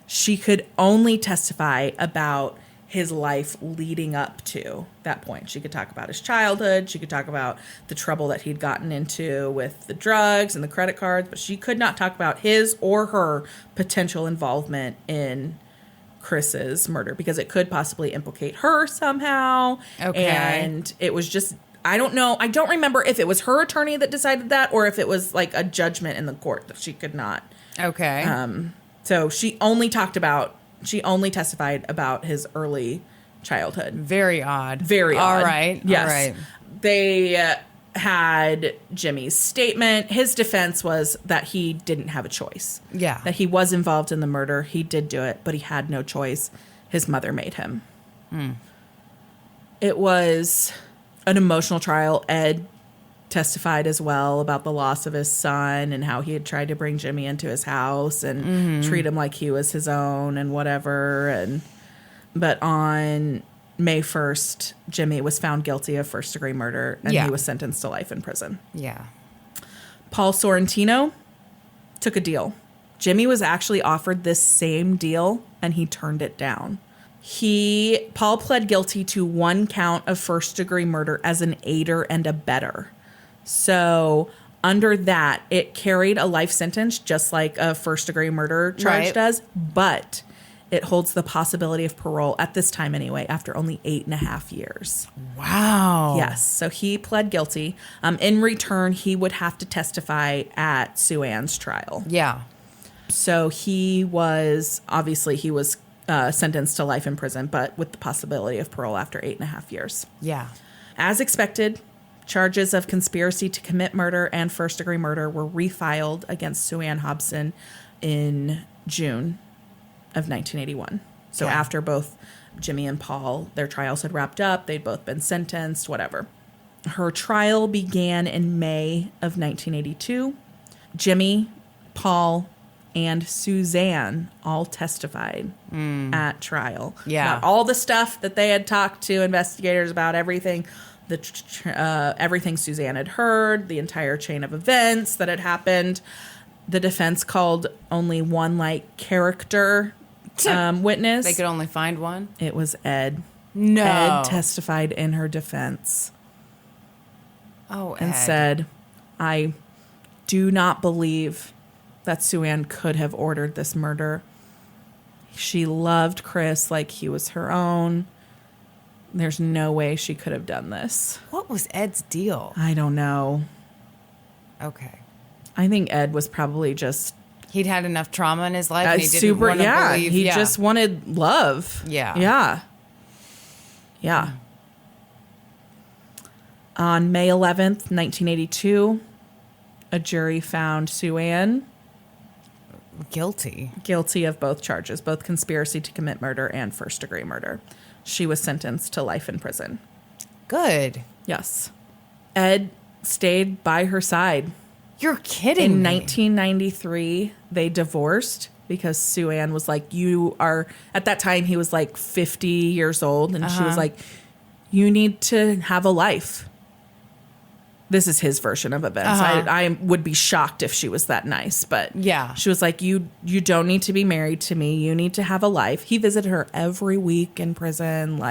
She could only testify about his life leading up to that point. She could talk about his childhood. She could talk about the trouble that he'd gotten into with the drugs and the credit cards, but she could not talk about his or her potential involvement in Chris's murder because it could possibly implicate her somehow. Okay. And it was just, I don't know. I don't remember if it was her attorney that decided that or if it was like a judgment in the court that she could not. Okay. So she only testified about his early childhood. Very odd. Very odd. All right. Yes. All right. They had Jimmy's statement. His defense was that he didn't have a choice. Yeah. That he was involved in the murder. He did do it, but he had no choice. His mother made him. It was an emotional trial. Ed testified as well about the loss of his son and how he had tried to bring Jimmy into his house and treat him like he was his own and whatever. But on May 1st, Jimmy was found guilty of first-degree murder, and he was sentenced to life in prison. Yeah. Paul Sorrentino took a deal. Jimmy was actually offered this same deal, and he turned it down. Paul pled guilty to 1 count of first-degree murder as an aider and abettor. So under that, it carried a life sentence, just like a first-degree murder charge does, but it holds the possibility of parole at this time anyway, after only 8.5 years. Wow. Yes. So he pled guilty. In return, he would have to testify at Sueanne's trial. Yeah. So he was sentenced to life in prison, but with the possibility of parole after 8.5 years. Yeah. As expected, charges of conspiracy to commit murder and first-degree murder were refiled against Ed Hobson in June of 1981. So after both Jimmy and Paul, their trials had wrapped up, they'd both been sentenced, whatever. Her trial began in May of 1982. Jimmy, Paul, and Suzanne all testified at trial. Yeah. About all the stuff that they had talked to investigators about, everything. Everything Suzanne had heard, the entire chain of events that had happened. The defense called only one character witness. They could only find one? It was Ed. No. Ed testified in her defense. Oh, and Ed. said, I do not believe that Sueanne could have ordered this murder. She loved Chris like he was her own. There's no way she could have done this. What was Ed's deal? I don't know. Okay. I think Ed was probably just He'd had enough trauma in his life and he didn't want to believe. He just wanted love. Yeah. Yeah. Yeah. On May 11th, 1982, a jury found Sueanne guilty of both charges, both conspiracy to commit murder and first-degree murder. She was sentenced to life in prison. Good. Yes. Ed stayed by her side. You're kidding In me. 1993, they divorced because Sueanne was like, at that time, he was 50 years old. And she was like, you need to have a life. This is his version of events. I would be shocked if she was that nice. But yeah, she was like, you don't need to be married to me. You need to have a life. He visited her every week in prison.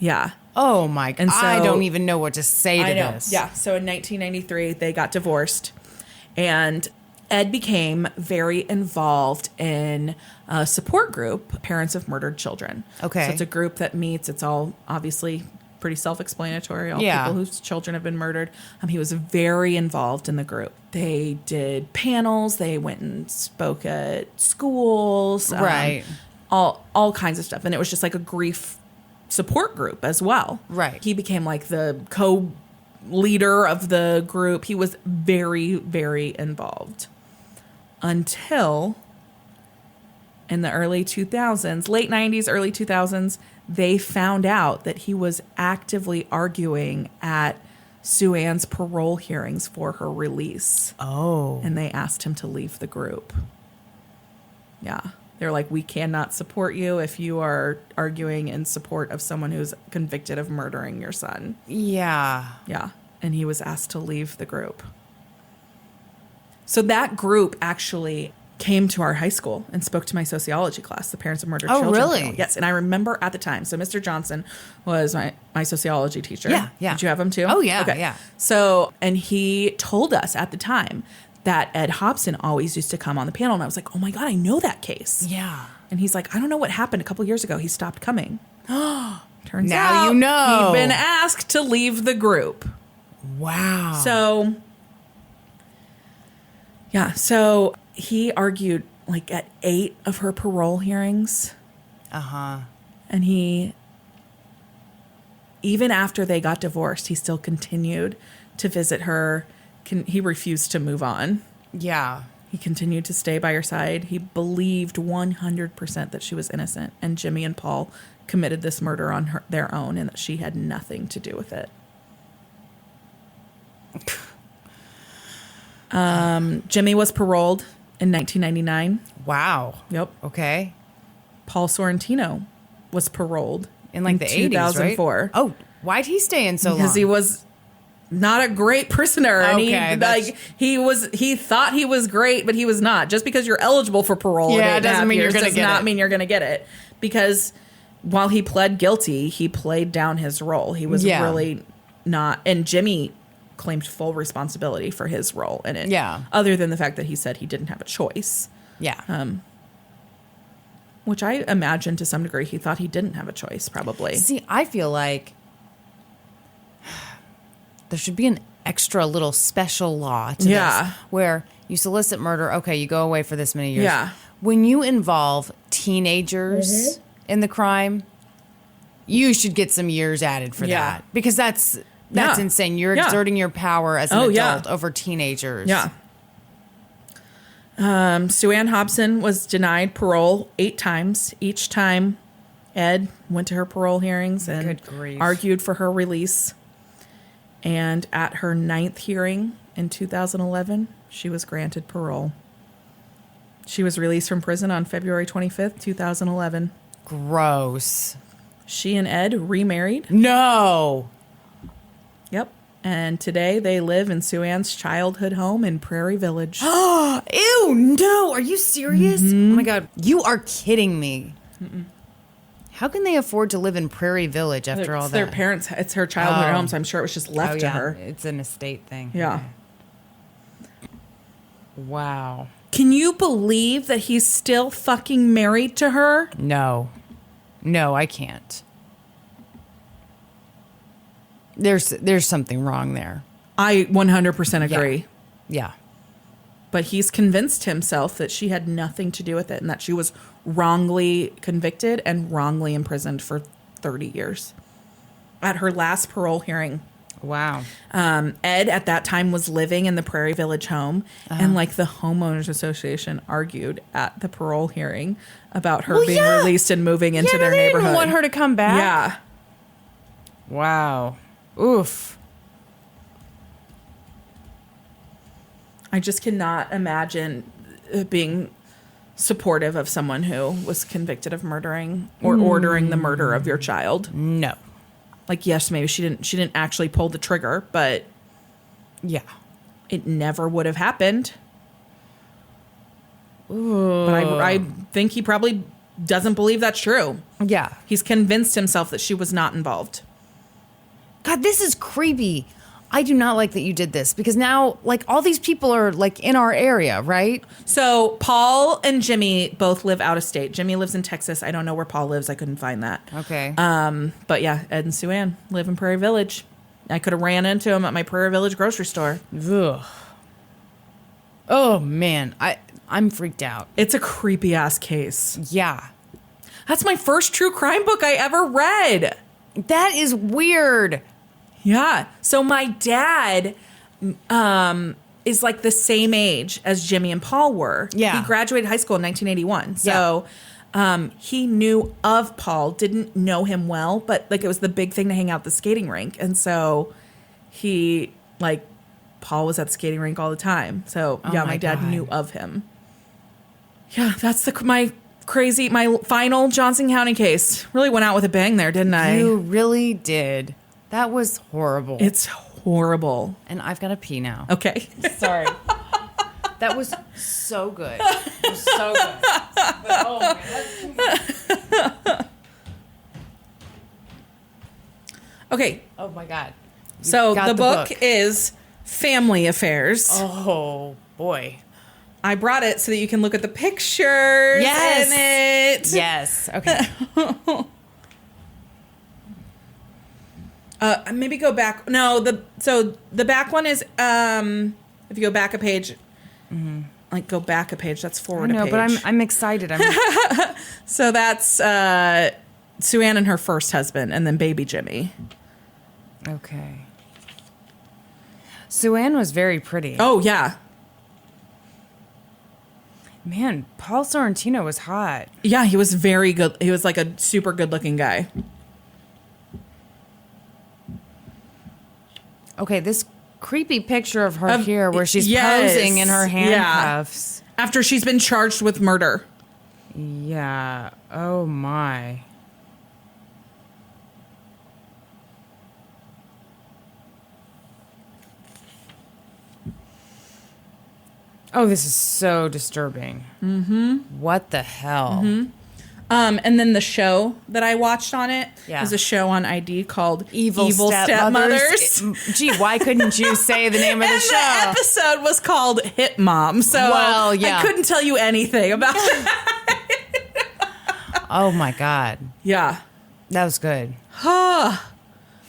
Yeah. Oh, my God. And so, I don't even know what to say to this. Yeah. So in 1993, they got divorced. And Ed became very involved in a support group, Parents of Murdered Children. Okay. So it's a group that meets. It's all obviously pretty self-explanatory. All people whose children have been murdered. He was very involved in the group. They did panels. They went and spoke at schools. Right. All kinds of stuff. And it was just like a grief support group as well. Right. He became like the co-leader of the group. He was very, very involved until in the early 2000s, late 90s, early 2000s, they found out that he was actively arguing at Sueanne's parole hearings for her release. Oh. And they asked him to leave the group. Yeah. They're like, we cannot support you if you are arguing in support of someone who's convicted of murdering your son. Yeah. Yeah. And he was asked to leave the group. So that group actually came to our high school and spoke to my sociology class, the Parents of Murdered Children. Really? Panel. Yes. And I remember at the time, so Mr. Johnson was my sociology teacher. Yeah, yeah. Did you have him too? Oh, yeah, okay. yeah. So, and he told us at the time that Ed Hobson always used to come on the panel. And I was like, oh my God, I know that case. Yeah. And he's like, I don't know what happened a couple years ago. He stopped coming. Turns Now out you know. he'd been asked to leave the group. Wow. So, yeah. So he argued like at 8 of her parole hearings. Uh-huh. And he, even after they got divorced, he still continued to visit her. He refused to move on. Yeah. He continued to stay by her side. He believed 100% that she was innocent. And Jimmy and Paul committed this murder on their own and that she had nothing to do with it. Jimmy was paroled in 1999. Wow. Yep. Okay. Paul Sorrentino was paroled In like the 80s, 2004. right? Oh, why'd he stay in so long? Because he was not a great prisoner. And Okay, he thought he was great, but he was not. Just because you're eligible for parole Yeah, in it doesn't mean you're gonna does get not it. mean you're going to get it. Because while he pled guilty, he played down his role. He was really not. And Jimmy claimed full responsibility for his role in it. Yeah. Other than the fact that he said he didn't have a choice. Yeah. Which I imagine to some degree he thought he didn't have a choice, probably. See, I feel like there should be an extra little special law to this where you solicit murder. Okay, you go away for this many years. Yeah. When you involve teenagers in the crime, you should get some years added for that because that's insane. You're exerting your power as an adult over teenagers. Yeah. Sueanne Hobson was denied parole 8 times. Each time, Ed went to her parole hearings and argued for her release. And at her 9th hearing in 2011, she was granted parole. She was released from prison on February 25th, 2011. Gross. She and Ed remarried. No. Yep. And today they live in Sueanne's childhood home in Prairie Village. Ew, no. Are you serious? Mm-hmm. Oh my God. You are kidding me. Mm-mm. How can they afford to live in Prairie Village after all that? Their parents, it's her childhood home, so I'm sure it was just left to her. It's an estate thing. Yeah. Wow. Can you believe that he's still fucking married to her? No. No, I can't. There's something wrong there. I 100% agree. Yeah. But he's convinced himself that she had nothing to do with it and that she was wrongly convicted and wrongly imprisoned for 30 years. At her last parole hearing, Wow. Ed at that time was living in the Prairie Village home, and like the homeowners association argued at the parole hearing about her being released and moving into their they neighborhood. didn't want her to come back. Yeah. Wow. Oof. I just cannot imagine being supportive of someone who was convicted of murdering or ordering the murder of your child. No. Like, yes, maybe she didn't actually pull the trigger, but Yeah. it never would have happened. But I think he probably doesn't believe that's true. Yeah. He's convinced himself that she was not involved. God, this is creepy. I do not like that you did this because now, like, all these people are, like, in our area, right? So Paul and Jimmy both live out of state. Jimmy lives in Texas. I don't know where Paul lives. I couldn't find that. Okay. But yeah, Ed and Sueanne live in Prairie Village. I could have ran into him at my Prairie Village grocery store. Ugh. Oh, man. I'm freaked out. It's a creepy ass case. Yeah. That's my first true crime book I ever read. That is weird. Yeah. So my dad is like the same age as Jimmy and Paul were. Yeah. He graduated high school in 1981. So he knew of Paul, didn't know him well, but like it was the big thing to hang out at the skating rink. And so he like Paul was at the skating rink all the time. So my dad knew of him. Yeah, that's my final Johnson County case. Really went out with a bang there, didn't I? You really did. That was horrible. It's horrible. And I've got to pee now. Okay. Sorry. That was so good. It was so good. But, oh, man. Okay. Oh, my God. So the book is Family Affairs. Oh, boy. I brought it so that you can look at the pictures in it. Yes. Okay. Maybe go back. No, the back one is if you go back a page, like go back a page. That's forward a page. But I'm excited. So that's Sueanne and her first husband, and then baby Jimmy. Okay. Sueanne was very pretty. Oh yeah. Man, Paul Sorrentino was hot. Yeah, he was very good. He was like a super good looking guy. Okay, this creepy picture of her here where she's posing in her handcuffs. Yeah. After she's been charged with murder. Yeah. Oh, my. Oh, this is so disturbing. Mm-hmm. What the hell? Mm-hmm. And then the show that I watched on it is a show on ID called Evil Stepmothers. Gee, why couldn't you say the name of the show? The episode was called Hit Mom. So I couldn't tell you anything about it. Oh, my God. Yeah. That was good.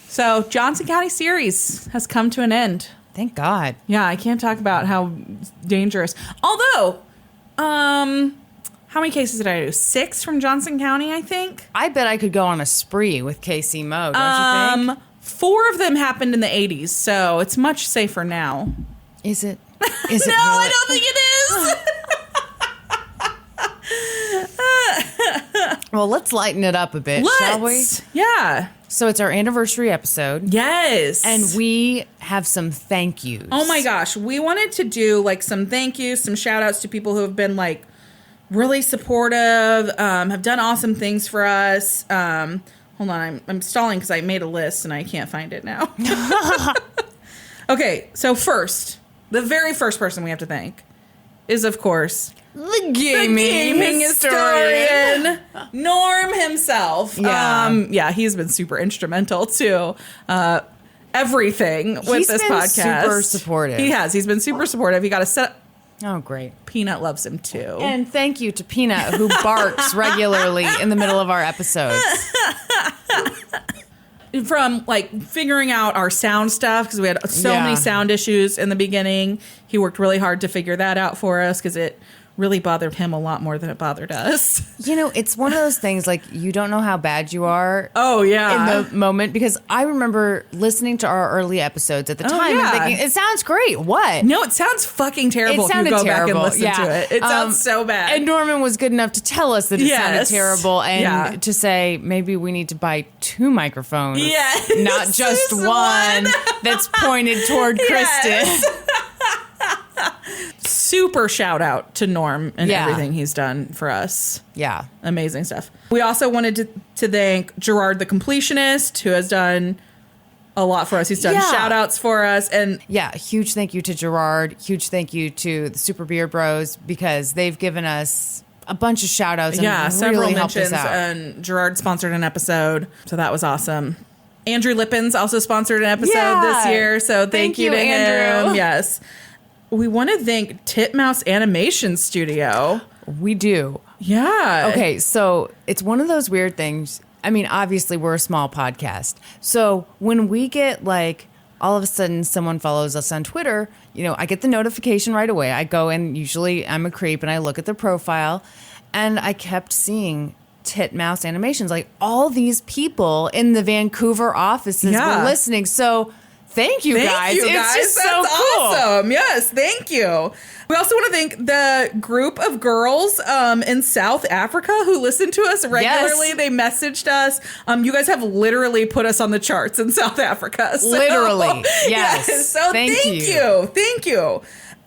So Johnson County series has come to an end. Thank God. Yeah, I can't talk about how dangerous. Although, how many cases did I do? 6 from Johnson County, I think. I bet I could go on a spree with KC Mo, don't you think? 4 of them happened in the 80s, so it's much safer now. Is it? Is no, it really? I don't think it is. Well, let's lighten it up a bit, shall we? Yeah. So it's our anniversary episode. Yes. And we have some thank yous. Oh my gosh. We wanted to do like some thank yous, some shout outs to people who have been like really supportive, have done awesome things for us. Hold on. I'm stalling because I made a list and I can't find it now. Okay. So the very first person we have to thank is, of course, the gaming historian, Norm himself. Yeah. He's been super instrumental to everything with this podcast. Super supportive. He has. He's been super supportive. He got a set. Oh, great. Peanut loves him too. And thank you to Peanut, who barks regularly in the middle of our episodes. From like figuring out our sound stuff, because we had so many sound issues in the beginning. He worked really hard to figure that out for us because it really bothered him a lot more than it bothered us. You know, it's one of those things like you don't know how bad you are. Oh, yeah. In the moment, because I remember listening to our early episodes at the time and thinking, it sounds great. What? No, it sounds fucking terrible if you go back and listen to it. It sounds so bad. And Norman was good enough to tell us that it sounded terrible and to say maybe we need to buy 2 microphones. Yes. Not just one that's pointed toward Kristen. Super shout out to Norm and everything he's done for us. Yeah. Amazing stuff. We also wanted to thank Gerard the Completionist, who has done a lot for us. He's done shout outs for us. And huge thank you to Gerard. Huge thank you to the Super Beard Bros, because they've given us a bunch of shout outs and several really helped mentions. us out. And Gerard sponsored an episode, so that was awesome. Andrew Lippens also sponsored an episode this year, so thank you to Andrew. him. Yes. We want to thank Titmouse Animation Studio. We do. Yeah. Okay, so it's one of those weird things. I mean, obviously, we're a small podcast. So when we get like, all of a sudden someone follows us on Twitter, you know, I get the notification right away. I go and usually I'm a creep and I look at their profile, and I kept seeing Titmouse Animations. Like all these people in the Vancouver offices were listening. So thank you guys. It's just That's so cool. awesome. Yes, thank you. We also want to thank the group of girls in South Africa who listen to us regularly. Yes. They messaged us. You guys have literally put us on the charts in South Africa. So, Literally. Yes. So thank you. Thank you.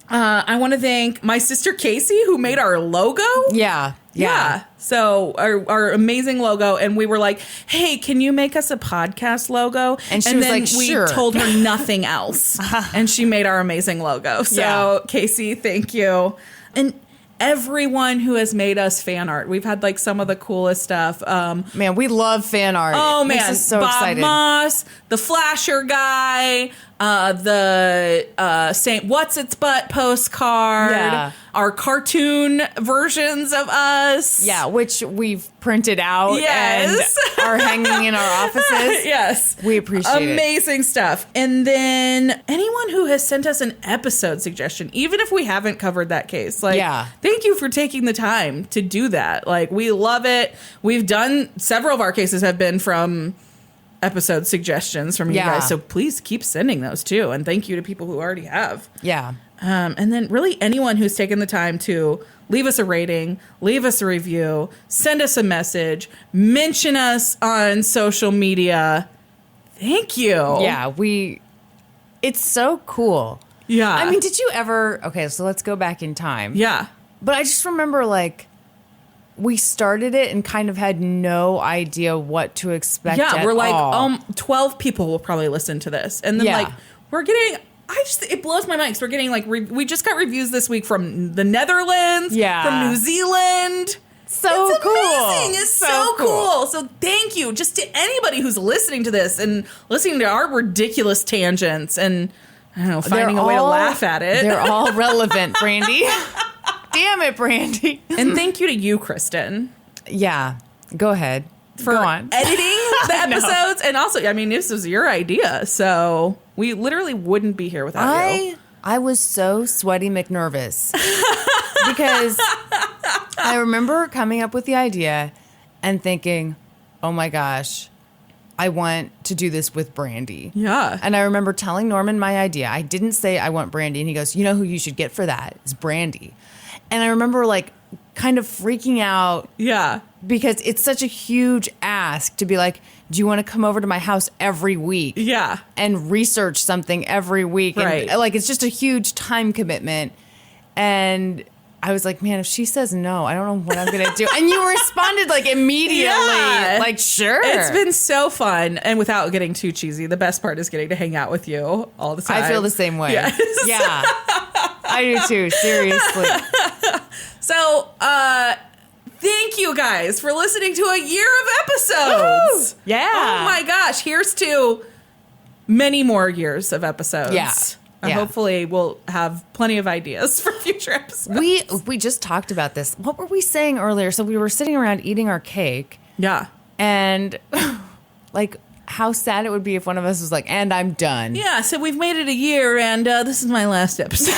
I want to thank my sister Casey who made our logo. Yeah. So our amazing logo, and we were like, "Hey, can you make us a podcast logo?" And she was then like, "Sure." We told her nothing else, and she made our amazing logo. So Casey, thank you, and everyone who has made us fan art. We've had like some of the coolest stuff. Man, we love fan art. Oh It makes man, us so Bob excited. Moss, the Flasher guy, the Saint What's Its Butt postcard, our cartoon versions of us. Yeah, which we've printed out and are hanging in our offices. Yes. We appreciate it. Amazing stuff. And then anyone who has sent us an episode suggestion, even if we haven't covered that case, like, thank you for taking the time to do that. Like, we love it. We've done, several of our cases have been from episode suggestions from you guys. So please keep sending those too. And thank you to people who already have. Yeah. And then really anyone who's taken the time to leave us a rating, leave us a review, send us a message, mention us on social media. Thank you. Yeah, it's so cool. Yeah. I mean, did you ever, okay, so let's go back in time. Yeah. But I just remember like we started it and kind of had no idea what to expect. Yeah, we're like, all. 12 people will probably listen to this. And then like we're getting, it blows my mind. 'Cause we're getting like, we just got reviews this week from the Netherlands, from New Zealand. So it's cool. Amazing. It's so cool. So thank you just to anybody who's listening to this and listening to our ridiculous tangents and, I don't know, finding a way to laugh at it. They're all relevant, Brandi. Damn it, Brandi. And thank you to you, Kristen. Yeah. Go ahead. For Go on. editing the episodes. And also, I mean, this was your idea. So we literally wouldn't be here without you. I was so sweaty McNervous because I remember coming up with the idea and thinking, oh my gosh, I want to do this with Brandi. Yeah. And I remember telling Norman my idea. I didn't say I want Brandi. And he goes, you know who you should get for that? It's Brandi. And I remember like kind of freaking out. Yeah. Because it's such a huge ask to be like, do you want to come over to my house every week? Yeah. And research something every week? Right. And like, it's just a huge time commitment. And I was like, man, if she says no, I don't know what I'm going to do. And you responded like immediately. Yeah. Like, sure. It's been so fun. And without getting too cheesy, the best part is getting to hang out with you all the time. I feel the same way. Yes. Yeah. I do too. Seriously. So, thank you guys for listening to a year of episodes. Woo! Yeah. Oh my gosh. Here's to many more years of episodes. Yeah. Hopefully we'll have plenty of ideas for future episodes. We just talked about this. What were we saying earlier? So we were sitting around eating our cake. Yeah. And like how sad it would be if one of us was like, and I'm done. Yeah. So we've made it a year and this is my last episode.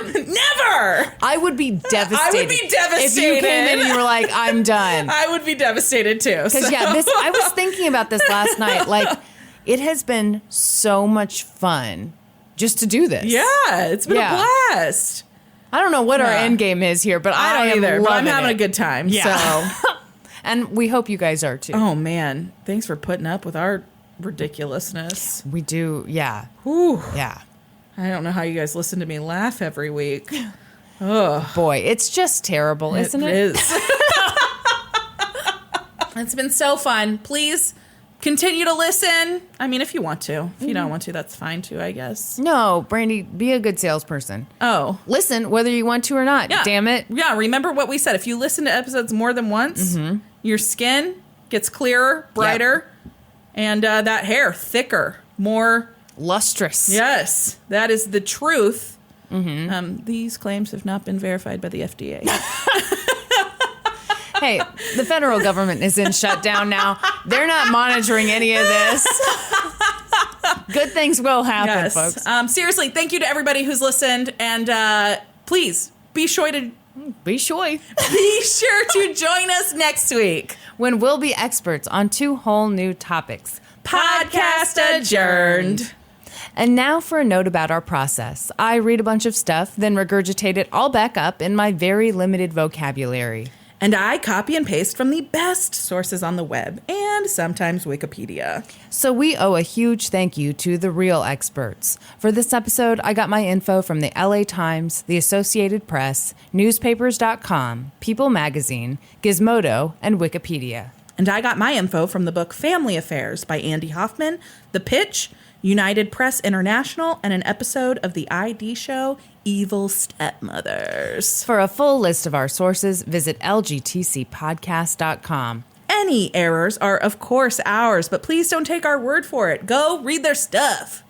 Never. I would be devastated. I would be devastated. If you came in and you were like, I'm done. I would be devastated too. Because I was thinking about this last night. Like, it has been so much fun just to do this. Yeah, it's been a blast. I don't know what our end game is here, but I don't either. But I'm having it. a good time. Yeah. So. And we hope you guys are too. Oh man, thanks for putting up with our ridiculousness. We do. Yeah. Whew. Yeah. I don't know how you guys listen to me laugh every week. Oh boy, it's just terrible, isn't it? It is. It's been so fun. Please continue to listen. I mean, if you want to. If you don't want to, that's fine too, I guess. No, Brandi, be a good salesperson. Oh. Listen, whether you want to or not. Yeah. Damn it. Yeah, remember what we said. If you listen to episodes more than once, your skin gets clearer, brighter, and that hair thicker, more lustrous. Yes, that is the truth. These claims have not been verified by the FDA. Hey, the federal government is in shutdown now. They're not monitoring any of this. Good things will happen, folks. Seriously, thank you to everybody who's listened. And please be sure Be sure. Be sure to join us next week When we'll be experts on 2 whole new topics. Podcast adjourned. And now for a note about our process. I read a bunch of stuff, then regurgitate it all back up in my very limited vocabulary. And I copy and paste from the best sources on the web, and sometimes Wikipedia. So we owe a huge thank you to the real experts. For this episode, I got my info from the LA Times, the Associated Press, newspapers.com, People Magazine, Gizmodo, and Wikipedia. And I got my info from the book Family Affairs by Andy Hoffman, The Pitch, United Press International, and an episode of the ID show Evil Stepmothers. For a full list of our sources, visit lgtcpodcast.com. Any errors are, of course, ours, but please don't take our word for it. Go read their stuff.